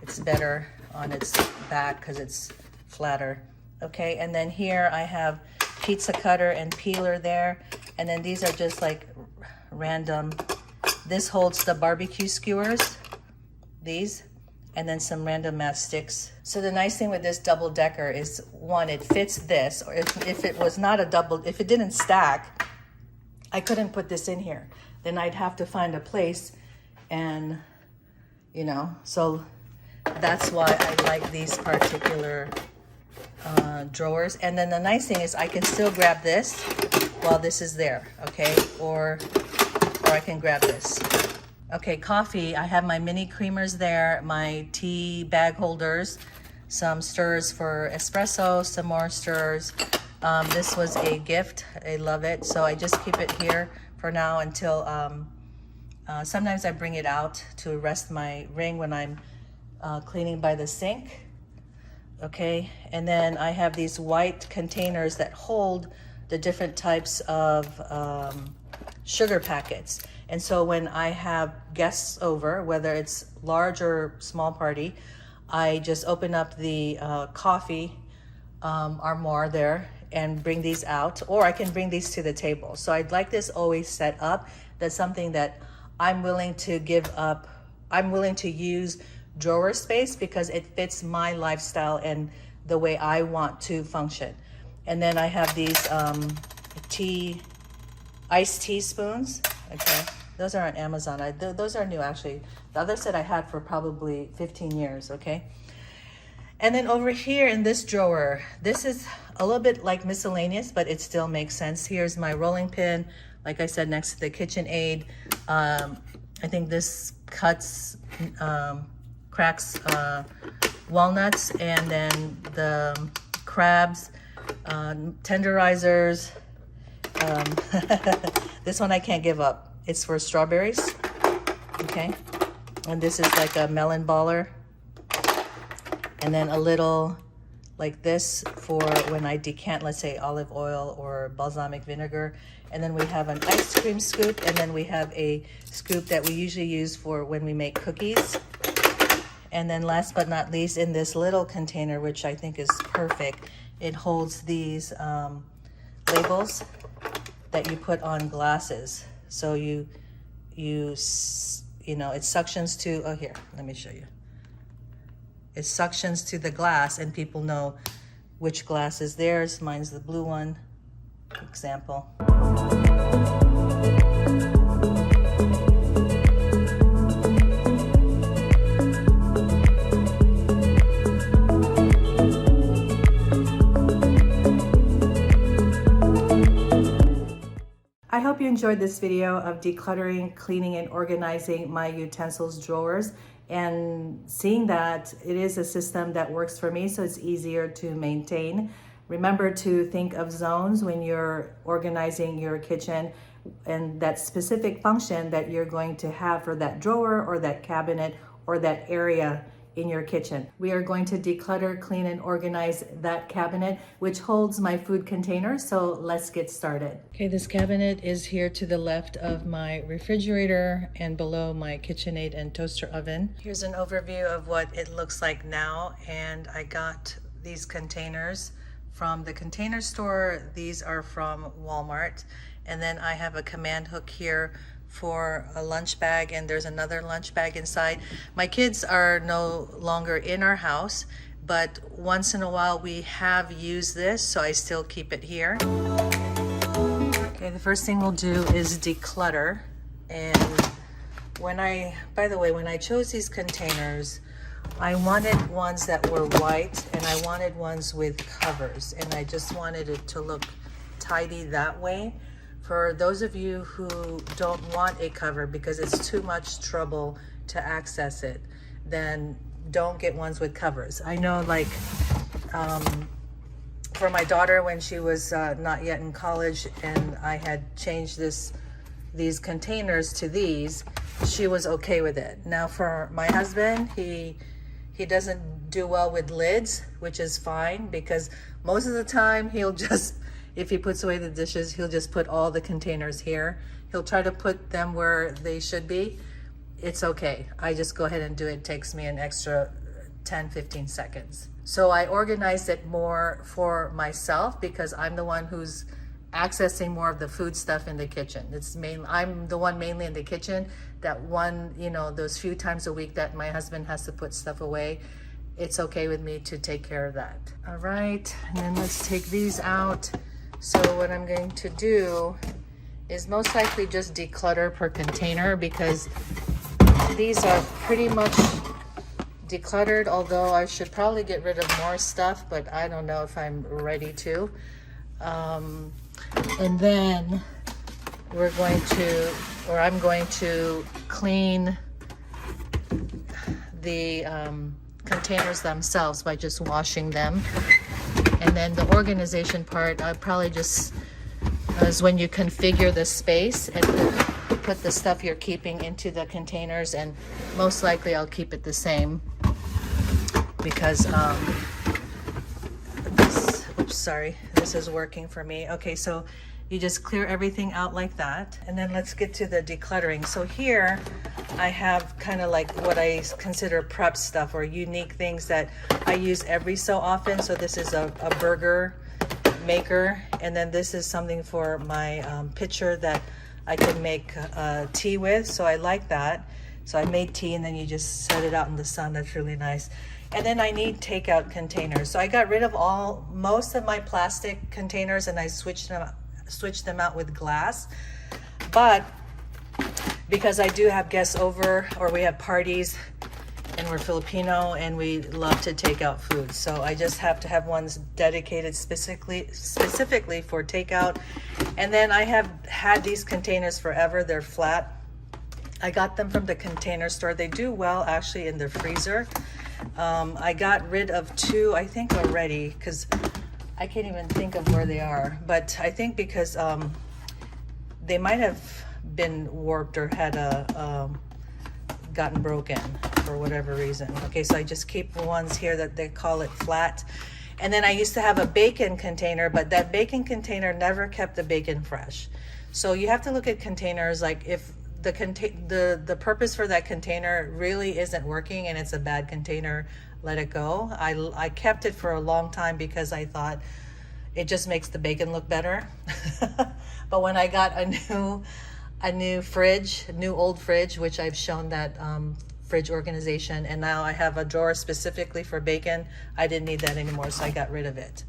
it's better on its back because it's flatter. Okay, and then here I have pizza cutter and peeler there. And then these are just like random. This holds the barbecue skewers, these, and then some random matchsticks. So the nice thing with this double decker is, one, it fits this, or if it was not a double, if it didn't stack, I couldn't put this in here. Then I'd have to find a place, and you know, so that's why I like these particular drawers. And then the nice thing is I can still grab this while this is there, okay? Or I can grab this. Okay, coffee, I have my mini creamers there, my tea bag holders, some stirrers for espresso, some more stirrers. This was a gift, I love it. So I just keep it here for now until, sometimes I bring it out to rest my ring when I'm cleaning by the sink. Okay, and then I have these white containers that hold the different types of sugar packets. And so when I have guests over, whether it's large or small party, I just open up the coffee armoire there and bring these out, or I can bring these to the table. So I'd like this always set up. That's something that I'm willing to give up. I'm willing to use drawer space because it fits my lifestyle and the way I want to function. And then I have these iced tea spoons. Okay, those are on Amazon. Those are new actually. The other set I had for probably 15 years, okay? And then over here in this drawer, this is a little bit like miscellaneous, but it still makes sense. Here's my rolling pin, like I said, next to the KitchenAid. I think this cracks walnuts, and then the crabs, tenderizers. This one I can't give up. It's for strawberries, okay? And this is like a melon baller. And then a little like this for when I decant, let's say, olive oil or balsamic vinegar. And then we have an ice cream scoop, and then we have a scoop that we usually use for when we make cookies. And then last but not least, in this little container, which I think is perfect, it holds these labels that you put on glasses. So you know, it suctions to, oh here, let me show you. It suctions to the glass and people know which glass is theirs. Mine's the blue one, example. I hope you enjoyed this video of decluttering, cleaning, and organizing my utensils drawers, and seeing that it is a system that works for me, so it's easier to maintain. Remember to think of zones when you're organizing your kitchen and that specific function that you're going to have for that drawer or that cabinet or that area in your kitchen. We are going to declutter, clean, and organize that cabinet, which holds my food containers. So let's get started. Okay, this cabinet is here to the left of my refrigerator and below my KitchenAid and toaster oven. Here's an overview of what it looks like now. And I got these containers from the Container Store. These are from Walmart. And then I have a command hook here for a lunch bag, and there's another lunch bag inside. My kids are no longer in our house, but once in a while we have used this, so I still keep it here. Okay, the first thing we'll do is declutter. And by the way, when I chose these containers, I wanted ones that were white and I wanted ones with covers, and I just wanted it to look tidy that way. For those of you who don't want a cover because it's too much trouble to access it, then don't get ones with covers. I know, like, for my daughter when she was not yet in college and I had changed these containers to these, she was okay with it. Now for my husband, he doesn't do well with lids, which is fine, because most of the time he'll just, if he puts away the dishes, he'll just put all the containers here. He'll try to put them where they should be. It's okay. I just go ahead and do it. It takes me an extra 10-15 seconds. So I organized it more for myself because I'm the one who's accessing more of the food stuff in the kitchen. I'm the one mainly in the kitchen. That one, those few times a week that my husband has to put stuff away, it's okay with me to take care of that. All right, and then let's take these out. So what I'm going to do is most likely just declutter per container because these are pretty much decluttered, although I should probably get rid of more stuff, but I don't know if I'm ready to. And then I'm going to clean the containers themselves by just washing them. And then the organization part, I probably just, is when you configure the space and put the stuff you're keeping into the containers, and most likely I'll keep it the same because this is working for me. Okay, so you just clear everything out like that, and then let's get to the decluttering. So here I have kind of like what I consider prep stuff or unique things that I use every so often. So this is a burger maker, and then this is something for my pitcher that I can make tea with, so I like that. So I made tea and then you just set it out in the sun. That's really nice. And then I need takeout containers, so I got rid of most of my plastic containers and I switched them out with glass. But because I do have guests over, or we have parties, and we're Filipino and we love to take out food, so I just have to have ones dedicated specifically for takeout. And then I have had these containers forever. They're flat. I got them from the Container Store. They do well actually in the freezer. I got rid of 2, I think, already, because I can't even think of where they are, but I think because they might have been warped or had gotten broken for whatever reason. Okay, so I just keep the ones here that they call it flat. And then I used to have a bacon container, but that bacon container never kept the bacon fresh. So you have to look at containers, like if the purpose for that container really isn't working and it's a bad container, let it go. I kept it for a long time because I thought it just makes the bacon look better. But when I got a new old fridge, which I've shown that fridge organization, and now I have a drawer specifically for bacon, I didn't need that anymore, so I got rid of it.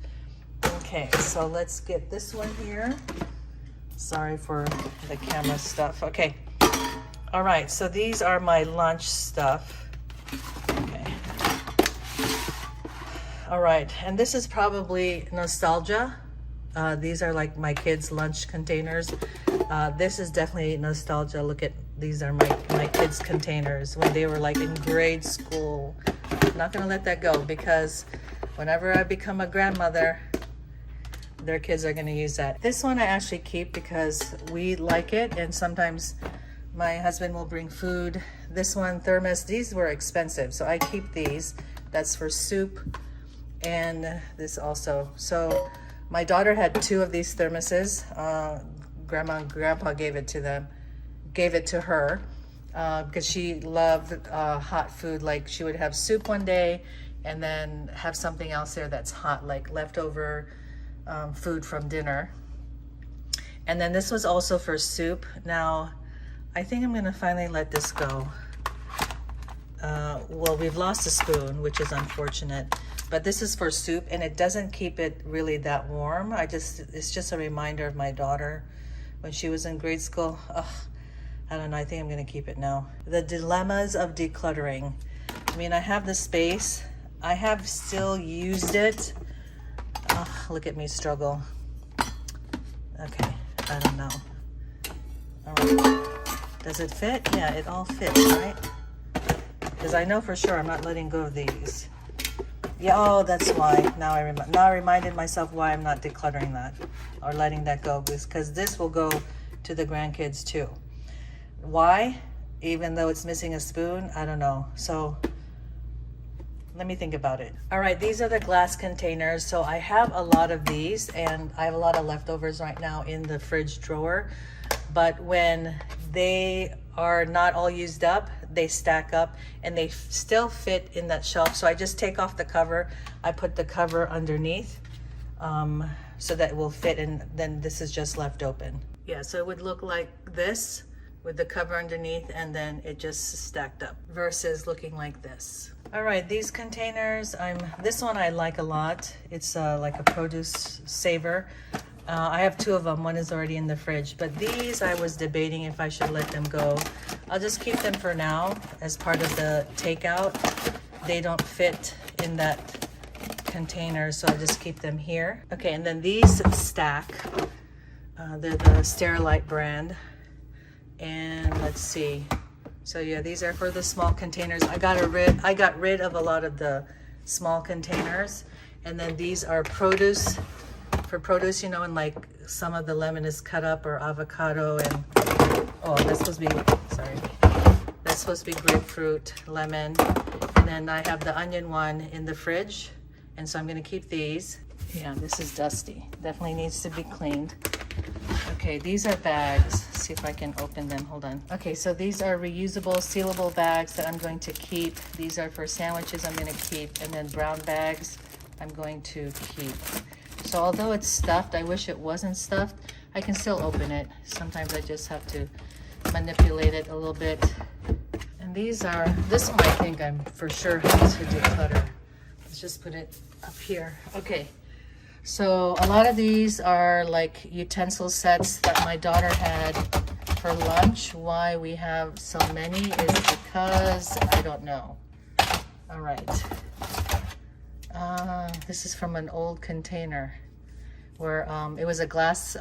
Okay, so let's get this one here. Sorry for the camera stuff. Okay. All right, so these are my lunch stuff. Okay. All right, and this is probably nostalgia These are like my kids' lunch containers. This is definitely nostalgia. Look at, these are my kids' containers when they were like in grade school. I'm not gonna let that go, because whenever I become a grandmother, their kids are gonna use that. This one I actually keep because we like it, and sometimes my husband will bring food. This one, thermos, these were expensive, so I keep these. That's for soup, and this also. So my daughter had 2 of these thermoses. Grandma and Grandpa gave it to her because she loved hot food. Like she would have soup one day and then have something else there that's hot, like leftover food from dinner. And then this was also for soup. Now, I think I'm gonna finally let this go. Well, we've lost a spoon, which is unfortunate, but this is for soup, and it doesn't keep it really that warm. It's just a reminder of my daughter when she was in grade school. Ugh, I don't know, I think I'm gonna keep it now. The dilemmas of decluttering. I mean, I have the space. I have still used it. Ugh, look at me struggle. Okay, I don't know. All right, does it fit? Yeah, it all fits, right? Because I know for sure I'm not letting go of these. Yeah, oh, that's why. Now I reminded myself why I'm not decluttering that or letting that go, because this will go to the grandkids too. Why? Even though it's missing a spoon, I don't know. So let me think about it. All right, these are the glass containers. So I have a lot of these, and I have a lot of leftovers right now in the fridge drawer. But when they are not all used up, they stack up, and they still fit in that shelf. So I just take off the cover. I put the cover underneath so that it will fit, and then this is just left open. Yeah, so it would look like this with the cover underneath, and then it just stacked up versus looking like this. All right, these containers, this one I like a lot. It's like a produce saver. I have 2 of them. One is already in the fridge, but these I was debating if I should let them go. I'll just keep them for now as part of the takeout. They don't fit in that container, so I'll just keep them here. Okay, and then these stack. They're the Sterilite brand. And let's see. So yeah, these are for the small containers. I got rid of a lot of the small containers, and then these are produce. For produce, you know, and like some of the lemon is cut up, or avocado, and oh, that's supposed to be, sorry, that's supposed to be grapefruit, lemon. And then I have the onion one in the fridge, and so I'm going to keep these. Yeah, this is dusty, definitely needs to be cleaned. Okay, these are bags. See if I can open them. Hold on. Okay, so these are reusable, sealable bags that I'm going to keep. These are for sandwiches I'm going to keep, and then brown bags I'm going to keep. So although it's stuffed, I wish it wasn't stuffed, I can still open it. Sometimes I just have to manipulate it a little bit. And these are, this one I think I'm for sure have to declutter. Let's just put it up here. Okay, so a lot of these are like utensil sets that my daughter had for lunch. Why we have so many is because I don't know. All right. This is from an old container where it was a glass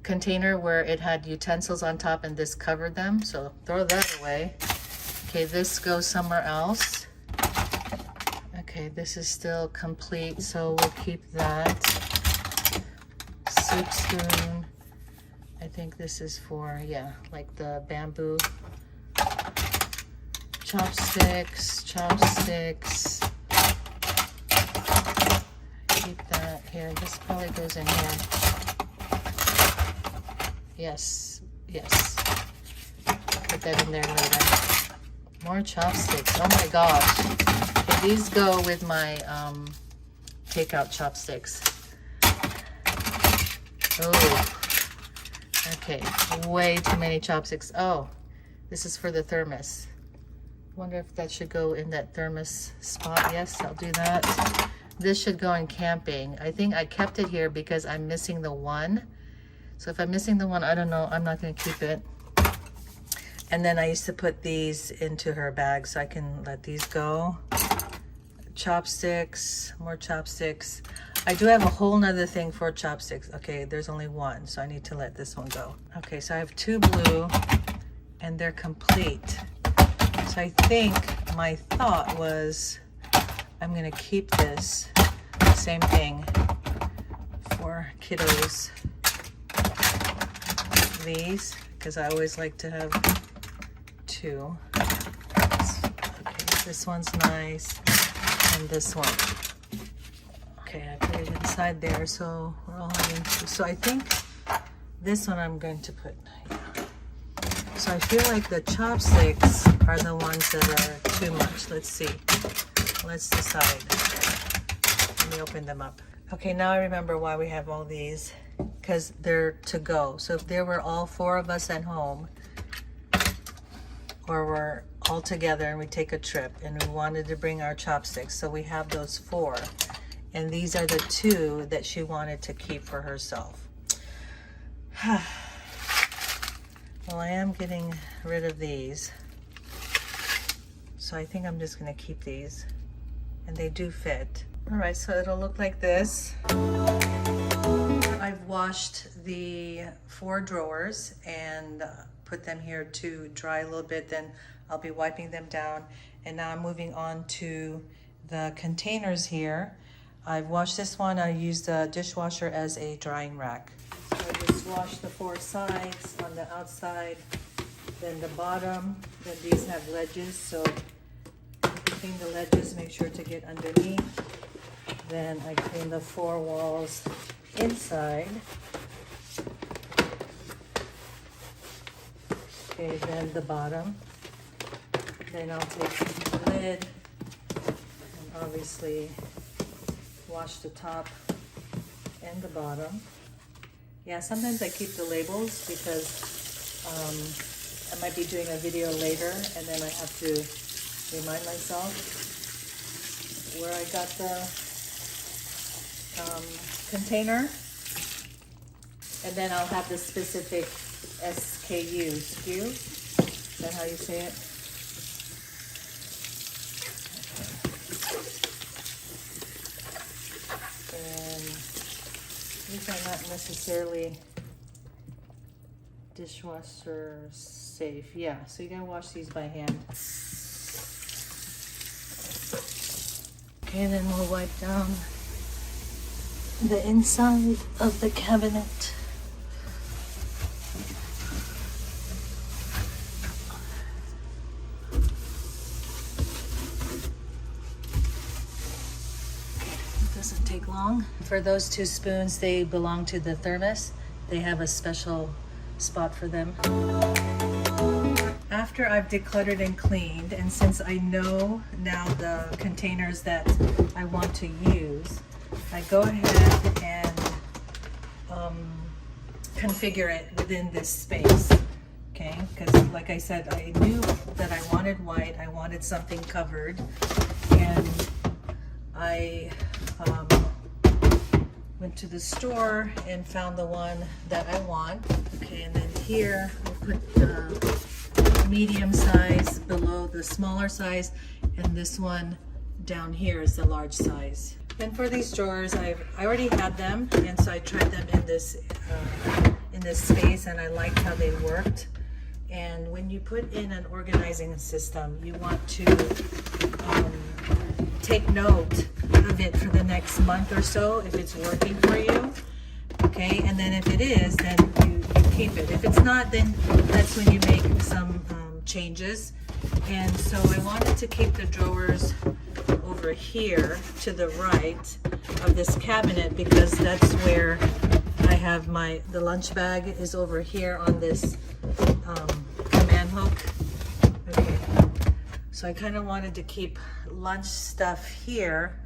container where it had utensils on top, and this covered them, so throw that away. Okay, this goes somewhere else. Okay, this is still complete, so we'll keep that. Soup spoon. I think this is for, yeah, like the bamboo. Chopsticks. Keep that here. This probably goes in here. Yes. Put that in there later. More chopsticks. Oh my gosh. Okay, these go with my takeout chopsticks. Oh. Okay. Way too many chopsticks. Oh, this is for the thermos. Wonder if that should go in that thermos spot. Yes, I'll do that. This should go in camping. I think I kept it here because I'm missing the one. So if I'm missing the one, I don't know. I'm not going to keep it. And then I used to put these into her bag, so I can let these go. Chopsticks, more chopsticks. I do have a whole nother thing for chopsticks. Okay, there's only one, so I need to let this one go. Okay, so I have 2 blue and they're complete. So I think my thought was I'm gonna keep this, same thing for kiddos. These, because I always like to have 2. Okay, this one's nice, and this one. Okay, I put it inside there, so we're all having 2. So I think this one I'm going to put, yeah. So I feel like the chopsticks are the ones that are too much. Let's see. Let's decide. Let me open them up. Okay, now I remember why we have all these, because they're to go. So if there were all 4 of us at home, or we're all together and we take a trip and we wanted to bring our chopsticks, so we have those 4. And these are the 2 that she wanted to keep for herself. Well, I am getting rid of these. So I think I'm just gonna keep these. And they do fit. All right, so it'll look like this. I've washed the 4 drawers and put them here to dry a little bit, then I'll be wiping them down. And now I'm moving on to the containers here. I've washed this one. I used the dishwasher as a drying rack. So I just washed the 4 sides on the outside, then the bottom. Then these have ledges, so clean the ledges, make sure to get underneath. Then I clean the 4 walls inside. Okay, then the bottom. Then I'll take the lid and obviously wash the top and the bottom. Yeah, sometimes I keep the labels because I might be doing a video later and then I have to remind myself where I got the container, and then I'll have the specific SKU. Is that how you say it? And these are not necessarily dishwasher safe. Yeah, so you gotta wash these by hand. Okay, then we'll wipe down the inside of the cabinet. It doesn't take long. For those 2 spoons, they belong to the thermos. They have a special spot for them. After I've decluttered and cleaned, and since I know now the containers that I want to use, I go ahead and configure it within this space, okay? Because like I said, I knew that I wanted white, I wanted something covered, and I went to the store and found the one that I want. Okay, and then here I put the medium size below the smaller size, and this one down here is the large size. And for these drawers, I already had them, and so I tried them in this space, and I liked how they worked. And when you put in an organizing system, you want to take note of it for the next month or so if it's working for you. Okay, and then if it is, then you keep it. If it's not, then that's when you make some changes. And so I wanted to keep the drawers over here to the right of this cabinet because that's where I have the lunch bag is over here on this command hook. Okay, so I kind of wanted to keep lunch stuff here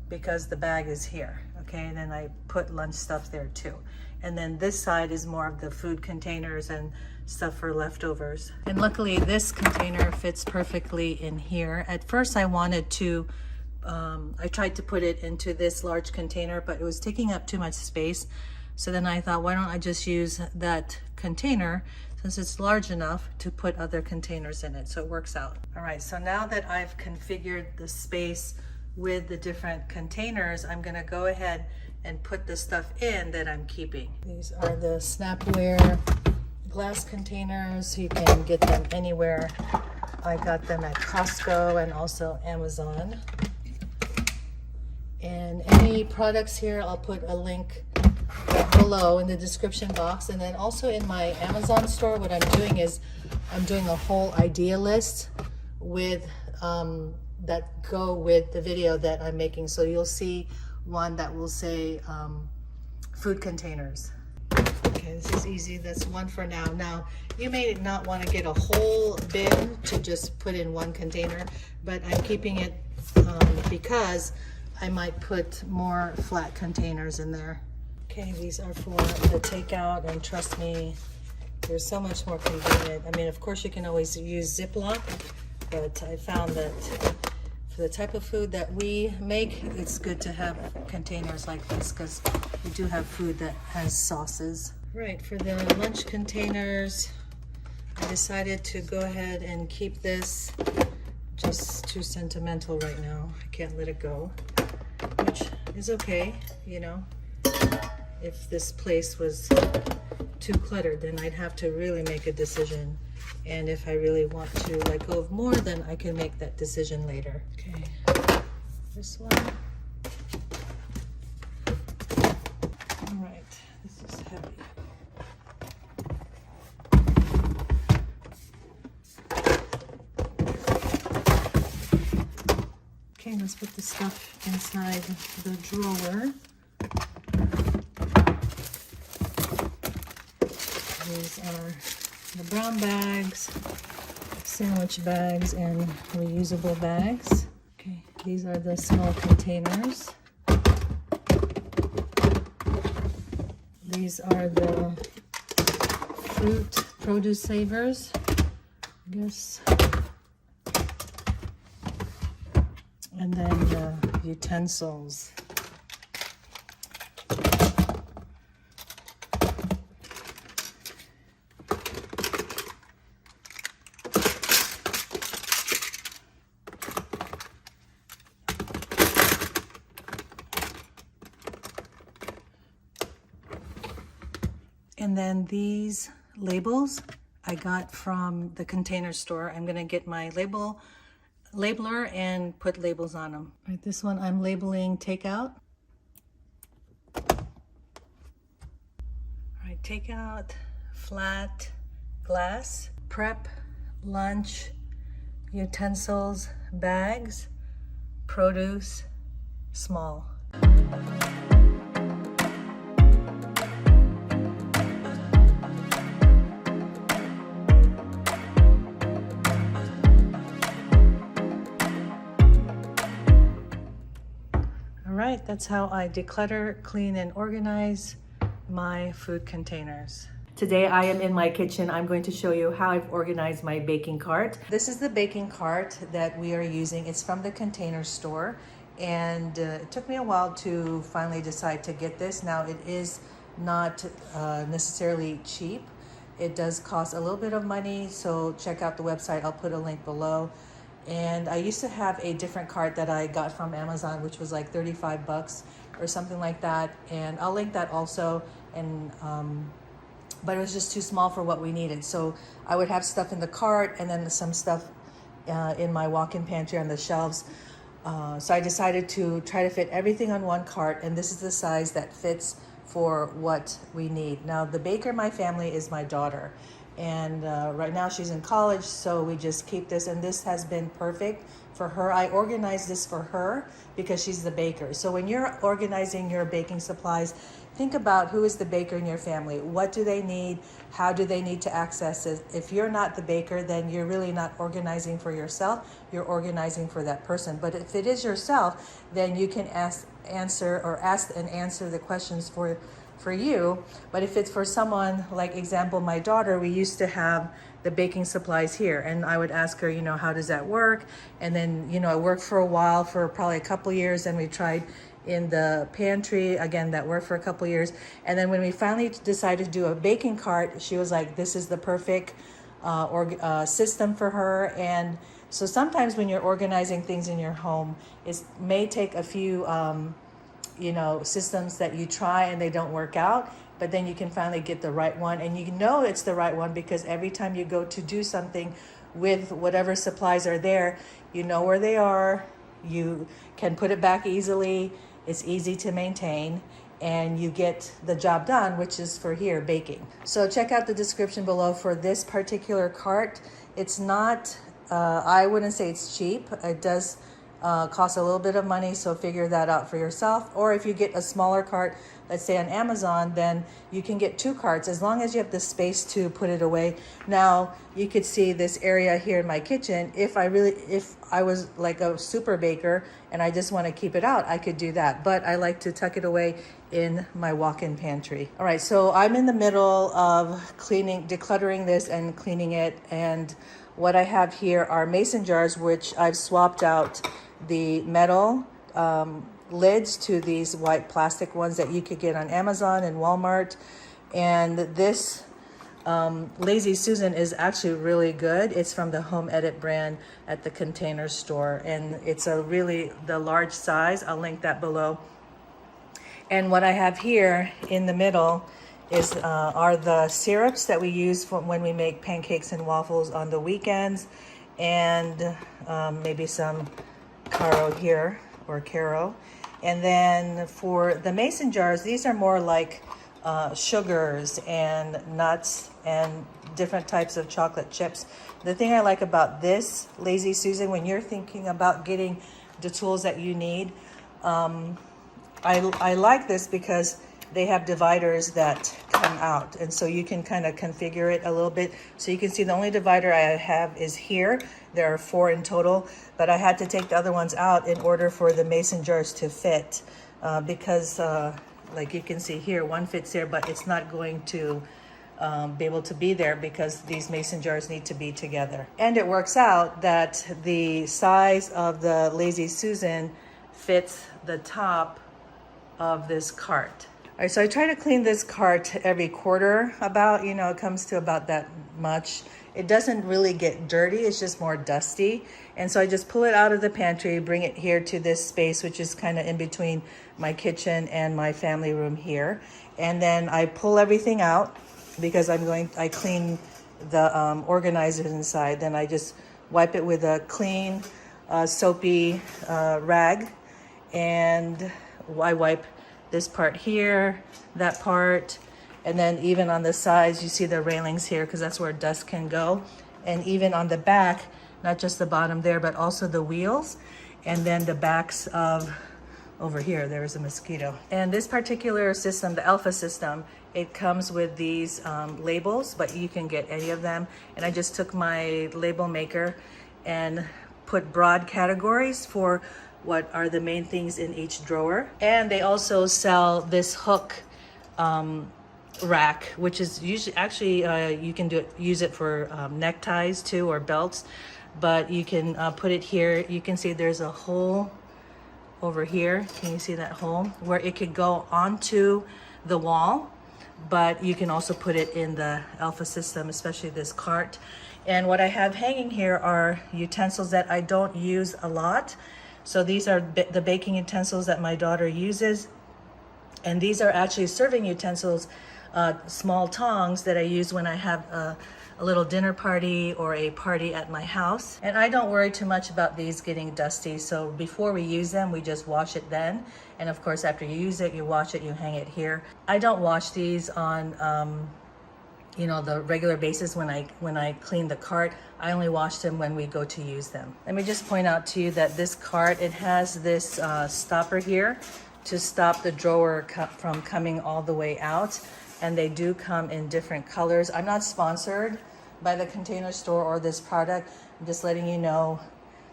because the bag is here. Okay, and then I put lunch stuff there too. And then this side is more of the food containers and stuff for leftovers. And luckily this container fits perfectly in here. At first I wanted to, I tried to put it into this large container, but it was taking up too much space. So then I thought, why don't I just use that container since it's large enough to put other containers in it, so it works out. All right, so now that I've configured the space with the different containers, I'm gonna go ahead and put the stuff in that I'm keeping. These are the Snapware glass containers. You can get them anywhere. I got them at Costco and also Amazon. And any products here, I'll put a link below in the description box. And then also in my Amazon store, what I'm doing is I'm doing a whole idea list with that go with the video that I'm making. So you'll see one that will say food containers. Okay, this is easy. That's one for now. Now, you may not want to get a whole bin to just put in one container, but I'm keeping it because I might put more flat containers in there. Okay, these are for the takeout, and trust me, they're so much more convenient. I mean, of course you can always use Ziploc, but I found that for the type of food that we make, it's good to have containers like this because we do have food that has sauces. Right, for the lunch containers, I decided to go ahead and keep this. Just too sentimental right now. I can't let it go, which is okay, you know. If this place was too cluttered, then I'd have to really make a decision. And if I really want to let go of more, then I can make that decision later. Okay, this one. All right, this is heavy. Okay, let's put the stuff inside the drawer. These are the brown bags, sandwich bags, and reusable bags. Okay, these are the small containers. These are the produce savers, I guess. And then the utensils. And then these labels I got from the Container Store. I'm gonna get my labeler and put labels on them. All right, this one I'm labeling takeout. All right, takeout, flat, glass, prep, lunch, utensils, bags, produce, small. Right, that's how I declutter, clean, and organize my food containers. Today I am in my kitchen. I'm going to show you how I've organized my baking cart. This is the baking cart that we are using. It's from the Container Store, and it took me a while to finally decide to get this. Now, it is not necessarily cheap. It does cost a little bit of money, so check out the website. I'll put a link below. And I used to have a different cart that I got from Amazon, which was like 35 bucks or something like that. And I'll link that also. And but it was just too small for what we needed. So I would have stuff in the cart and then some stuff in my walk-in pantry on the shelves. So I decided to try to fit everything on one cart. And this is the size that fits for what we need. Now, the baker in my family is my daughter. And right now she's in college, so we just keep this, and this has been perfect for her. I organized this for her because she's the baker. So when you're organizing your baking supplies, think about who is the baker in your family. What do they need? How do they need to access it? If you're not the baker, then you're really not organizing for yourself. You're organizing for that person. But if it is yourself, then you can ask and answer the questions for you. But if it's for someone, like example, my daughter, we used to have the baking supplies here, and I would ask her, how does that work? And then, it worked for a while, for probably a couple years, and we tried in the pantry, again, that worked for a couple years. And then when we finally decided to do a baking cart, she was like, this is the perfect system for her. And so sometimes when you're organizing things in your home, it may take a few you know, systems that you try and they don't work out, but then you can finally get the right one, and you know it's the right one because every time you go to do something with whatever supplies are there, you know where they are, you can put it back easily, it's easy to maintain, and you get the job done, which is for here, baking. So check out the description below for this particular cart. It's not, I wouldn't say it's cheap. It does cost a little bit of money, so figure that out for yourself. Or if you get a smaller cart, let's say on Amazon, then you can get 2 carts as long as you have the space to put it away. Now you could see this area here in my kitchen. If I was like a super baker and I just want to keep it out, I could do that, but I like to tuck it away in my walk-in pantry. All right, so I'm in the middle of decluttering this and cleaning it, and what I have here are mason jars, which I've swapped out the metal lids to these white plastic ones that you could get on Amazon and Walmart. And this Lazy Susan is actually really good. It's from the Home Edit brand at the Container Store, and it's the large size. I'll link that below. And what I have here in the middle are the syrups that we use for when we make pancakes and waffles on the weekends, and maybe some caro here, or caro. And then for the mason jars, these are more like sugars and nuts and different types of chocolate chips. The thing I like about this Lazy Susan, when you're thinking about getting the tools that you need, I like this because they have dividers that come out, and so you can kind of configure it a little bit. So you can see the only divider I have is here. There are 4 in total, but I had to take the other ones out in order for the mason jars to fit, because like you can see here, one fits here, but it's not going to be able to be there because these mason jars need to be together. And it works out that the size of the Lazy Susan fits the top of this cart. All right, so I try to clean this cart every quarter about, you know, it comes to about that much. It doesn't really get dirty, it's just more dusty. And so I just pull it out of the pantry, bring it here to this space, which is kind of in between my kitchen and my family room here. And then I pull everything out because I clean the organizers inside. Then I just wipe it with a clean, soapy rag, and I wipe this part here, that part, and then even on the sides, you see the railings here because that's where dust can go. And even on the back, not just the bottom there, but also the wheels, and then the backs of, over here, there's a mosquito. And this particular system, the Alpha system, it comes with these labels, but you can get any of them. And I just took my label maker and put broad categories for what are the main things in each drawer. And they also sell this hook rack, which is usually actually you can use it for neckties too, or belts, but you can put it here. You can see there's a hole over here. Can you see that hole where it could go onto the wall? But you can also put it in the Alpha system, especially this cart. And what I have hanging here are utensils that I don't use a lot. So these are the baking utensils that my daughter uses. And these are actually serving utensils, small tongs that I use when I have a little dinner party or a party at my house. And I don't worry too much about these getting dusty. So before we use them, we just wash it then. And of course, after you use it, you wash it, you hang it here. I don't wash these on you know, the regular basis when I clean the cart. I only wash them when we go to use them. Let me just point out to you that this cart, it has this stopper here to stop the drawer from coming all the way out. And they do come in different colors. I'm not sponsored by the Container Store or this product. I'm just letting you know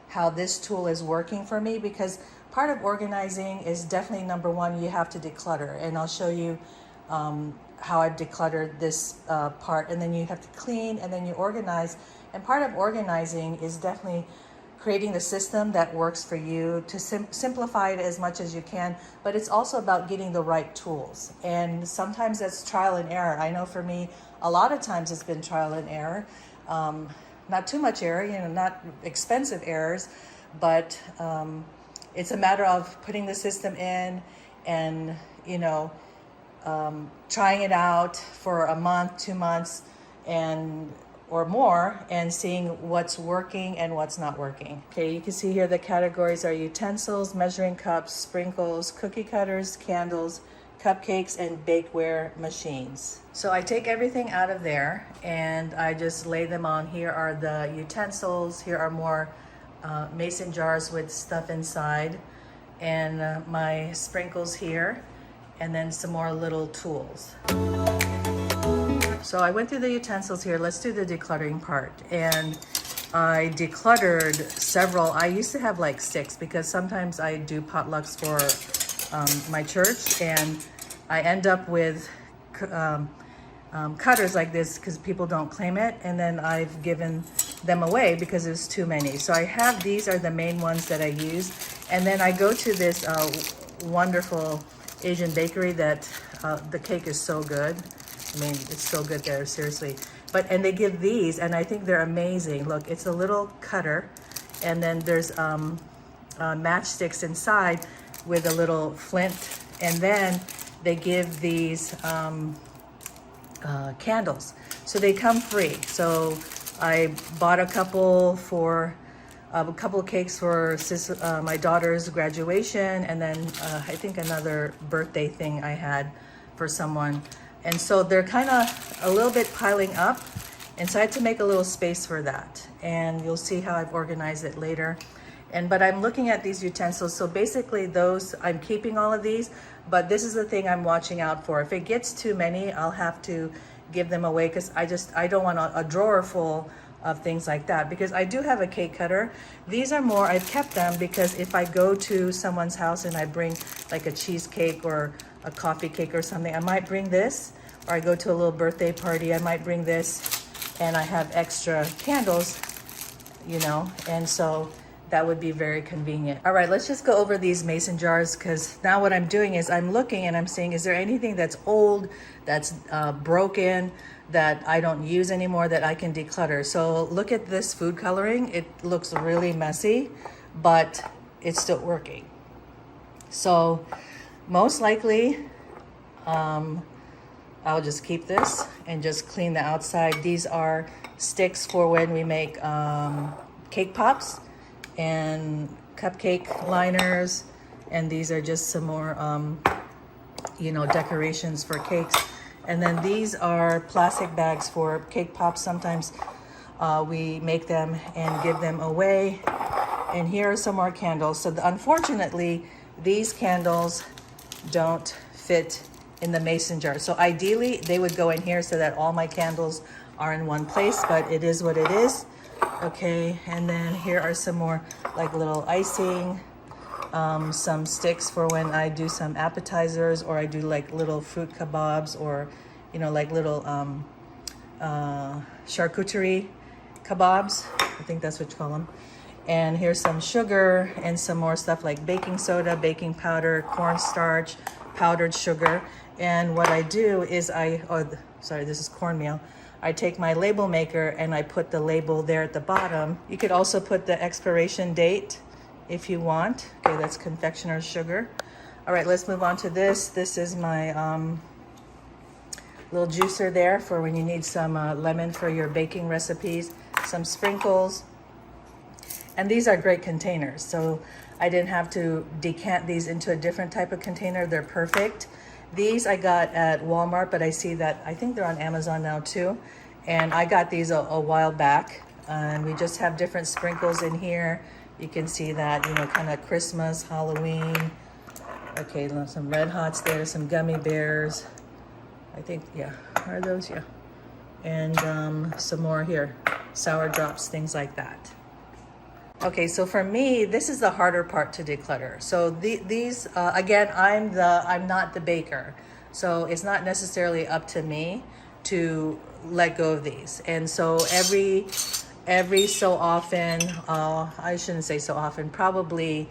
how this tool is working for me, because part of organizing is definitely, number one, you have to declutter. And I'll show you how I've decluttered this part, and then you have to clean, and then you organize. And part of organizing is definitely creating the system that works for you, to simplify it as much as you can, but it's also about getting the right tools. And sometimes that's trial and error. I know for me, a lot of times it's been trial and error. Not too much error, you know, not expensive errors, but it's a matter of putting the system in and, you know, trying it out for a month, 2 months, and or more, and seeing what's working and what's not working. Okay, you can see here the categories are utensils, measuring cups, sprinkles, cookie cutters, candles, cupcakes, and bakeware machines. So I take everything out of there and I just lay them on. Here are the utensils. Here are more mason jars with stuff inside, and my sprinkles here, and then some more little tools. So I went through the utensils here. Let's do the decluttering part. And I decluttered several. I used to have like 6 because sometimes I do potlucks for my church, and I end up with cutters like this because people don't claim it, and then I've given them away because there's too many. So I have, these are the main ones that I use, and then I go to this wonderful Asian bakery that the cake is so good. I mean, it's so good there, seriously. And they give these, and I think they're amazing. Look, it's a little cutter, and then there's matchsticks inside with a little flint, and then they give these candles. So they come free. So I bought a couple cakes for my daughter's graduation, and then I think another birthday thing I had for someone. And so they're kind of a little bit piling up, and so I had to make a little space for that. And you'll see how I've organized it later. But I'm looking at these utensils. So basically those, I'm keeping all of these, but this is the thing I'm watching out for. If it gets too many, I'll have to give them away, because I don't want a drawer full of things like that, because I do have a cake cutter. These are more, I've kept them because if I go to someone's house and I bring like a cheesecake or a coffee cake or something, I might bring this, or I go to a little birthday party, I might bring this, and I have extra candles, you know, and so that would be very convenient. All right, let's just go over these mason jars, because now what I'm doing is I'm looking and I'm seeing, is there anything that's old, that's broken, that I don't use anymore, that I can declutter? So look at this food coloring. It looks really messy, but it's still working. So most likely, I'll just keep this and just clean the outside. These are sticks for when we make cake pops and cupcake liners, and these are just some more you know, decorations for cakes. And then these are plastic bags for cake pops. Sometimes we make them and give them away. And here are some more candles. So unfortunately, these candles don't fit in the mason jar. So ideally they would go in here so that all my candles are in one place, but it is what it is. Okay, and then here are some more like little icing, some sticks for when I do some appetizers, or I do like little fruit kebabs, or, you know, like little charcuterie kebabs. I think that's what you call them. And here's some sugar and some more stuff like baking soda, baking powder, cornstarch, powdered sugar. And what I do is this is cornmeal. I take my label maker and I put the label there at the bottom. You could also put the expiration date if you want. Okay, that's confectioner's sugar. All right, let's move on to this. This is my little juicer there for when you need some lemon for your baking recipes, some sprinkles. And these are great containers. So I didn't have to decant these into a different type of container. They're perfect. These I got at Walmart, but I see that, I think they're on Amazon now too. And I got these a while back. And we just have different sprinkles in here. You can see that, you know, kind of Christmas, Halloween. Okay, some Red Hots there, some gummy bears. I think, yeah, are those? Yeah. And some more here, sour drops, things like that. Okay, so for me, this is the harder part to declutter. So these, again, I'm not the baker, so it's not necessarily up to me to let go of these. And so every so often, I shouldn't say so often, probably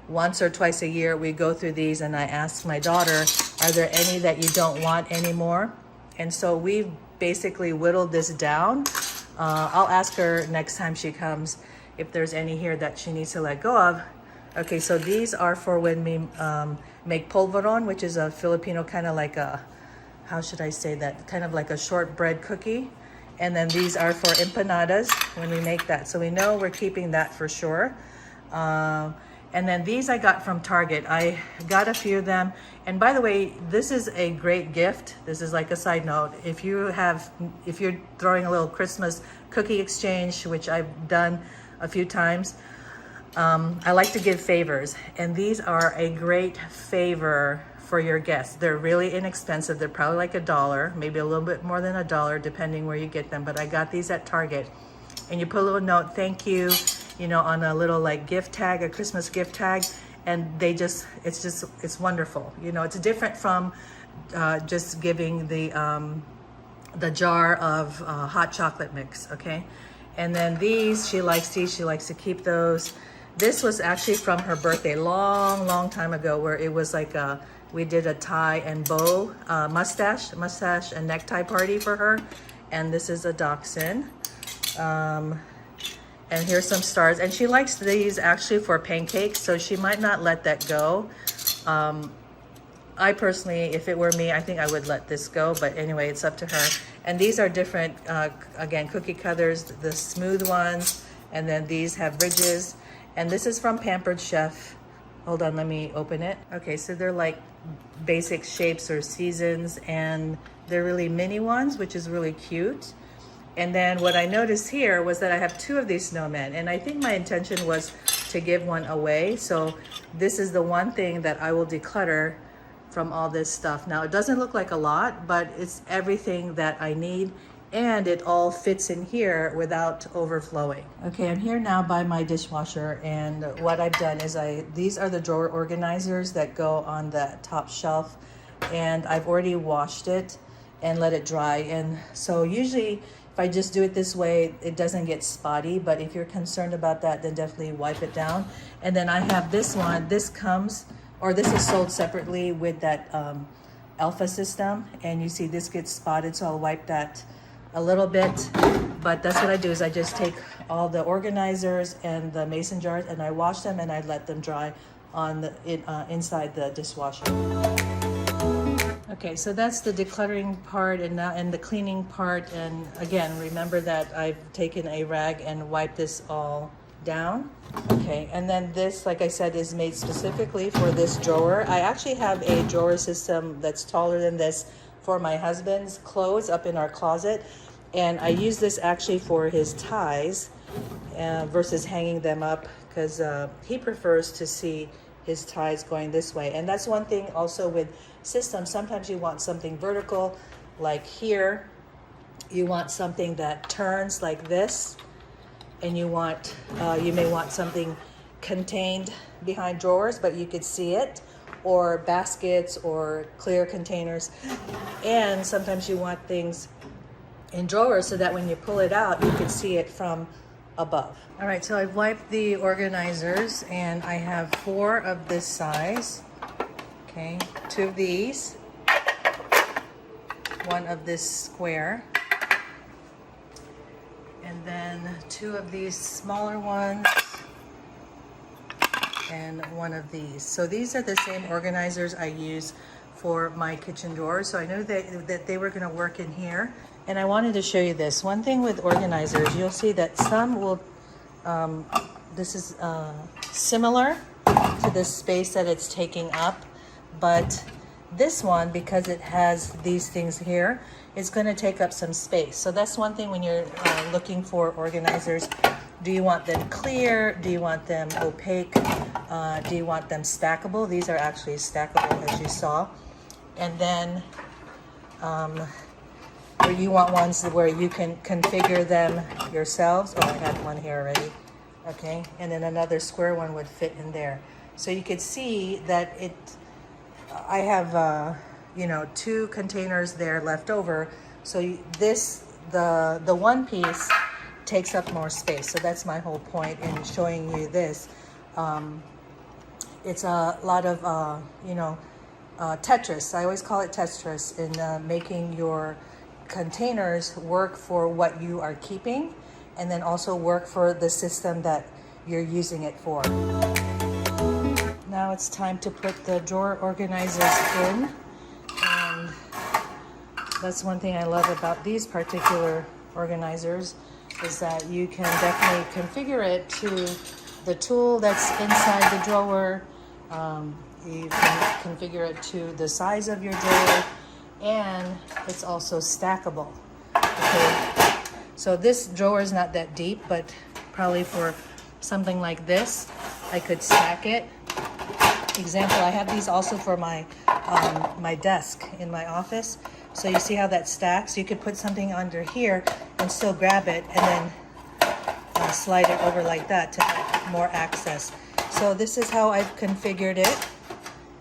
once or twice a year, we go through these and I ask my daughter, are there any that you don't want anymore? And so we've basically whittled this down. I'll ask her next time she comes if there's any here that she needs to let go of. Okay, so these are for when we make polvoron, which is a Filipino kind of like a, how should I say that, kind of like a shortbread cookie. And then these are for empanadas when we make that. So we know we're keeping that for sure. And then these I got from Target. I got a few of them. And by the way, this is a great gift. This is like a side note. If you're throwing a little Christmas cookie exchange, which I've done a few times, I like to give favors. And these are a great favor for your guests. They're really inexpensive. They're probably like $1, maybe a little bit more than $1, depending where you get them. But I got these at Target. And you put a little note, thank you, you know, on a little like gift tag, a Christmas gift tag. And it's wonderful. You know, it's different from just giving the jar of hot chocolate mix, okay? And then these, she likes to keep those. This was actually from her birthday, long time ago, where it was like we did a tie and bow, mustache and necktie party for her. And this is a dachshund. And here's some stars. And she likes these actually for pancakes, so she might not let that go. I personally, if it were me, I think I would let this go, but anyway, it's up to her. And these are different, again, cookie cutters, the smooth ones, and then these have ridges. And this is from Pampered Chef. Hold on, let me open it. Okay, so they're like basic shapes or seasons, and they're really mini ones, which is really cute. And then what I noticed here was that I have 2 of these snowmen, and I think my intention was to give one away. So this is the one thing that I will declutter from all this stuff. Now, it doesn't look like a lot, but it's everything that I need, and it all fits in here without overflowing. Okay, I'm here now by my dishwasher, and what I've done is these are the drawer organizers that go on the top shelf, and I've already washed it and let it dry. And so usually if I just do it this way, it doesn't get spotty, but if you're concerned about that, then definitely wipe it down. And then I have this one. This is sold separately with that Alpha system, and you see this gets spotted, so I'll wipe that a little bit. But that's what I do, is I just take all the organizers and the mason jars and I wash them and I let them dry on inside the dishwasher. Okay, so that's the decluttering part and the cleaning part. And again, remember that I've taken a rag and wiped this all down. Okay, and then this, like I said, is made specifically for this drawer. I actually have a drawer system that's taller than this for my husband's clothes up in our closet. And I use this actually for his ties versus hanging them up, because he prefers to see his ties going this way. And that's one thing also with systems. Sometimes you want something vertical, like here. You want something that turns like this, and you may want something contained behind drawers, but you could see it, or baskets or clear containers. And sometimes you want things in drawers so that when you pull it out, you can see it from above. All right, so I've wiped the organizers, and I have 4 of this size. Okay, 2 of these, 1 of this square, and then 2 of these smaller ones, and 1 of these. So these are the same organizers I use for my kitchen drawers. So I knew that they were going to work in here. And I wanted to show you this. One thing with organizers, you'll see that some will, this is similar to the space that it's taking up. But this one, because it has these things here, is going to take up some space. So that's one thing when you're looking for organizers. Do you want them clear? Do you want them opaque? Do you want them stackable? These are actually stackable, as you saw. And then or you want ones where you can configure them yourselves. Oh, I had one here already. Okay, and then another square one would fit in there. So you could see that I have 2 containers there left over. So the one piece takes up more space. So that's my whole point in showing you this. It's a lot of Tetris. I always call it Tetris in making your containers work for what you are keeping, and then also work for the system that you're using it for. now it's time to put the drawer organizers in. And that's one thing I love about these particular organizers, is that you can definitely configure it to the tool that's inside the drawer. You can configure it to the size of your drawer, and it's also stackable. Okay, so this drawer is not that deep, but probably for something like this, I could stack it. Example, I have these also for my my desk in my office. So you see how that stacks? You could put something under here and still grab it, and then slide it over like that to have more access. So this is how I've configured it.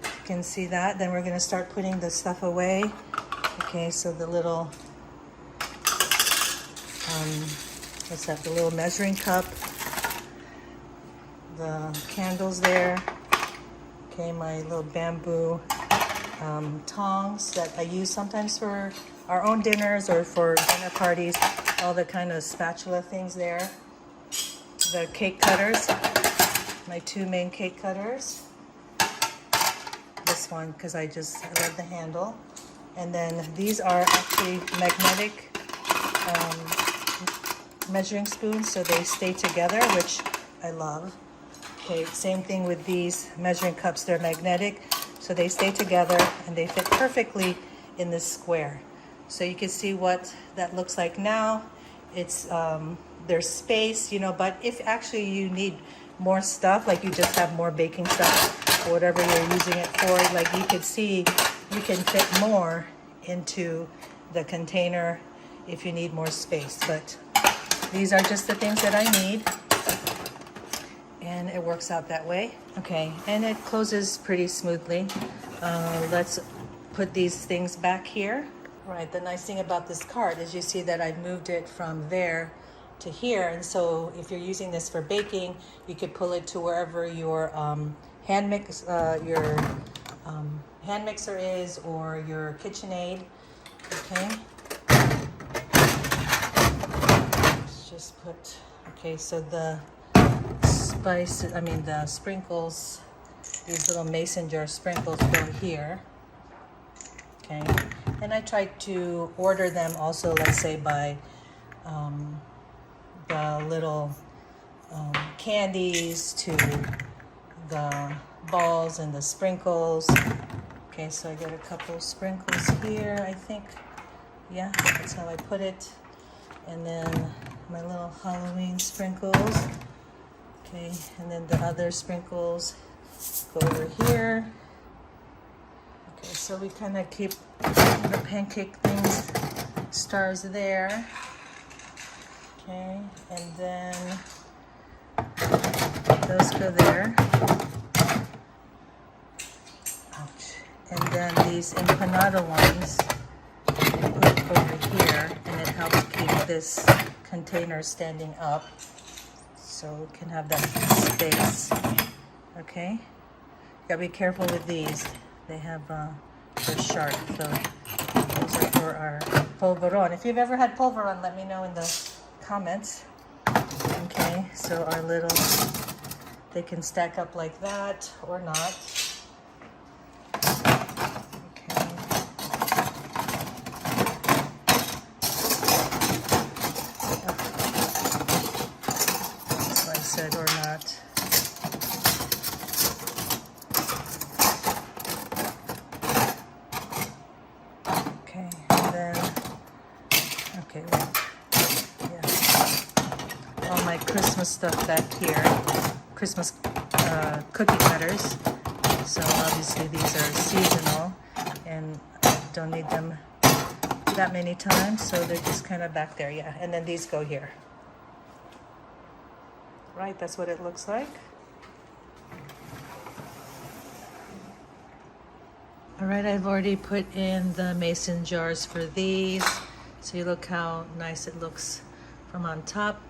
You can see that. Then we're going to start putting the stuff away. Okay, so the little, what's that? The little measuring cup, the candles there. Okay, my little bamboo tongs that I use sometimes for our own dinners or for dinner parties. All the kind of spatula things there. The cake cutters, my two main cake cutters. This one, because I love the handle. And then these are actually magnetic measuring spoons, so they stay together, which I love. Okay, same thing with these measuring cups. They're magnetic, so they stay together and they fit perfectly in this square. So you can see what that looks like now. It's there's space, you know, but if actually you need more stuff, like you just have more baking stuff or whatever you're using it for, like you could see you can fit more into the container if you need more space. But these are just the things that I need, and it works out that way. Okay, and it closes pretty smoothly. Let's put these things back here. Right, the nice thing about this cart is you see that I've moved it from there to here, and so if you're using this for baking, you could pull it to wherever your hand mixer is, or your KitchenAid. Okay, let's just put, okay, so the the sprinkles, these little mason jar sprinkles go here. Okay, and I tried to order them also, let's say by the little candies to the balls and the sprinkles. Okay, so I got a couple sprinkles here, I think. Yeah, that's how I put it. And then my little Halloween sprinkles. Okay, and then the other sprinkles go over here. Okay, so we kind of keep the pancake things, stars there. Okay, and then those go there. Ouch. And then these empanada ones put over here, and it helps keep this container standing up, so we can have that space. Okay, you gotta be careful with these. They have they're sharp, so those are for our polvoron. If you've ever had polvoron, let me know in the comments. Okay, so our little, they can stack up like that or not. Okay. That's what I said, or not. Okay, and then, okay, wait. All my Christmas stuff back here, Christmas cookie cutters. So obviously these are seasonal, and I don't need them that many times, so they're just kind of back there. Yeah, and then these go here. Right, that's what it looks like. All right, I've already put in the mason jars for these. So you look how nice it looks from on top.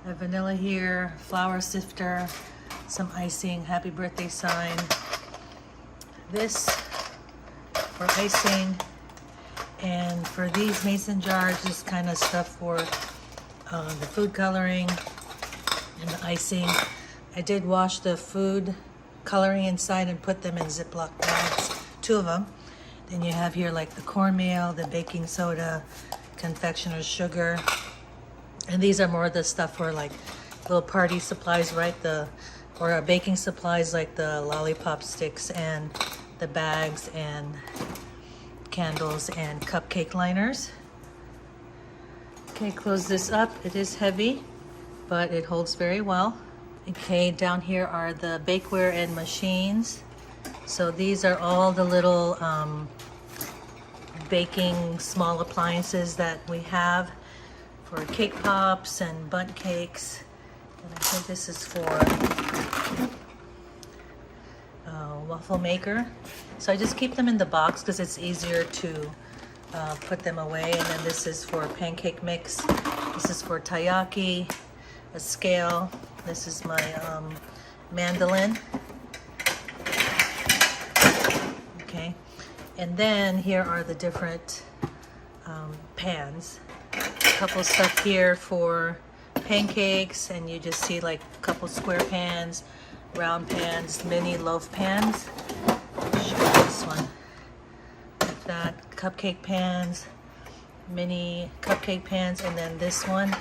I have vanilla here, flour sifter, some icing, happy birthday sign. This for icing, and for these mason jars, just kind of stuff for the food coloring and the icing. I did wash the food coloring inside and put them in Ziploc bags, 2 of them. Then you have here like the cornmeal, the baking soda, confectioner's sugar. And these are more the stuff for like little party supplies, right? Or baking supplies like the lollipop sticks and the bags and candles and cupcake liners. Okay, close this up. It is heavy, but it holds very well. Okay, down here are the bakeware and machines. So these are all the little baking small appliances that we have for cake pops and bundt cakes. And I think this is for waffle maker. So I just keep them in the box because it's easier to put them away. And then this is for pancake mix. This is for taiyaki, a scale. This is my mandolin. Okay, and then here are the different pans. A couple stuff here for pancakes, and you just see like a couple square pans, round pans, mini loaf pans. I'll show you this one. Like that, cupcake pans, mini cupcake pans, and then this one,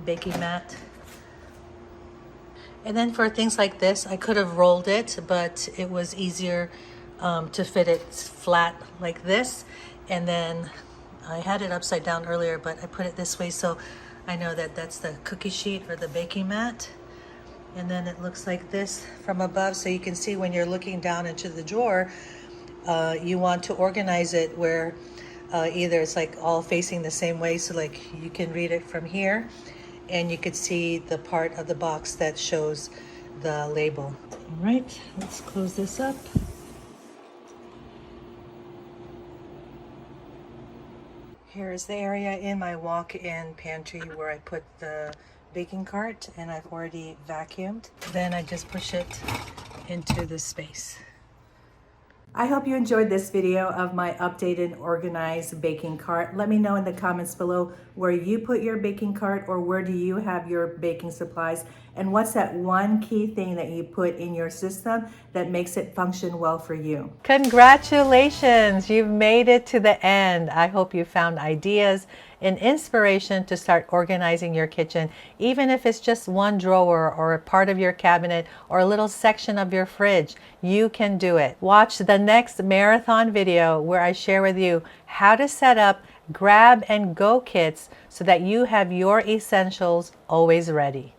baking mat. And then for things like this, I could have rolled it, but it was easier to fit it flat like this. And then I had it upside down earlier, but I put it this way so I know that that's the cookie sheet or the baking mat. And then it looks like this from above, so you can see when you're looking down into the drawer, you want to organize it where either it's like all facing the same way, so like you can read it from here, and you could see the part of the box that shows the label. All right, let's close this up. Here's the area in my walk-in pantry where I put the baking cart, and I've already vacuumed. Then I just push it into this space. I hope you enjoyed this video of my updated organized baking cart. Let me know in the comments below where you put your baking cart, or where do you have your baking supplies, and what's that one key thing that you put in your system that makes it function well for you. Congratulations, you've made it to the end. I hope you found ideas and inspiration to start organizing your kitchen, even if it's just one drawer or a part of your cabinet or a little section of your fridge. You can do it. Watch the next marathon video where I share with you how to set up grab and go kits so that you have your essentials always ready.